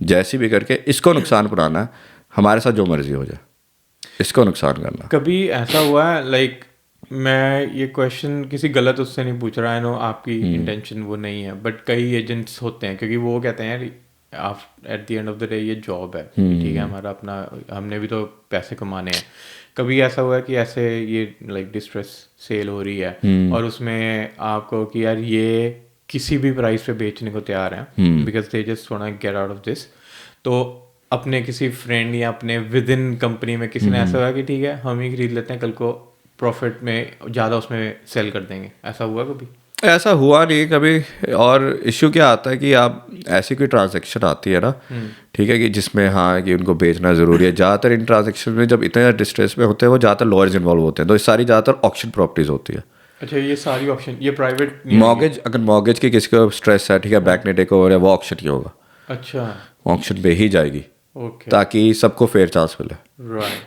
जैसे भी करके इसको नुकसान पहुंचाना है, हमारे साथ जो मर्जी हो जाए, इसको नुकसान करना। कभी ऐसा हुआ है, लाइक मैं ये क्वेश्चन किसी गलत उससे नहीं पूछ रहा है, नो आपकी इंटेंशन वो नहीं है, बट कई एजेंट्स होते हैं, क्योंकि वो कहते हैं यार at the end of the day ये जॉब है, ठीक है, हमारा अपना, हमने भी तो पैसे कमाने हैं। कभी ऐसा हुआ है कि ऐसे ये लाइक डिस्ट्रेस सेल हो रही है और उसमें आपको कि यार ये किसी भी प्राइस पे बेचने को तैयार हैं, because they just want to get out of this, तो अपने किसी फ्रेंड या अपने विद इन कंपनी में किसी ने ऐसा हुआ कि ठीक है हम ही खरीद लेते हैं, कल को प्रॉफिट में ज़्यादा उसमें सेल कर देंगे, ऐसा हुआ कभी? ऐसा हुआ नहीं कभी। और इश्यू क्या आता है कि आप ऐसी कोई ट्रांजैक्शन आती है ना, ठीक है, कि जिसमें हाँ कि उनको बेचना ज़रूरी है। ज़्यादातर इन ट्रांजैक्शन में जब इतने डिस्ट्रेस में होते हैं, वो ज़्यादातर लॉयर्स इन्वॉल्व होते हैं, तो ये सारी ज़्यादातर ऑक्शन प्रॉपर्टीज होती है। अच्छा, ये सारी ऑप्शन, ये प्राइवेट मॉर्गेज, अगर मॉर्गेज की किसी को स्ट्रेस है, ठीक है, बैंक ने टेक ओवर है, वो ऑक्शन ही होगा, अच्छा ऑक्शन पे ही जाएगी, ओके, ताकि सबको फेयर चांस मिले। राइट,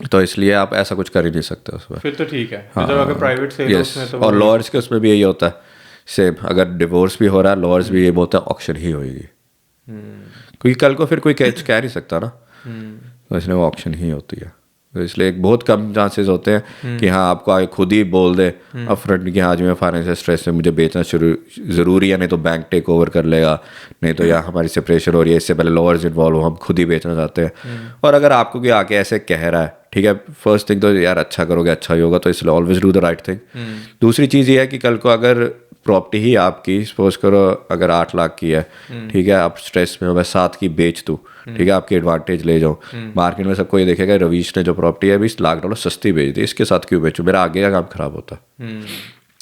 तो इसलिए आप ऐसा कुछ कर ही नहीं सकते उसमें। फिर तो ठीक है, मतलब अगर प्राइवेट सेल है यस, उसमें तो और लॉयर्स के उसमें भी यही होता है सेम। अगर डिवोर्स भी हो रहा है, लॉयर्स भी ये बोलता है ऑक्शन ही होगी, क्योंकि कल को फिर कोई कैच कह नहीं सकता ना, तो इसलिए वो ऑक्शन ही होती है। तो इसलिए एक बहुत कम चांसेस होते हैं कि हाँ आपको आगे खुद ही बोल दे अपफ्रंट कि हाँ आज मैं फाइनेंशियल स्ट्रेस से मुझे बेचना ज़रूरी है, नहीं तो बैंक टेक ओवर कर लेगा, नहीं तो यहाँ हमारी सेपरेशन हो रही है, इससे पहले लॉयर्स इन्वॉल्व हो, हम खुद ही बेचना चाहते हैं। और अगर आपको कोई आके ऐसे कह रहा है, ठीक है, फर्स्ट थिंग तो यार अच्छा करोगे अच्छा ही होगा, तो इसलिए always do the right thing. दूसरी चीज़ ये है कि कल को अगर प्रॉपर्टी ही आपकी सपोज करो अगर 8 लाख की है, ठीक है, आप स्ट्रेस में हो, मैं 7 की बेच दूँ, ठीक है, आपकी एडवांटेज ले जाओ, मार्केट में सबको ये देखेगा रवीश ने जो प्रॉपर्टी है $20 लाख सस्ती बेच दी, इसके साथ क्यों बेचूं, मेरा आगे का काम खराब होता है।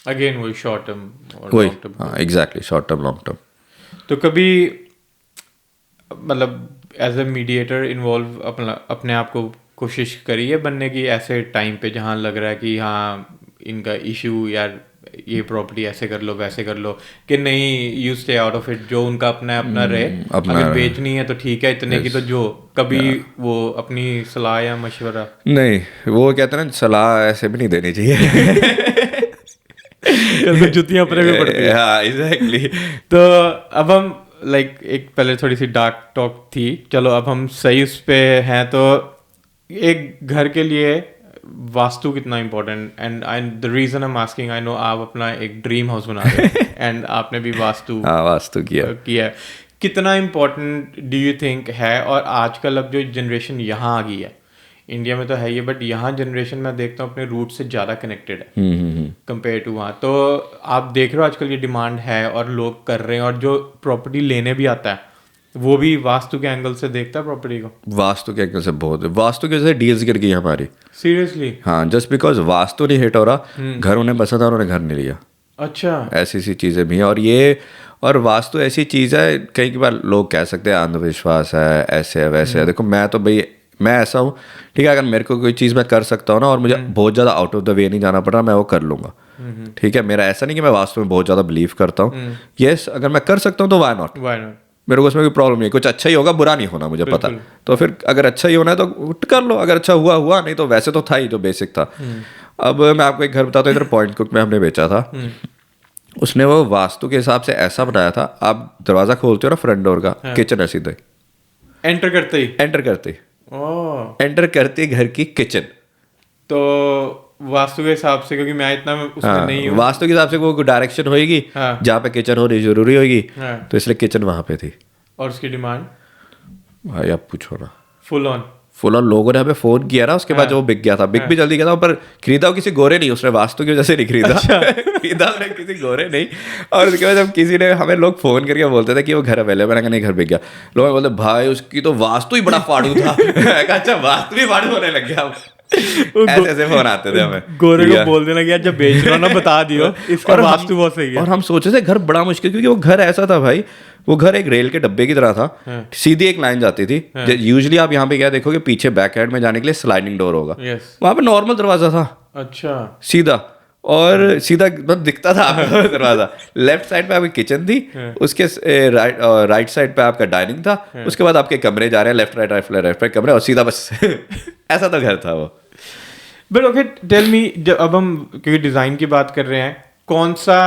अगेन वही शॉर्ट टर्म और वही, लॉन्ग टर्म। हाँ exactly, short term long term. तो कभी मतलब एज ए मीडिएटर इन्वॉल्व अपने आप को कोशिश करी है बनने की ऐसे टाइम पे जहाँ लग रहा है कि हाँ इनका इशू यार ये प्रॉपर्टी ऐसे कर लो वैसे कर लो, कि नहीं you stay out of it, जो उनका अपना अपना रहे, अगर बेचनी है तो ठीक है इतने की, तो जो कभी वो अपनी सलाह या मशवरा नहीं, वो कहते हैं ना सलाह ऐसे भी नहीं देनी चाहिए, जुतियाँ अपने भी पड़ती है। हाँ एग्जैक्टली। तो अब हम लाइक एक पहले थोड़ी सी डार्क टॉक थी, चलो अब हम सही उस पे हैं। तो एक घर के लिए वास्तु कितना important, and the reason I am asking, I know आप अपना एक ड्रीम हाउस बना रहे हैं एंड आपने भी वास्तु किया है, कितना इम्पोर्टेंट डू यू थिंक है? और आजकल अब जो जनरेशन यहाँ आ गई है, इंडिया में तो है ये, बट यहाँ जनरेशन मैं देखता हूँ अपने रूट से ज़्यादा कनेक्टेड है कंपेयर टू वहाँ। तो आप देख रहे हो आजकल ये डिमांड है और लोग कर रहे हैं, और जो प्रॉपर्टी लेने भी आता है वो भी वास्तु के एंगल से देखता है प्रॉपर्टी को। वास्तु के एंगल से बहुत, वास्तु के जैसे डील्स गिर गई हमारी, सीरियसली। हाँ, जस्ट बिकॉज वास्तु नहीं हिट हो रहा, घर उन्हें पसंद है, उन्होंने घर नहीं लिया। अच्छा, ऐसी सी चीज़ें भी हैं। और वास्तु ऐसी चीज़ है, कई बार लोग कह सकते हैं अंधविश्वास है, ऐसे है वैसे है। देखो मैं तो भाई मैं ऐसा हूँ, ठीक है, अगर मेरे को कोई चीज़ मैं कर सकता हूँ ना और मुझे बहुत ज़्यादा आउट ऑफ द वे नहीं जाना पड़ रहा, मैं वो कर लूँगा, ठीक है। मेरा ऐसा नहीं कि मैं वास्तु में बहुत ज़्यादा बिलीव करता हूँ, यस, अगर मैं कर सकता हूँ तो वाई नॉट, मेरे को उसमें कोई प्रॉब्लम नहीं, कुछ अच्छा ही होगा, बुरा नहीं होना, मुझे पता। तो फिर अगर अच्छा ही होना है तो कर लो, अगर अच्छा हुआ, नहीं तो वैसे तो था ही, जो बेसिक था। अब मैं आपको एक घर बताता हूँ, इधर पॉइंट कुक में हमने बेचा था, उसने वो वास्तु के हिसाब से ऐसा बनाया था, आप दरवाज़ा खोलते हो ना फ्रंट डोर का, किचन है सीधे, एंटर करते ही घर की किचन। तो वास्तु के हिसाब से, क्योंकि मैं इतना उसमें नहीं हूँ, वास्तु के हिसाब से वो डायरेक्शन होएगी जहाँ पे किचन होनी जरूरी होगी, तो इसलिए किचन वहाँ पे थी। और उसकी डिमांड भाई आप पूछो ना, फुल ऑन लोगों ने हमें फोन किया ना, उसके बाद जो बिक गया था, बिक भी जल्दी गया था, पर खरीदा किसी गोरे नहीं, उसने वास्तु की वजह से नहीं खरीदा। खरीदा उसने किसी गोरे नहीं। और उसके बाद जब किसी ने हमें लोग फोन करके बोलते थे कि वो घर अवेलेबल है, नहीं घर बिक गया, लोग बोलते भाई उसकी तो वास्तु ही बड़ा फाड़ू था। अच्छा, वास्तु भी फाड़ू होने लग गया। ऐसे ऐसे फोन आते थे हमें। गोरे ठीक को है? बोल देना कि यार जब बेच रहा हो ना बता दियो इसका और हम- वास्तु बहुत सही है। और हम सोचे थे घर बड़ा मुश्किल, क्योंकि वो घर ऐसा था भाई, वो घर एक रेल के डब्बे की तरह था, सीधी एक लाइन जाती थी। यूजुअली आप यहाँ पे क्या देखोगे, पीछे बैक साइड में जाने के लिए स्लाइडिंग डोर होगा, यस, वहाँ पे नॉर्मल दरवाजा था अच्छा, सीधा, और सीधा बस दिखता था आपको दरवाजा। लेफ्ट साइड पे आपकी किचन थी, उसके राइट साइड पे आपका डाइनिंग था, उसके बाद आपके कमरे जा रहे हैं, लेफ्ट राइट कमरे, और सीधा बस ऐसा तो घर था वो। बट ओके टेल मी, जब अब हम क्योंकि डिज़ाइन की बात कर रहे हैं, कौन सा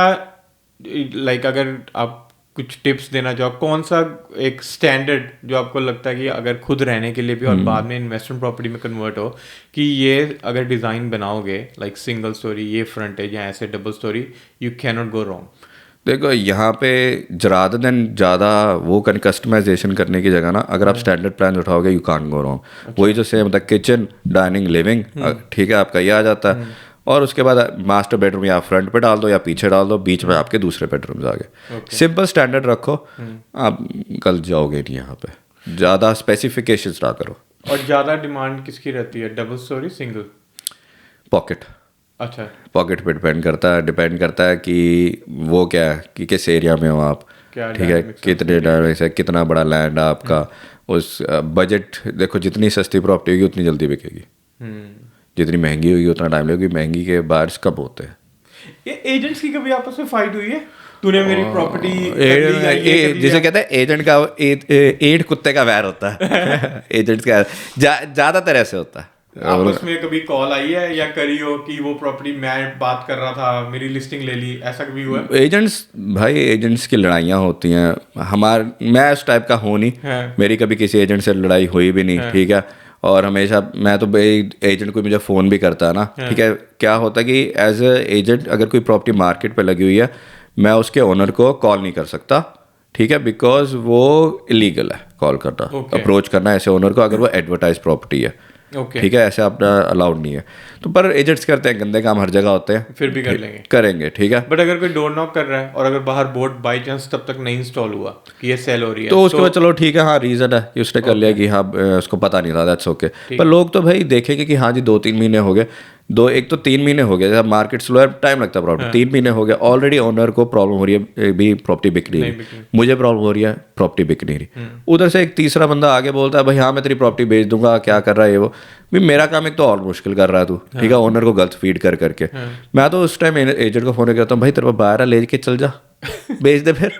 लाइक अगर आप कुछ टिप्स देना चाहो, कौन सा एक स्टैंडर्ड जो आपको लगता है कि अगर खुद रहने के लिए भी और बाद में इन्वेस्टमेंट प्रॉपर्टी में कन्वर्ट हो, कि ये अगर डिज़ाइन बनाओगे लाइक सिंगल स्टोरी, ये फ्रंटेज या ऐसे double storey, you can not go wrong. देखो यहाँ पे ज़्यादा देन ज़्यादा वो कस्टमाइजेशन करने की जगह ना, अगर आप स्टैंडर्ड प्लान उठाओगे यू कान गो रॉन्ग। वही जो सेम मतलब किचन, डाइनिंग, लिविंग, ठीक है, आपका ये आ जाता है। और उसके बाद मास्टर बेडरूम या फ्रंट पे डाल दो या पीछे डाल दो, बीच में आपके दूसरे बेडरूम्स आ गए। सिंपल स्टैंडर्ड रखो, आप गलत जाओगे नहीं यहाँ पे, ज़्यादा स्पेसिफिकेशंस ना करो। और ज़्यादा डिमांड किसकी रहती है, डबल स्टोरी सिंगल? पॉकेट, अच्छा, पॉकेट पे डिपेंड करता है कि वो क्या है, कि किस एरिया में हो आप, क्या ठीक है, कितने डायरेक्ट है, कितना बड़ा लैंड है आपका, उस बजट देखो। जितनी सस्ती प्रॉपर्टी होगी उतनी जल्दी बिकेगी, जितनी महंगी होगी उतना टाइम लगेगी। महंगी के बायर्स कब होते हैं? ये एजेंट्स की कभी आपस में फाइट हुई है, तूने मेरी प्रॉपर्टी, जिसे कहते हैं एजेंट का एट कुत्ते का वैर होता है एजेंट्स का ज़्यादातर ऐसे होता है। आपस में कभी कॉल आई है या करी हो कि वो प्रॉपर्टी मैं बात कर रहा था, मेरी लिस्टिंग ले ली, ऐसा कभी हुआ है? एजेंट्स की लड़ाइयाँ होती हैं। मैं उस टाइप का हूँ नहीं, मेरी कभी किसी एजेंट से लड़ाई हुई भी नहीं, ठीक है। और हमेशा मैं तो एजेंट कोई मुझे फ़ोन भी करता है ना, ठीक है, क्या होता है कि एज ए एजेंट अगर कोई प्रॉपर्टी मार्केट पे लगी हुई है, मैं उसके ओनर को कॉल नहीं कर सकता, ठीक है, बिकॉज वो इलीगल है कॉल करना, अप्रोच करना ऐसे ओनर को, अगर वो एडवर्टाइज प्रॉपर्टी है, ठीक है, ऐसे अपना अलाउड नहीं है। तो पर एजेंट्स करते हैं, गंदे काम हर जगह होते हैं, फिर भी करेंगे, ठीक है। बट अगर कोई डोर नॉक कर रहा है और अगर बाहर बोर्ड बाई चांस तब तक नहीं इंस्टॉल हुआ कि ये सेल हो रही है, तो उसके बाद चलो ठीक है, हाँ रीज़न है कि उसने कर लिया कि हाँ उसको पता नहीं था, दैट्स ओके। पर लोग तो भाई देखेंगे कि हाँ जी 2-3 महीने हो गए, एक तो 3 महीने हो गए, जब मार्केट स्लो है टाइम लगता है प्रॉपर्टी, 3 महीने हो गए, ऑलरेडी ओनर को प्रॉब्लम हो रही है, भी प्रॉपर्टी बिक नहीं रही, मुझे प्रॉब्लम हो रही है, प्रॉपर्टी बिक नहीं रही। उधर से एक तीसरा बंदा आगे बोलता है भाई हाँ मैं तेरी प्रॉपर्टी बेच दूंगा, क्या कर रहा है ये वो। भाई मेरा काम एक तो और मुश्किल कर रहा है तू, ठीक है, ओनर को गलत फीड करके। मैं तो उस टाइम एजेंट को फोन करता हूँ, भाई तेरे पास बाहर ले के चल जा, बेच दे फिर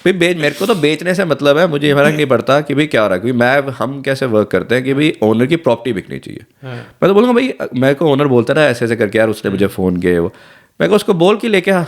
भाई मेरे को तो बेचने से मतलब है, मुझे ये फर्क नहीं पड़ता कि भाई क्या हो रहा है, क्योंकि हम कैसे वर्क करते हैं कि भाई ओनर की प्रॉपर्टी बिकनी चाहिए। मैं तो बोलूँगा भाई, मेरे को ओनर बोलता ना ऐसे ऐसे करके, यार उसने मुझे फ़ोन किया वो, मैं को उसको बोल के लेके आ,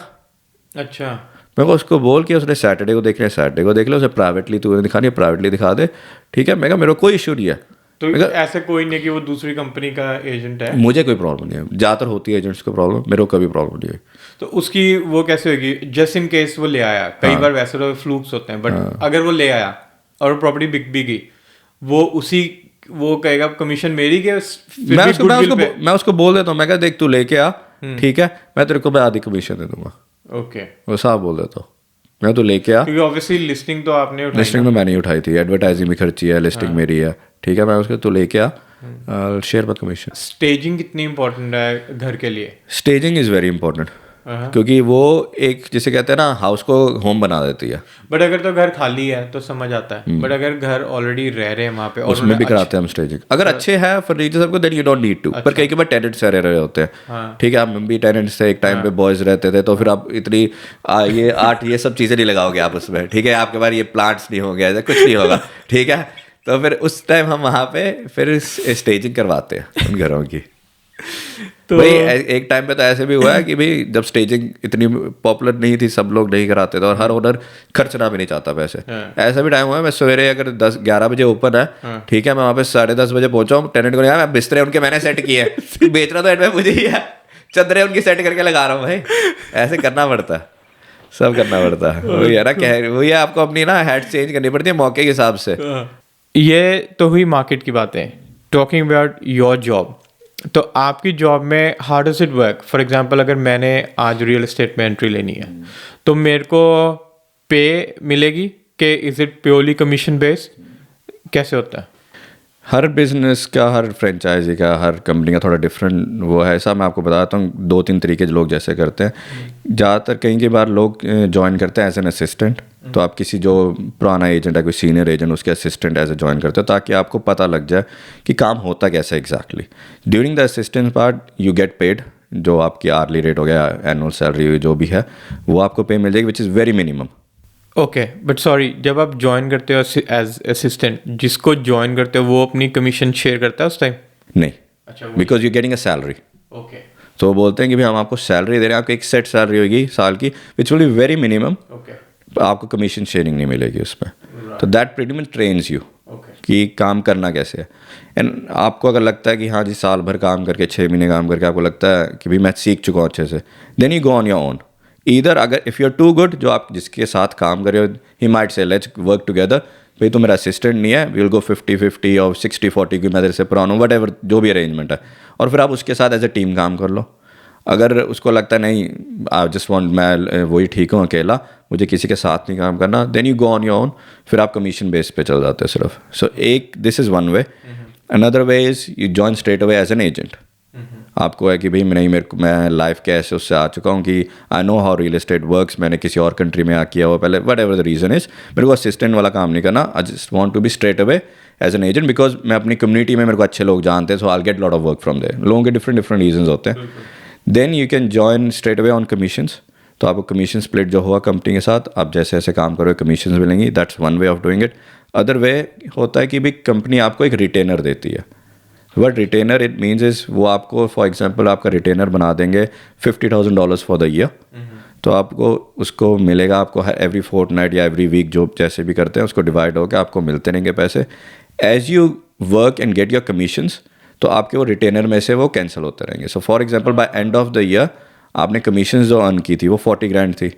अच्छा, मैं को उसको बोल के उसने सैटरडे को देख लिया, उसे प्राइवेटली तूने दिखानी है प्राइवेटली दिखा दे, ठीक है। मैं कहा मेरे को कोई इशू नहीं है, तो ऐसे कोई नहीं कि वो दूसरी कंपनी का एजेंट है, मुझे कोई प्रॉब्लम नहीं है, ज़्यादातर होती है एजेंट्स को प्रॉब्लम, मेरे को कभी प्रॉब्लम नहीं है। तो उसकी वो कैसे होगी, जस्ट इन केस वो ले आया, कई बार वैसे तो फ्लूक्स होते हैं, बट अगर वो ले आया और प्रॉपर्टी बिक भी गई, वो कहेगा कमीशन मेरी के, मैं उसको बोल देता हूँ, मैं कहा देख तू लेके आ, ठीक है, मैं तेरे को मैं आधी कमीशन दे दूंगा, ओके, वो साफ बोल देता हूँ, मैं तो लेके आ, क्योंकि ऑब्वियसली लिस्टिंग तो आपने उठाई, लिस्टिंग तो मैंने ही उठाई थी, एडवर्टाइजिंग भी खर्ची है, लिस्टिंग मेरी है, ठीक है, मैं उसके तो लेके आ, शेयर मत कमीशन। स्टेजिंग कितनी इंपॉर्टेंट है घर के लिए? स्टेजिंग इज़ वेरी इंपॉर्टेंट, क्योंकि वो एक जिसे कहते हैं ना हाउस को होम बना देती है। बट अगर तो घर खाली है तो समझ आता है, बट अगर घर ऑलरेडी रह रहे हैं वहाँ पे और उसमें भी कराते हैं हम स्टेजिंग, अगर अच्छे हैं फर्नीचर सबको, then you don't need to. पर कई बार टेनेंट्स रह रहे होते हैं, ठीक है, हम भी टेनेंट्स थे एक टाइम पे, बॉयज रहते थे, तो फिर आप इतनी ये आर्ट ये सब चीज़ें नहीं लगाओगे आप उसमें, ठीक है, आपके पास ये प्लांट्स नहीं होंगे, ऐसा कुछ नहीं होगा, ठीक है। तो फिर उस टाइम हम वहाँ पे फिर स्टेजिंग करवाते हैं उन घरों की। तो भाई एक टाइम पे तो ऐसे भी हुआ है कि भाई जब स्टेजिंग इतनी पॉपुलर नहीं थी, सब लोग नहीं कराते थे और हर ओनर खर्चना भी नहीं चाहता पैसे। ऐसा भी टाइम हुआ है, मैं सवेरे अगर 10-11 बजे ओपन है, ठीक है, मैं वहाँ पे 10:30 बजे पहुंचा हूँ, टेनेंट को यार मैं बिस्तरे उनके मैंने सेट किए हैं, बेचना तो एंड में मुझे ही है, चदरें उनकी सेट करके लगा रहा हूँ। भाई ऐसे करना पड़ता है, सब करना पड़ता है, वही है ना, वही है, आपको अपनी ना हैट चेंज करनी पड़ती है मौके के हिसाब से। ये तो हुई मार्केट की बातें। टॉकिंग अबाउट योर जॉब, तो आपकी जॉब में how does it work? For example अगर मैंने आज रियल एस्टेट में एंट्री लेनी है, तो मेरे को पे मिलेगी कि is it purely commission based, कैसे होता है? हर बिजनेस का, हर फ्रेंचाइजी का, हर कंपनी का थोड़ा डिफरेंट वो है। ऐसा मैं आपको बताता हूँ 2-3 तरीके लोग जैसे करते हैं। ज़्यादातर कई की बार लोग ज्वाइन करते हैं एज एन असिस्टेंट। तो आप किसी जो पुराना एजेंट है, कोई सीनियर एजेंट, उसके असिस्टेंट एज ए ज्वाइन करते हो ताकि आपको पता लग जाए कि काम होता कैसे exactly. During the assistant part you get paid, जो आपकी आर्ली रेट हो गया, एनुअल सैलरी जो भी है वो आपको पे मिल जाएगी, which is very minimum. Okay, but sorry, जब आप ज्वाइन करते हो एज असिस्टेंट, जिसको ज्वाइन करते हो वो अपनी कमीशन शेयर करता है उस टाइम? नहीं, अच्छा, because you getting a salary. Okay तो वो बोलते हैं कि भाई हम आपको सैलरी दे रहे हैं, आपको एक सेट सैलरी होगी साल की, which will be very minimum. Okay आपको कमीशन शेयरिंग नहीं मिलेगी उसमें। तो that pretty much trains you okay कि काम करना कैसे है। एंड आपको अगर लगता है कि हाँ जी साल भर काम करके 6 महीने काम करके आपको लगता है कि भाई मैं सीख चुका हूँ अच्छे से, then you go on your own. इधर अगर if you are too good, जो आप जिसके साथ काम कर रहे हो, he might say let's work together, भाई तो मेरा असिस्टेंट नहीं है, वी विल गो 50-50 और 60-40 की मैं तेरे से पुराना हूँ, वट एवर जो भी अरेंजमेंट है, और फिर आप उसके साथ एज ए टीम काम कर लो। अगर उसको लगता है नहीं आई जस्ट वांट, मैं वही ठीक हूँ अकेला, मुझे किसी के साथ नहीं काम करना, then you go on your own, फिर आप कमीशन बेस पे चल जाते हो सिर्फ। सो एक this is one way. Another way is you join straight away as an agent. आपको है कि भाई मैं लाइफ के ऐसे उससे आ चुका हूँ कि I know how real estate works, मैंने किसी और कंट्री में किया हुआ पहले, whatever the reason is, मेरे को असिस्टेंट वाला काम नहीं करना, I just want to be straight away as an agent, because मैं अपनी कम्युनिटी में मेरे को अच्छे लोग जानते हैं, so I get lot of work from there. लोगों के डिफरेंट डिफरेंट रीजंस होते हैं। Then you can join straight away on commissions. तो आपको कमीशन स्प्लिट जो हुआ कंपनी के साथ, आप जैसे ऐसे काम करोगे कमीशन मिलेंगी, that's one way of doing it. Other way होता है कि भाई कंपनी आपको एक रिटेनर देती है। What retainer it means is, वो आपको फॉर एग्जांपल आपका रिटेनर बना देंगे $50,000 फॉर द ईयर। तो आपको उसको मिलेगा, आपको एवरी फोर्टनाइट या एवरी वीक जो जैसे भी करते हैं उसको डिवाइड होकर आपको मिलते रहेंगे पैसे। As you work and get your commissions, तो आपके वो रिटेनर में से वो कैंसिल होते रहेंगे। So for example by end of the year आपने कमीशंस जो अर्न की थी वो 40 ग्रैंड थी,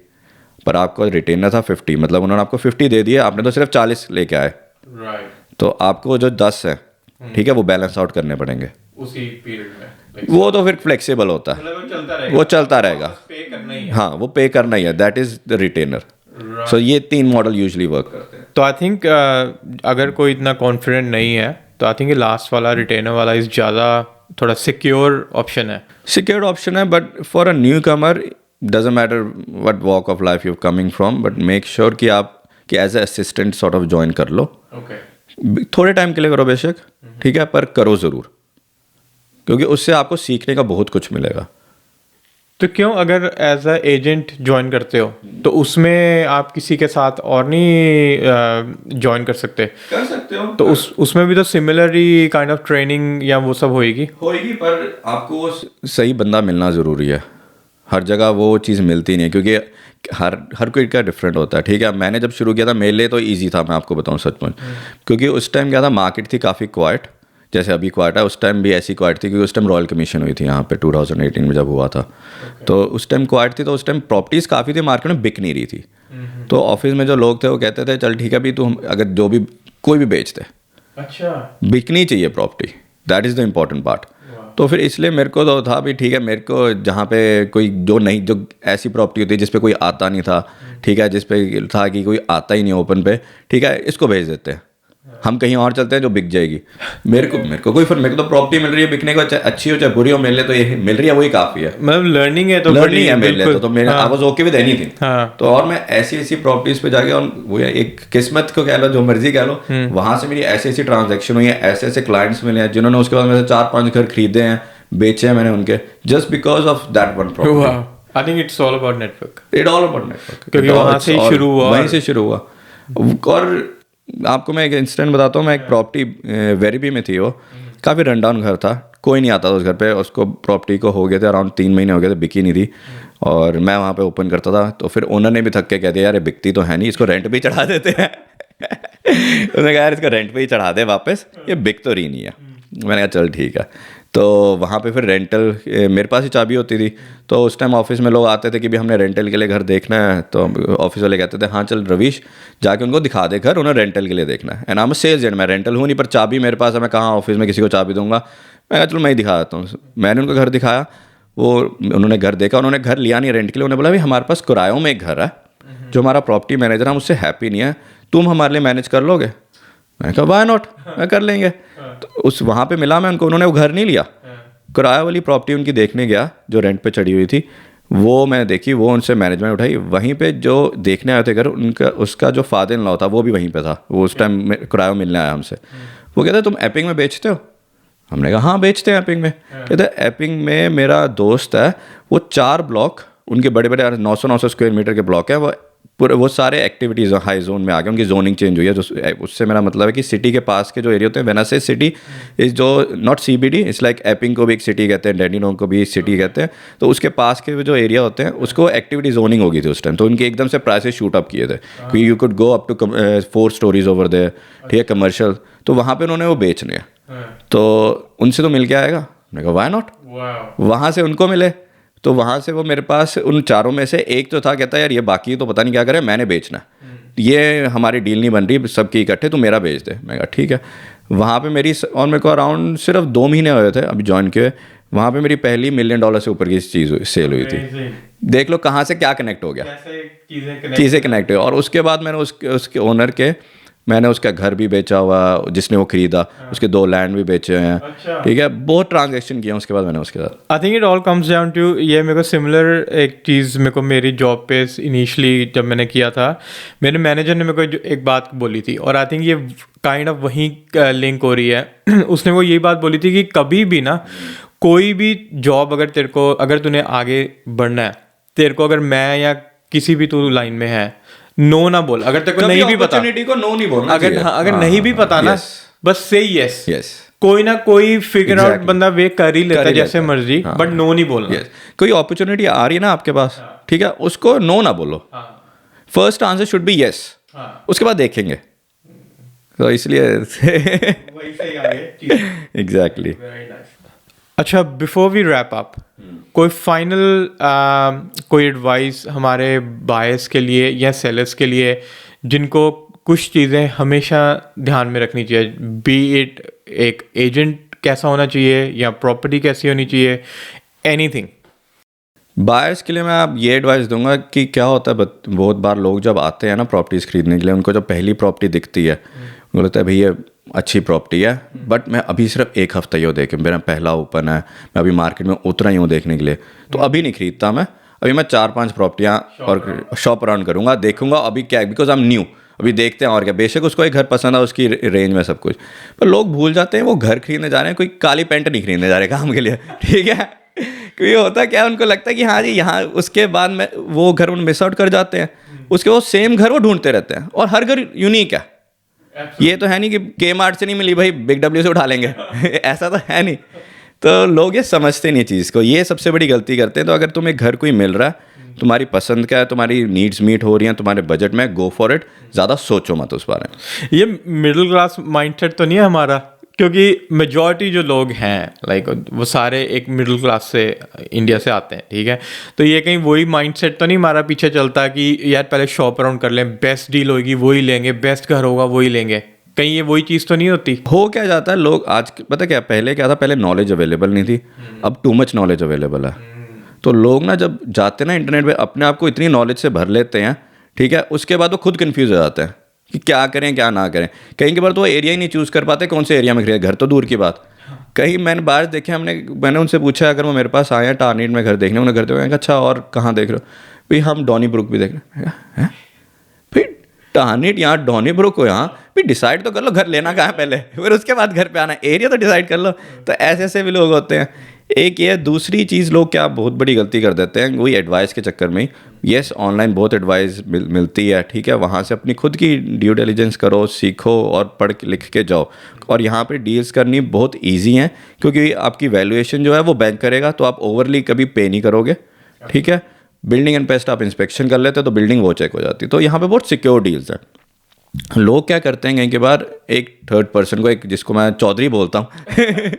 पर आपको रिटेनर था 50, मतलब उन्होंने आपको 50 दे दिए, आपने तो सिर्फ 40 लेके आए। राइट, तो आपको जो 10 है, ठीक है, वो बैलेंस आउट करने पड़ेंगे। उसी पीरियड में वो तो फिर फ्लेक्सिबल होता है, वो चलता रहेगा। पे करना ही है। हाँ, वो पे करना ही है, दैट इज द रिटेनर। सो ये 3 मॉडल यूजुअली वर्क करते हैं। तो आई थिंक अगर कोई इतना कॉन्फिडेंट नहीं है तो आई थिंक ये लास्ट वाला रिटेनर वाला इस ज़्यादा थोड़ा सिक्योर ऑप्शन है। सिक्योर्ड ऑप्शन है, but for a newcomer doesn't matter what walk of life you coming from, but make sure कि आप कि as a assistant sort of join कर लो। ओके, थोड़े टाइम के लिए करो बेशक, ठीक है, पर करो ज़रूर, क्योंकि उससे आपको सीखने का बहुत कुछ मिलेगा। तो क्यों अगर एज अ एजेंट ज्वाइन करते हो तो उसमें आप किसी के साथ और नहीं ज्वाइन कर सकते? कर सकते हो, तो उसमें भी तो similar he kind of training या वो सब होएगी? पर आपको सही बंदा मिलना ज़रूरी है। हर जगह वो चीज़ मिलती नहीं है, क्योंकि हर कोई का डिफरेंट होता है। ठीक है, मैंने जब शुरू किया था मेरे लिए तो इजी था, मैं आपको बताऊं सचमुच, क्योंकि उस टाइम क्या था, मार्केट थी काफ़ी क्वाइट, जैसे अभी क्वाइट है, उस टाइम भी ऐसी क्वाइट थी, क्योंकि उस टाइम रॉयल कमीशन हुई थी यहाँ पे 2018 में जब हुआ था। तो उस टाइम क्वाइट थी, तो उस टाइम प्रॉपर्टीज़ काफ़ी थी मार्केट में, बिक नहीं रही थी। तो ऑफिस में जो लोग थे वो कहते थे चल ठीक है भी, तू अगर जो भी कोई भी बेच दे, अच्छा, बिकनी चाहिए property, that is the important part. तो फिर इसलिए मेरे को तो था भी ठीक है, मेरे को जहाँ पे कोई जो ऐसी प्रॉपर्टी होती है जिस पे कोई आता नहीं था, ठीक है, जिस पे था कि कोई आता ही नहीं ओपन पे, ठीक है, इसको भेज देते हैं, हम कहीं और चलते हैं जो बिक जाएगी। मेरे को कोई फर्क, मेरे को तो प्रॉपर्टी मिल रही है बिकने को, चाहे अच्छी हो चाहे बुरी हो, मिल ले तो ये मिल रही है, वही काफ़ी है। मतलब लर्निंग है, तो लर्निंग है मेरे लिए, तो मेरे I was okay with anything. हाँ। तो और मैं ऐसी प्रॉपर्टीज पे जाके, और वो एक किस्मत को कह लो, जो मर्जी कह लो, वहां से मेरी ऐसी ट्रांजैक्शन हुई है, ऐसे क्लाइंट्स मिले हैं जिन्होंने उसके बाद मेरे 4-5 घर खरीदे हैं, बेचे हैं मैंने उनके, just because of that one property. I think it's all about network. It all about network, क्योंकि वहां से ही शुरू हुआ, वहीं से शुरू हुआ। और आपको मैं एक इंसिडेंट बताता हूँ, मैं एक प्रॉपर्टी वेरीबी में थी, वो काफ़ी रन डाउन घर था, कोई नहीं आता था उस घर पे, उसको प्रॉपर्टी को हो गए थे अराउंड 3 महीने हो गए थे, बिकी नहीं थी, और मैं वहाँ पे ओपन करता था। तो फिर ओनर ने भी थक के कह दिया यार ये बिकती तो है नहीं, इसको रेंट पे ही चढ़ा देते हैं। उसने कहा यार इसको रेंट पे ही चढ़ा दे वापस, ये बिक तो रही नहीं है। मैंने कहा चल ठीक है। तो वहाँ पे फिर रेंटल, मेरे पास ही चाबी होती थी, तो उस टाइम ऑफिस में लोग आते थे कि भी हमने रेंटल के लिए घर देखना है, तो ऑफिस वाले कहते थे हाँ चल रवीश जाके उनको दिखा दे घर, उन्हें रेंटल के लिए देखना है। And I am sales agent, मैं रेंटल हूँ नहीं, पर चाबी मेरे पास है, मैं कहाँ ऑफिस में किसी को चाबी दूंगा। मैं कहा चलो मैं ही दिखा देता हूँ। मैंने उनको घर दिखाया, वो उन्होंने घर देखा, उन्होंने घर लिया नहीं रेंट के लिए, उन्होंने बोला भाई हमारे पास किरायों में एक घर है, जो हमारा प्रॉपर्टी मैनेजर है मुझसे हैप्पी नहीं है, तुम हमारे लिए मैनेज कर लोगे? मैंने कहा वाई नॉट, मैं कर लेंगे। तो उस वहाँ पे मिला मैं उनको, उन्होंने वो घर नहीं लिया, किराया वाली प्रॉपर्टी उनकी देखने गया जो रेंट पे चढ़ी हुई थी, वो मैंने देखी, वो उनसे मैनेजमेंट उठाई। वहीं पे जो देखने आए थे घर, उनका उसका जो फादर इन लॉ था वो भी वहीं पे था, वो उस टाइम किराया मिलने आया हमसे। वो कहते तुम एपिंग में बेचते हो? हमने कहा हाँ बेचते हैं एपिंग में। कहते एपिंग में मेरा दोस्त है, वो 4 ब्लॉक उनके बड़े बड़े 900 स्क्वायर मीटर के ब्लॉक है, वो सारे एक्टिविटीज़ हाई जोन में आ गए, उनकी जोनिंग चेंज हुई है। जो उससे मेरा मतलब है कि सिटी के पास के जो एरिया होते हैं, वेन आई से सिटी इज जो not CBD, it's like aping को भी एक सिटी कहते हैं, डैंडिनोंग को भी सिटी कहते हैं। तो उसके पास के जो एरिया होते हैं उसको एक्टिविटी जोनिंग हो गई थी उस टाइम, तो उनके एकदम से प्राइसेस शूट अप किए थे कि you could go up to 4 storeys over there, ठीक है, कमर्शियल। तो वहाँ पर उन्होंने वो बेचने हैं, तो उनसे तो मिल के आएगा। मैंने कहा वाई नॉट, वहाँ से उनको मिले। तो वहाँ से वो मेरे पास उन 4 में से एक तो था, कहता है यार ये बाकी तो पता नहीं क्या करे, मैंने बेचना, ये हमारी डील नहीं बन रही सबकी इकट्ठे, तो मेरा बेच दे। मैं कहा ठीक है। वहाँ पे मेरी, और मेरे को अराउंड सिर्फ 2 महीने हुए थे अभी ज्वाइन किए, वहाँ पे मेरी पहली $1 मिलियन से ऊपर की चीज़ सेल हुई थी। देख लो कहाँ से क्या कनेक्ट हो गया, चीज़ें कनेक्ट हुई। और उसके बाद मैंने उसके ओनर के, मैंने उसका घर भी बेचा हुआ जिसने वो खरीदा, उसके 2 लैंड भी बेचे हैं, ठीक है, बहुत ट्रांजैक्शन किया उसके बाद मैंने उसके साथ। I think it all comes down to, ये मेरे को सिमिलर एक चीज़ मेरे को मेरी जॉब पे इनिशियली जब मैंने किया था, मेरे मैनेजर ने मेरे को एक बात बोली थी, और आई थिंक ये काइंड ऑफ वहीं लिंक हो रही है। उसने वो यही बात बोली थी कि कभी भी ना कोई भी जॉब अगर तेरे को, अगर तूने आगे बढ़ना है, तेरे को अगर मैं या किसी भी तू लाइन में है, नो ना बोल। अगर तेरे को नहीं भी पता, अपॉर्चुनिटी को नो नहीं बोलना अगर अगर नहीं भी पता ना, बस से यस, कोई ना कोई फिगर आउट बंदा वे कर ही लेता है जैसे मर्जी, बट नो नहीं बोलना। कोई अपॉर्चुनिटी आ रही है ना आपके पास, ठीक है, उसको नो ना बोलो। First answer should be yes, उसके बाद देखेंगे। तो इसलिए एग्जैक्टली। अच्छा, बिफोर वी रैप अप, कोई फाइनल कोई एडवाइस हमारे बायर्स के लिए या सेलर्स के लिए जिनको कुछ चीज़ें हमेशा ध्यान में रखनी चाहिए, बी इट एक एजेंट कैसा होना चाहिए या प्रॉपर्टी कैसी होनी चाहिए, एनीथिंग? बायर्स के लिए मैं आप ये एडवाइस दूंगा कि क्या होता है, बहुत बार लोग जब आते हैं ना प्रॉपर्टीज़ खरीदने के लिए, उनको जब पहली प्रॉपर्टी दिखती है उनको लगता है भैया अच्छी प्रॉपर्टी है, बट मैं अभी सिर्फ 1 हफ्ता ही हो देखे, मेरा पहला ओपन है, मैं अभी मार्केट में उतरा ही हूँ देखने के लिए, तो अभी नहीं खरीदता मैं। अभी मैं 4-5 प्रॉपर्टियाँ और शॉप अराउंड करूँगा, देखूंगा अभी क्या है, बिकॉज आई एम न्यू, अभी देखते हैं और क्या। बेशक उसको एक घर पसंद है, उसकी रेंज में सब कुछ, पर लोग भूल जाते हैं वो घर खरीदने जा रहे हैं, कोई काली पैंट नहीं खरीदने जा रहे काम के लिए, ठीक है। क्योंकि होता क्या है, उनको लगता है कि हाँ जी यहाँ, उसके बाद में वो घर उन मिस आउट कर जाते हैं, उसके वो सेम घर वो ढूंढते रहते हैं, और हर घर यूनिक है। ये तो है नहीं कि Kmart से नहीं मिली भाई बिग W से उठा लेंगे ऐसा तो है नहीं। तो लोग ये समझते नहीं चीज़ को, ये सबसे बड़ी गलती करते हैं। तो अगर तुम्हें घर कोई मिल रहा है, तुम्हारी पसंद का है, तुम्हारी नीड्स मीट हो रही हैं, तुम्हारे बजट में, गो फॉर इट, ज़्यादा सोचो मत उस बारे में। ये मिडिल क्लास माइंडसेट तो नहीं है हमारा, क्योंकि मेजॉरिटी जो लोग हैं लाइक वो सारे एक मिडिल क्लास से इंडिया से आते हैं, ठीक है। तो ये कहीं वही माइंडसेट तो नहीं हमारा पीछे चलता कि यार पहले शॉप अराउंड कर लें, बेस्ट डील होगी वही लेंगे, बेस्ट घर होगा वही लेंगे, कहीं ये वही चीज़ तो नहीं होती? हो क्या जाता है, लोग आज पता क्या, पहले क्या था, पहले नॉलेज अवेलेबल नहीं थी, अब टू मच नॉलेज अवेलेबल है। तो लोग ना जब जाते हैं ना इंटरनेट पे, अपने आप को इतनी नॉलेज से भर लेते हैं, ठीक है, उसके बाद वो खुद कंफ्यूज हो जाते हैं कि क्या करें क्या ना करें। कहीं के बार तो वो एरिया ही नहीं चूज़ कर पाते कौन से एरिया में खरीदे, घर तो दूर की बात। कहीं मैंने बाहर देखे, मैंने उनसे पूछा अगर वो मेरे पास आए हैं टारनीट में घर देखने, उन्हें घर देखा, अच्छा और कहाँ देख रहे हो भाई, हम डॉनीब्रुक भी देख रहे हैं। फिर टारनीट यहाँ, डॉनीब्रुक को यहाँ, फिर डिसाइड तो कर लो घर लेना कहाँ है पहले, फिर उसके बाद घर पे आना, एरिया तो डिसाइड कर लो। तो ऐसे ऐसे भी लोग होते हैं। एक ये, दूसरी चीज़ लोग क्या बहुत बड़ी गलती कर देते हैं, वही एडवाइस के चक्कर में ही। येस, ऑनलाइन बहुत एडवाइस मिलती है, ठीक है, वहाँ से अपनी खुद की ड्यू डिलिजेंस करो, सीखो और पढ़ लिख के जाओ। और यहाँ पे डील्स करनी बहुत इजी हैं, क्योंकि आपकी वैल्यूएशन जो है वो बैंक करेगा, तो आप ओवरली कभी पे नहीं करोगे, ठीक है। बिल्डिंग एंड पेस्ट आप इंस्पेक्शन कर लेते हो तो बिल्डिंग वो चेक हो जाती है। तो यहाँ पे बहुत सिक्योर डील्स हैं। लोग क्या करते हैं, कहीं के बार एक थर्ड पर्सन को, एक जिसको मैं चौधरी बोलता हूँ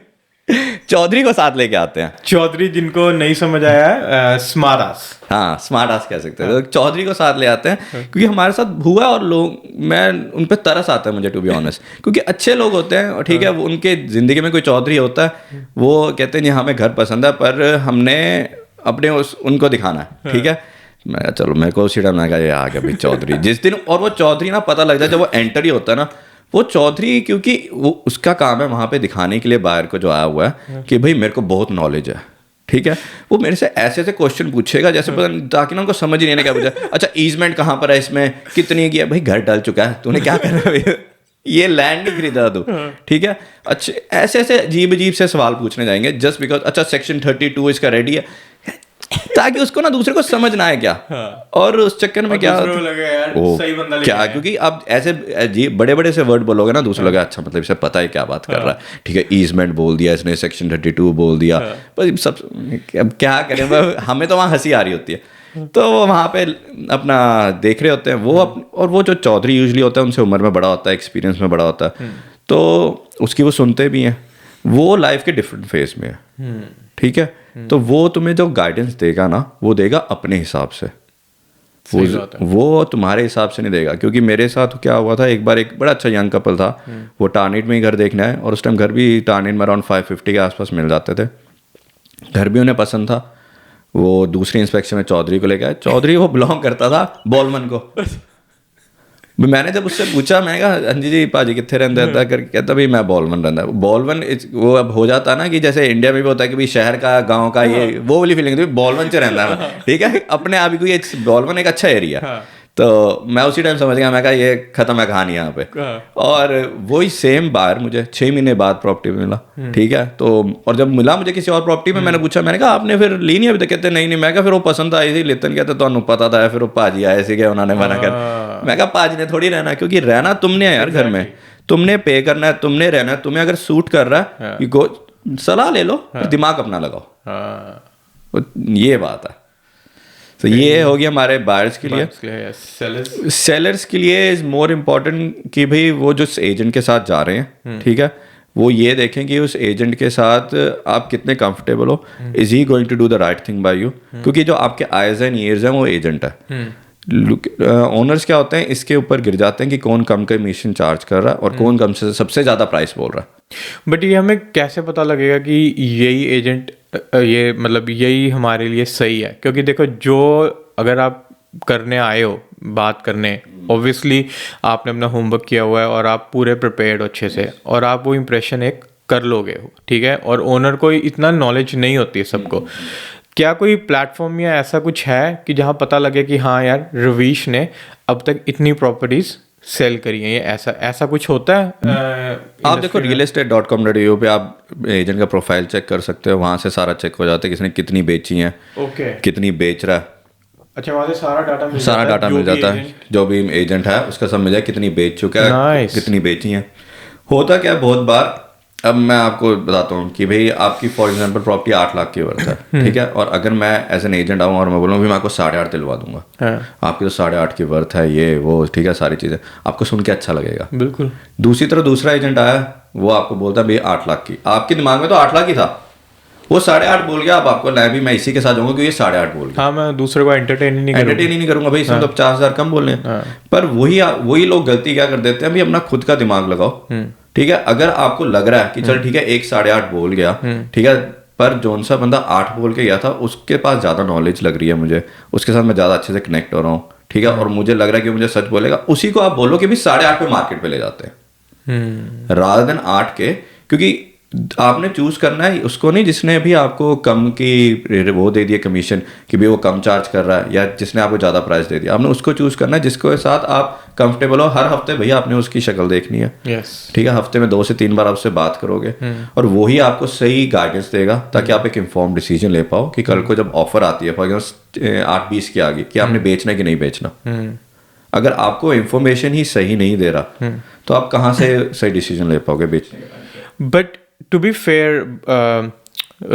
चौधरी को साथ लेके आते हैं। चौधरी जिनको नहीं समझ आया, स्मार्ट आस, हाँ स्मार्ट आस कह सकते हैं। तो चौधरी को साथ ले आते हैं, क्योंकि हमारे साथ हुआ, और लोग, मैं उन पर तरस आता है मुझे, टू बी ऑनेस्ट, क्योंकि अच्छे लोग होते हैं, ठीक है, उनके ज़िंदगी में कोई चौधरी होता है, वो कहते हैं जी हमें घर पसंद है, पर हमने अपने उनको दिखाना है, ठीक है। मैं चलो, मेरे को उसी टाइम लगा ये आ गया भाई चौधरी जिस दिन, और वो चौधरी ना पता लग जाए जब वो एंटर ही होता है ना, वो चौधरी क्योंकि वो उसका काम है वहाँ पे दिखाने के लिए बाहर को जो आया हुआ है कि भाई मेरे को बहुत नॉलेज है, ठीक है। वो मेरे से ऐसे ऐसे क्वेश्चन पूछेगा जैसे पता नहीं, ताकि ना उनको समझ ही नहीं आने क्या पूछा। अच्छा ईजमेंट कहाँ पर है, इसमें कितनी की है, भाई घर डल चुका है, तूने क्या करना है, ये लैंड नहीं खरीदा तू, ठीक है। अच्छे ऐसे ऐसे अजीब अजीब से सवाल पूछने जाएंगे जस्ट बिकॉज अच्छा सेक्शन 32 इसका रेडी है, ताकि उसको ना दूसरे को समझ ना आए क्या। और उस चक्कर में क्या सही बंदा क्या, क्योंकि आप ऐसे बड़े बड़े से वर्ड बोलोगे ना दूसरे लोग अच्छा मतलब इसे पता है क्या बात कर रहा है, ठीक है। ईजमेंट बोल दिया इसने, सेक्शन 32 बोल दिया, पर सब अब क्या करें, हमें तो वहाँ हंसी आ रही होती है। तो वो वहाँ पे अपना देख रहे होते हैं वो और वो जो चौधरी यूजली होता है उनसे उम्र में बड़ा होता है, एक्सपीरियंस में बड़ा होता है, तो उसकी वो सुनते भी हैं। वो लाइफ के डिफरेंट फेज में है, ठीक है। तो वो तुम्हें जो गाइडेंस देगा ना वो देगा अपने हिसाब से, वो तुम्हारे हिसाब से नहीं देगा। क्योंकि मेरे साथ क्या हुआ था, एक बार एक बड़ा अच्छा यंग कपल था, वो टारनेट में ही घर देखना है, और उस टाइम घर भी टारनेट में अराउंड 550 के आसपास मिल जाते थे। घर भी उन्हें पसंद था। वो दूसरी इंस्पेक्शन में चौधरी को लेकर आए। चौधरी वो बिलोंग करता था बॉलमन को। मैंने जब उससे पूछा, मैं कहा अंजी जी पाजी कितने रहता है करके, कहता भाई मैं बॉलवन रहता है। बॉलवन वो अब हो जाता ना कि जैसे इंडिया में भी होता है कि भाई शहर का गांव का ये वो वाली फीलिंग थी, बॉलवन से रहता है, ठीक है। अपने आप ही कोई बॉलवन एक अच्छा एरिया, तो मैं उसी टाइम समझ गया, मैं कहा ये खत्म है कहानी यहाँ पे। और वही सेम बार मुझे 6 महीने बाद प्रॉपर्टी में मिला, ठीक है। तो और जब मिला मुझे किसी और प्रॉपर्टी में, मैंने पूछा, मैंने कहा आपने फिर ली नहीं अभी तक, कहते नहीं। मैं कहा फिर वो पसंद आई थी लेतन, कहते तो पता था, फिर वो पाजी आए सी, उन्होंने मना कर। मैं कहा पाजी ने थोड़ी रहना, क्योंकि रहना तुमने है यार, घर में तुमने पे करना है, तुमने रहना है, तुम्हें अगर सूट कर रहा है सलाह ले लो, दिमाग अपना लगाओ, ये बात है। तो ये हो गया हमारे बायर्स के लिए। सेलर्स के लिए इज मोर इम्पोर्टेंट कि भाई वो जो एजेंट के साथ जा रहे हैं, ठीक है, वो ये देखें कि उस एजेंट के साथ आप कितने कंफर्टेबल हो, is he going to do the right thing by you. क्योंकि जो आपके आइज एंड ईयर्स हैं वो एजेंट है। ओनर्स क्या होते हैं, इसके ऊपर गिर जाते हैं कि कौन कम कमीशन चार्ज कर रहा है और कौन कम से सबसे ज़्यादा प्राइस बोल रहा है। बट ये हमें कैसे पता लगेगा कि यही एजेंट ये मतलब यही हमारे लिए सही है? क्योंकि देखो, जो अगर आप करने आए हो बात करने, ऑब्वियसली आपने अपना होमवर्क किया हुआ है और आप पूरे प्रिपेयर्ड हो अच्छे से, और आप वो इम्प्रेशन एक कर लोगे हो, ठीक है। और ओनर को इतना नॉलेज नहीं होती है सबको। क्या कोई प्लेटफॉर्म या ऐसा कुछ है कि जहाँ पता लगे कि हाँ यार रवीश ने अब तक इतनी प्रॉपर्टीज सेल करी है, ये ऐसा कुछ होता है? आप देखो realestate.com.au पे आप एजेंट का प्रोफाइल चेक कर सकते हो, वहाँ से सारा चेक हो जाता है किसने कितनी बेची है, कितनी बेच रहा है। अच्छा, वहाँ से सारा डाटा मिल जाता है, जो भी एजेंट है उसका सब मिल जाए, कितनी बेच चुका है, कितनी बेची है। होता क्या है बहुत बार, अब मैं आपको बताता हूँ कि भाई आपकी फॉर एग्जांपल प्रॉपर्टी 8 लाख की वर्थ है, ठीक है, और अगर मैं एज एन एजेंट आऊँ और मैं बोलूँ भी मैं आपको 8.5 दिलवा दूंगा, आपकी तो 8.5 की वर्थ है, ये वो, ठीक है, सारी चीज़ें आपको सुन के अच्छा लगेगा। बिल्कुल। दूसरी तरफ दूसरा एजेंट आया, वो आपको बोलता है भाई 8 लाख की, आपके दिमाग में तो 8 लाख ही था, वो 8.5 बोल गया। अब आपको नहीं भी मैं इसी के साथ जाऊंगा क्योंकि ये 8.5 बोल गया। हाँ, मैं दूसरे को एंटरटेन ही नहीं करूंगा भाई, इसमें तो 50,000 कम बोल रहे हैं। पर वही लोग गलती क्या कर देते हैं, भाई अपना खुद का दिमाग लगाओ, ठीक है। अगर आपको लग रहा है कि चल ठीक है 8.5 बोल गया, ठीक है, पर जोन सा बंदा 8 बोल के गया था उसके पास ज्यादा नॉलेज लग रही है मुझे, उसके साथ मैं ज्यादा अच्छे से कनेक्ट हो रहा हूँ, ठीक है, और मुझे लग रहा है कि मुझे सच बोलेगा, उसी को आप बोलो कि भाई 8.5 पे मार्केट पे ले जाते हैं रादर देन 8 के। क्योंकि आपने चूज करना है उसको नहीं जिसने भी आपको कम की वो दे दिया कमीशन कि भाई वो कम चार्ज कर रहा है, या जिसने आपको ज़्यादा प्राइस दे दिया। आपने उसको चूज करना है जिसको साथ आप कंफर्टेबल हो। हर हफ्ते भैया आपने उसकी शक्ल देखनी है, ठीक है, हफ्ते में 2 से 3 बार आपसे बात करोगे और वही आपको सही गाइडेंस देगा ताकि आप एक इन्फॉर्म डिसीजन ले पाओ कि कल को जब ऑफर आती है, फॉर एग्जाम्पल 8-20 की आ गई कि आपने बेचना है कि नहीं बेचना, अगर आपको इन्फॉर्मेशन ही सही नहीं दे रहा तो आप कहाँ से सही डिसीजन ले पाओगे बेचने का। बट टू बी फेयर,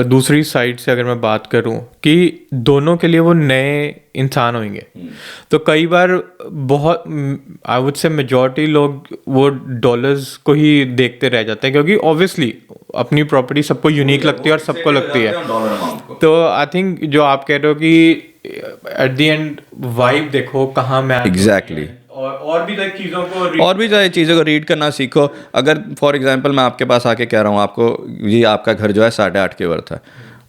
दूसरी साइड से अगर मैं बात करूं कि दोनों के लिए वो नए इंसान होंगे, तो कई बार बहुत आई वुड से मेजॉरिटी लोग वो डॉलर्स को ही देखते रह जाते हैं, क्योंकि ऑब्वियसली अपनी प्रॉपर्टी सबको यूनिक लगती है और सबको लगती है। तो आई थिंक जो आप कह रहे हो कि एट द एंड वाइब देखो कहाँ मैं एग्जैक्टली और भी चीज़ों को रीड करना सीखो। अगर फॉर एग्जांपल मैं आपके पास आके कह रहा हूँ आपको ये आपका घर जो है 8.5 के वर्थ है,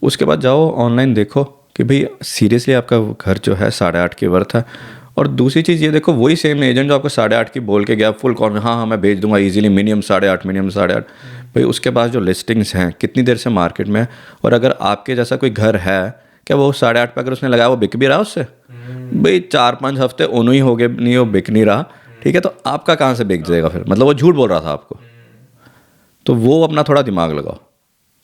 उसके बाद जाओ ऑनलाइन देखो कि भाई सीरियसली आपका घर जो है 8.5 के वर्थ है, और दूसरी चीज़ ये देखो, वही सेम एजेंट जो आपको 8.5 की बोल के गया फुल कॉन, हाँ मैं भेज दूंगा इजीली, मिनिमम 8.5, मिनिमम 8.5, भाई उसके पास जो लिस्टिंग्स हैं कितनी देर से मार्केट में है, और अगर आपके जैसा कोई घर है, क्या वो 8.5 पे अगर उसने लगाया वो बिक भी रहा उससे? भाई 4-5 हफ्ते उन्हों ही हो गए, नहीं वो बिक नहीं रहा, ठीक है, तो आपका कहाँ से बिक जाएगा फिर? मतलब वो झूठ बोल रहा था आपको। तो वो अपना थोड़ा दिमाग लगाओ,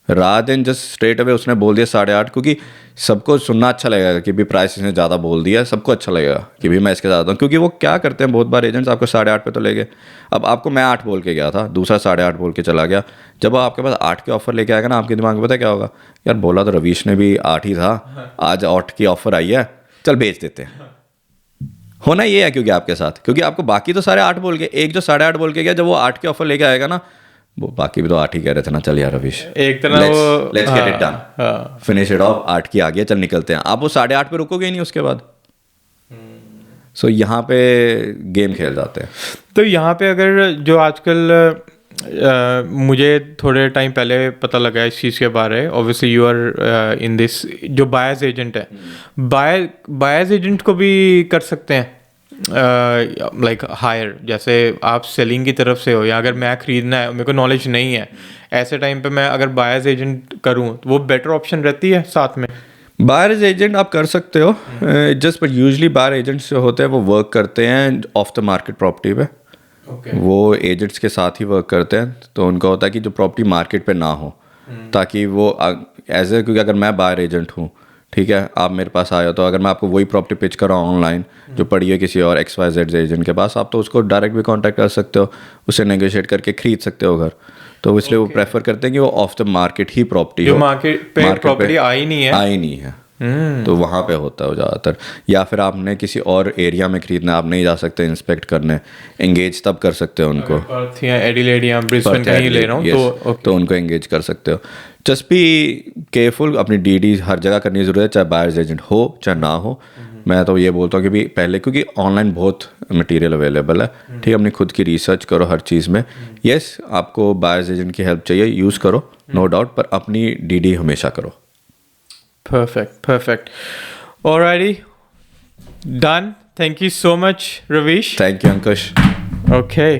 रात दिन जस्ट स्ट्रेट अवे उसने बोल दिया 8.5, क्योंकि सबको सुनना अच्छा लगेगा कि भी प्राइस इसने ज़्यादा बोल दिया, सबको अच्छा लगेगा कि भी मैं इसके साथ हूँ, क्योंकि वो क्या करते हैं बहुत बार एजेंट्स आपको 8.5 पे तो ले गए। अब आपको मैं 8 बोल के गया था, दूसरा 8.5 बोल के चला गया, जब वो आपके पास 8 के ऑफर लेके आएगा ना, आपके दिमाग में पता क्या होगा, यार बोला तो रवीश ने भी 8 ही था, आज 8 की ऑफर आई है, चल बेच देते हैं। होना ये है क्योंकि आपके साथ, क्योंकि आपको बाकी तो सारे 8 बोल के, एक जो 8.5 बोल के गया, जब वो 8 के ऑफर लेके आएगा ना, वो बाकी भी तो 8 ही कह रहे थे ना, चल यार रवीश एक तरह वो let's get it done, finish it of, 8 की आ गया, चल निकलते हैं। आप वो 8.5 पे रुकोगे ही नहीं उसके बाद। सो यहाँ पे गेम खेल जाते हैं। तो यहाँ पे अगर जो आजकल मुझे थोड़े टाइम पहले पता लगा इस चीज़ के बारे, obviously you are in this, जो बायर्स एजेंट है, बायर्स एजेंट को भी कर सकते हैं लाइक हायर, जैसे आप सेलिंग की तरफ से हो, या अगर मैं खरीदना है, मेरे को नॉलेज नहीं है, ऐसे टाइम पे मैं अगर बायर्स एजेंट करूँ तो वो बेटर ऑप्शन रहती है साथ में। बायर्स एजेंट आप कर सकते हो, just but usually buyer agents जो होते हैं वो वर्क करते हैं ऑफ द मार्केट प्रॉपर्टी पे। वो एजेंट्स के साथ ही वर्क करते हैं, तो उनका होता है कि जो प्रॉपर्टी मार्केट पे ना हो, ताकि वो एज ए, क्योंकि अगर मैं बायर एजेंट हूँ, ठीक है, आप मेरे पास आए हो, तो अगर मैं आपको वही प्रॉपर्टी पिच कर रहा हूँ ऑनलाइन जो पड़ी है किसी और XYZ एजेंट के पास, आप तो उसको डायरेक्ट भी कांटेक्ट कर सकते हो, उससे नेगोशिएट करके खरीद सकते हो घर। तो इसलिए वो प्रेफर करते हैं कि वो of the market he property हो, मार्केट पे प्रॉपर्टी आई नहीं है, तो वहाँ पे होता है ज़्यादातर। या फिर आपने किसी और एरिया में खरीदना है, आप नहीं जा सकते इंस्पेक्ट करने, एंगेज तब कर सकते हो उनको, पर्थ या एडिलेड या ब्रिस्बेन कहीं ले रहा हूँ तो उनको एंगेज कर सकते हो। जस्ट बी केयरफुल, अपनी DD हर जगह करनी ज़रूरत है, चाहे बायर्स एजेंट हो चाहे ना हो। मैं तो ये बोलता हूँ कि भी पहले, क्योंकि ऑनलाइन बहुत मटेरियल अवेलेबल है, ठीक है, अपनी खुद की रिसर्च करो हर चीज़ में। यस, आपको बायर्स एजेंट की हेल्प चाहिए, यूज़ करो, नो डाउट, पर अपनी DD हमेशा करो। Perfect. Alrighty, done. Thank you so much, Ravish. Thank you, Ankush. Okay.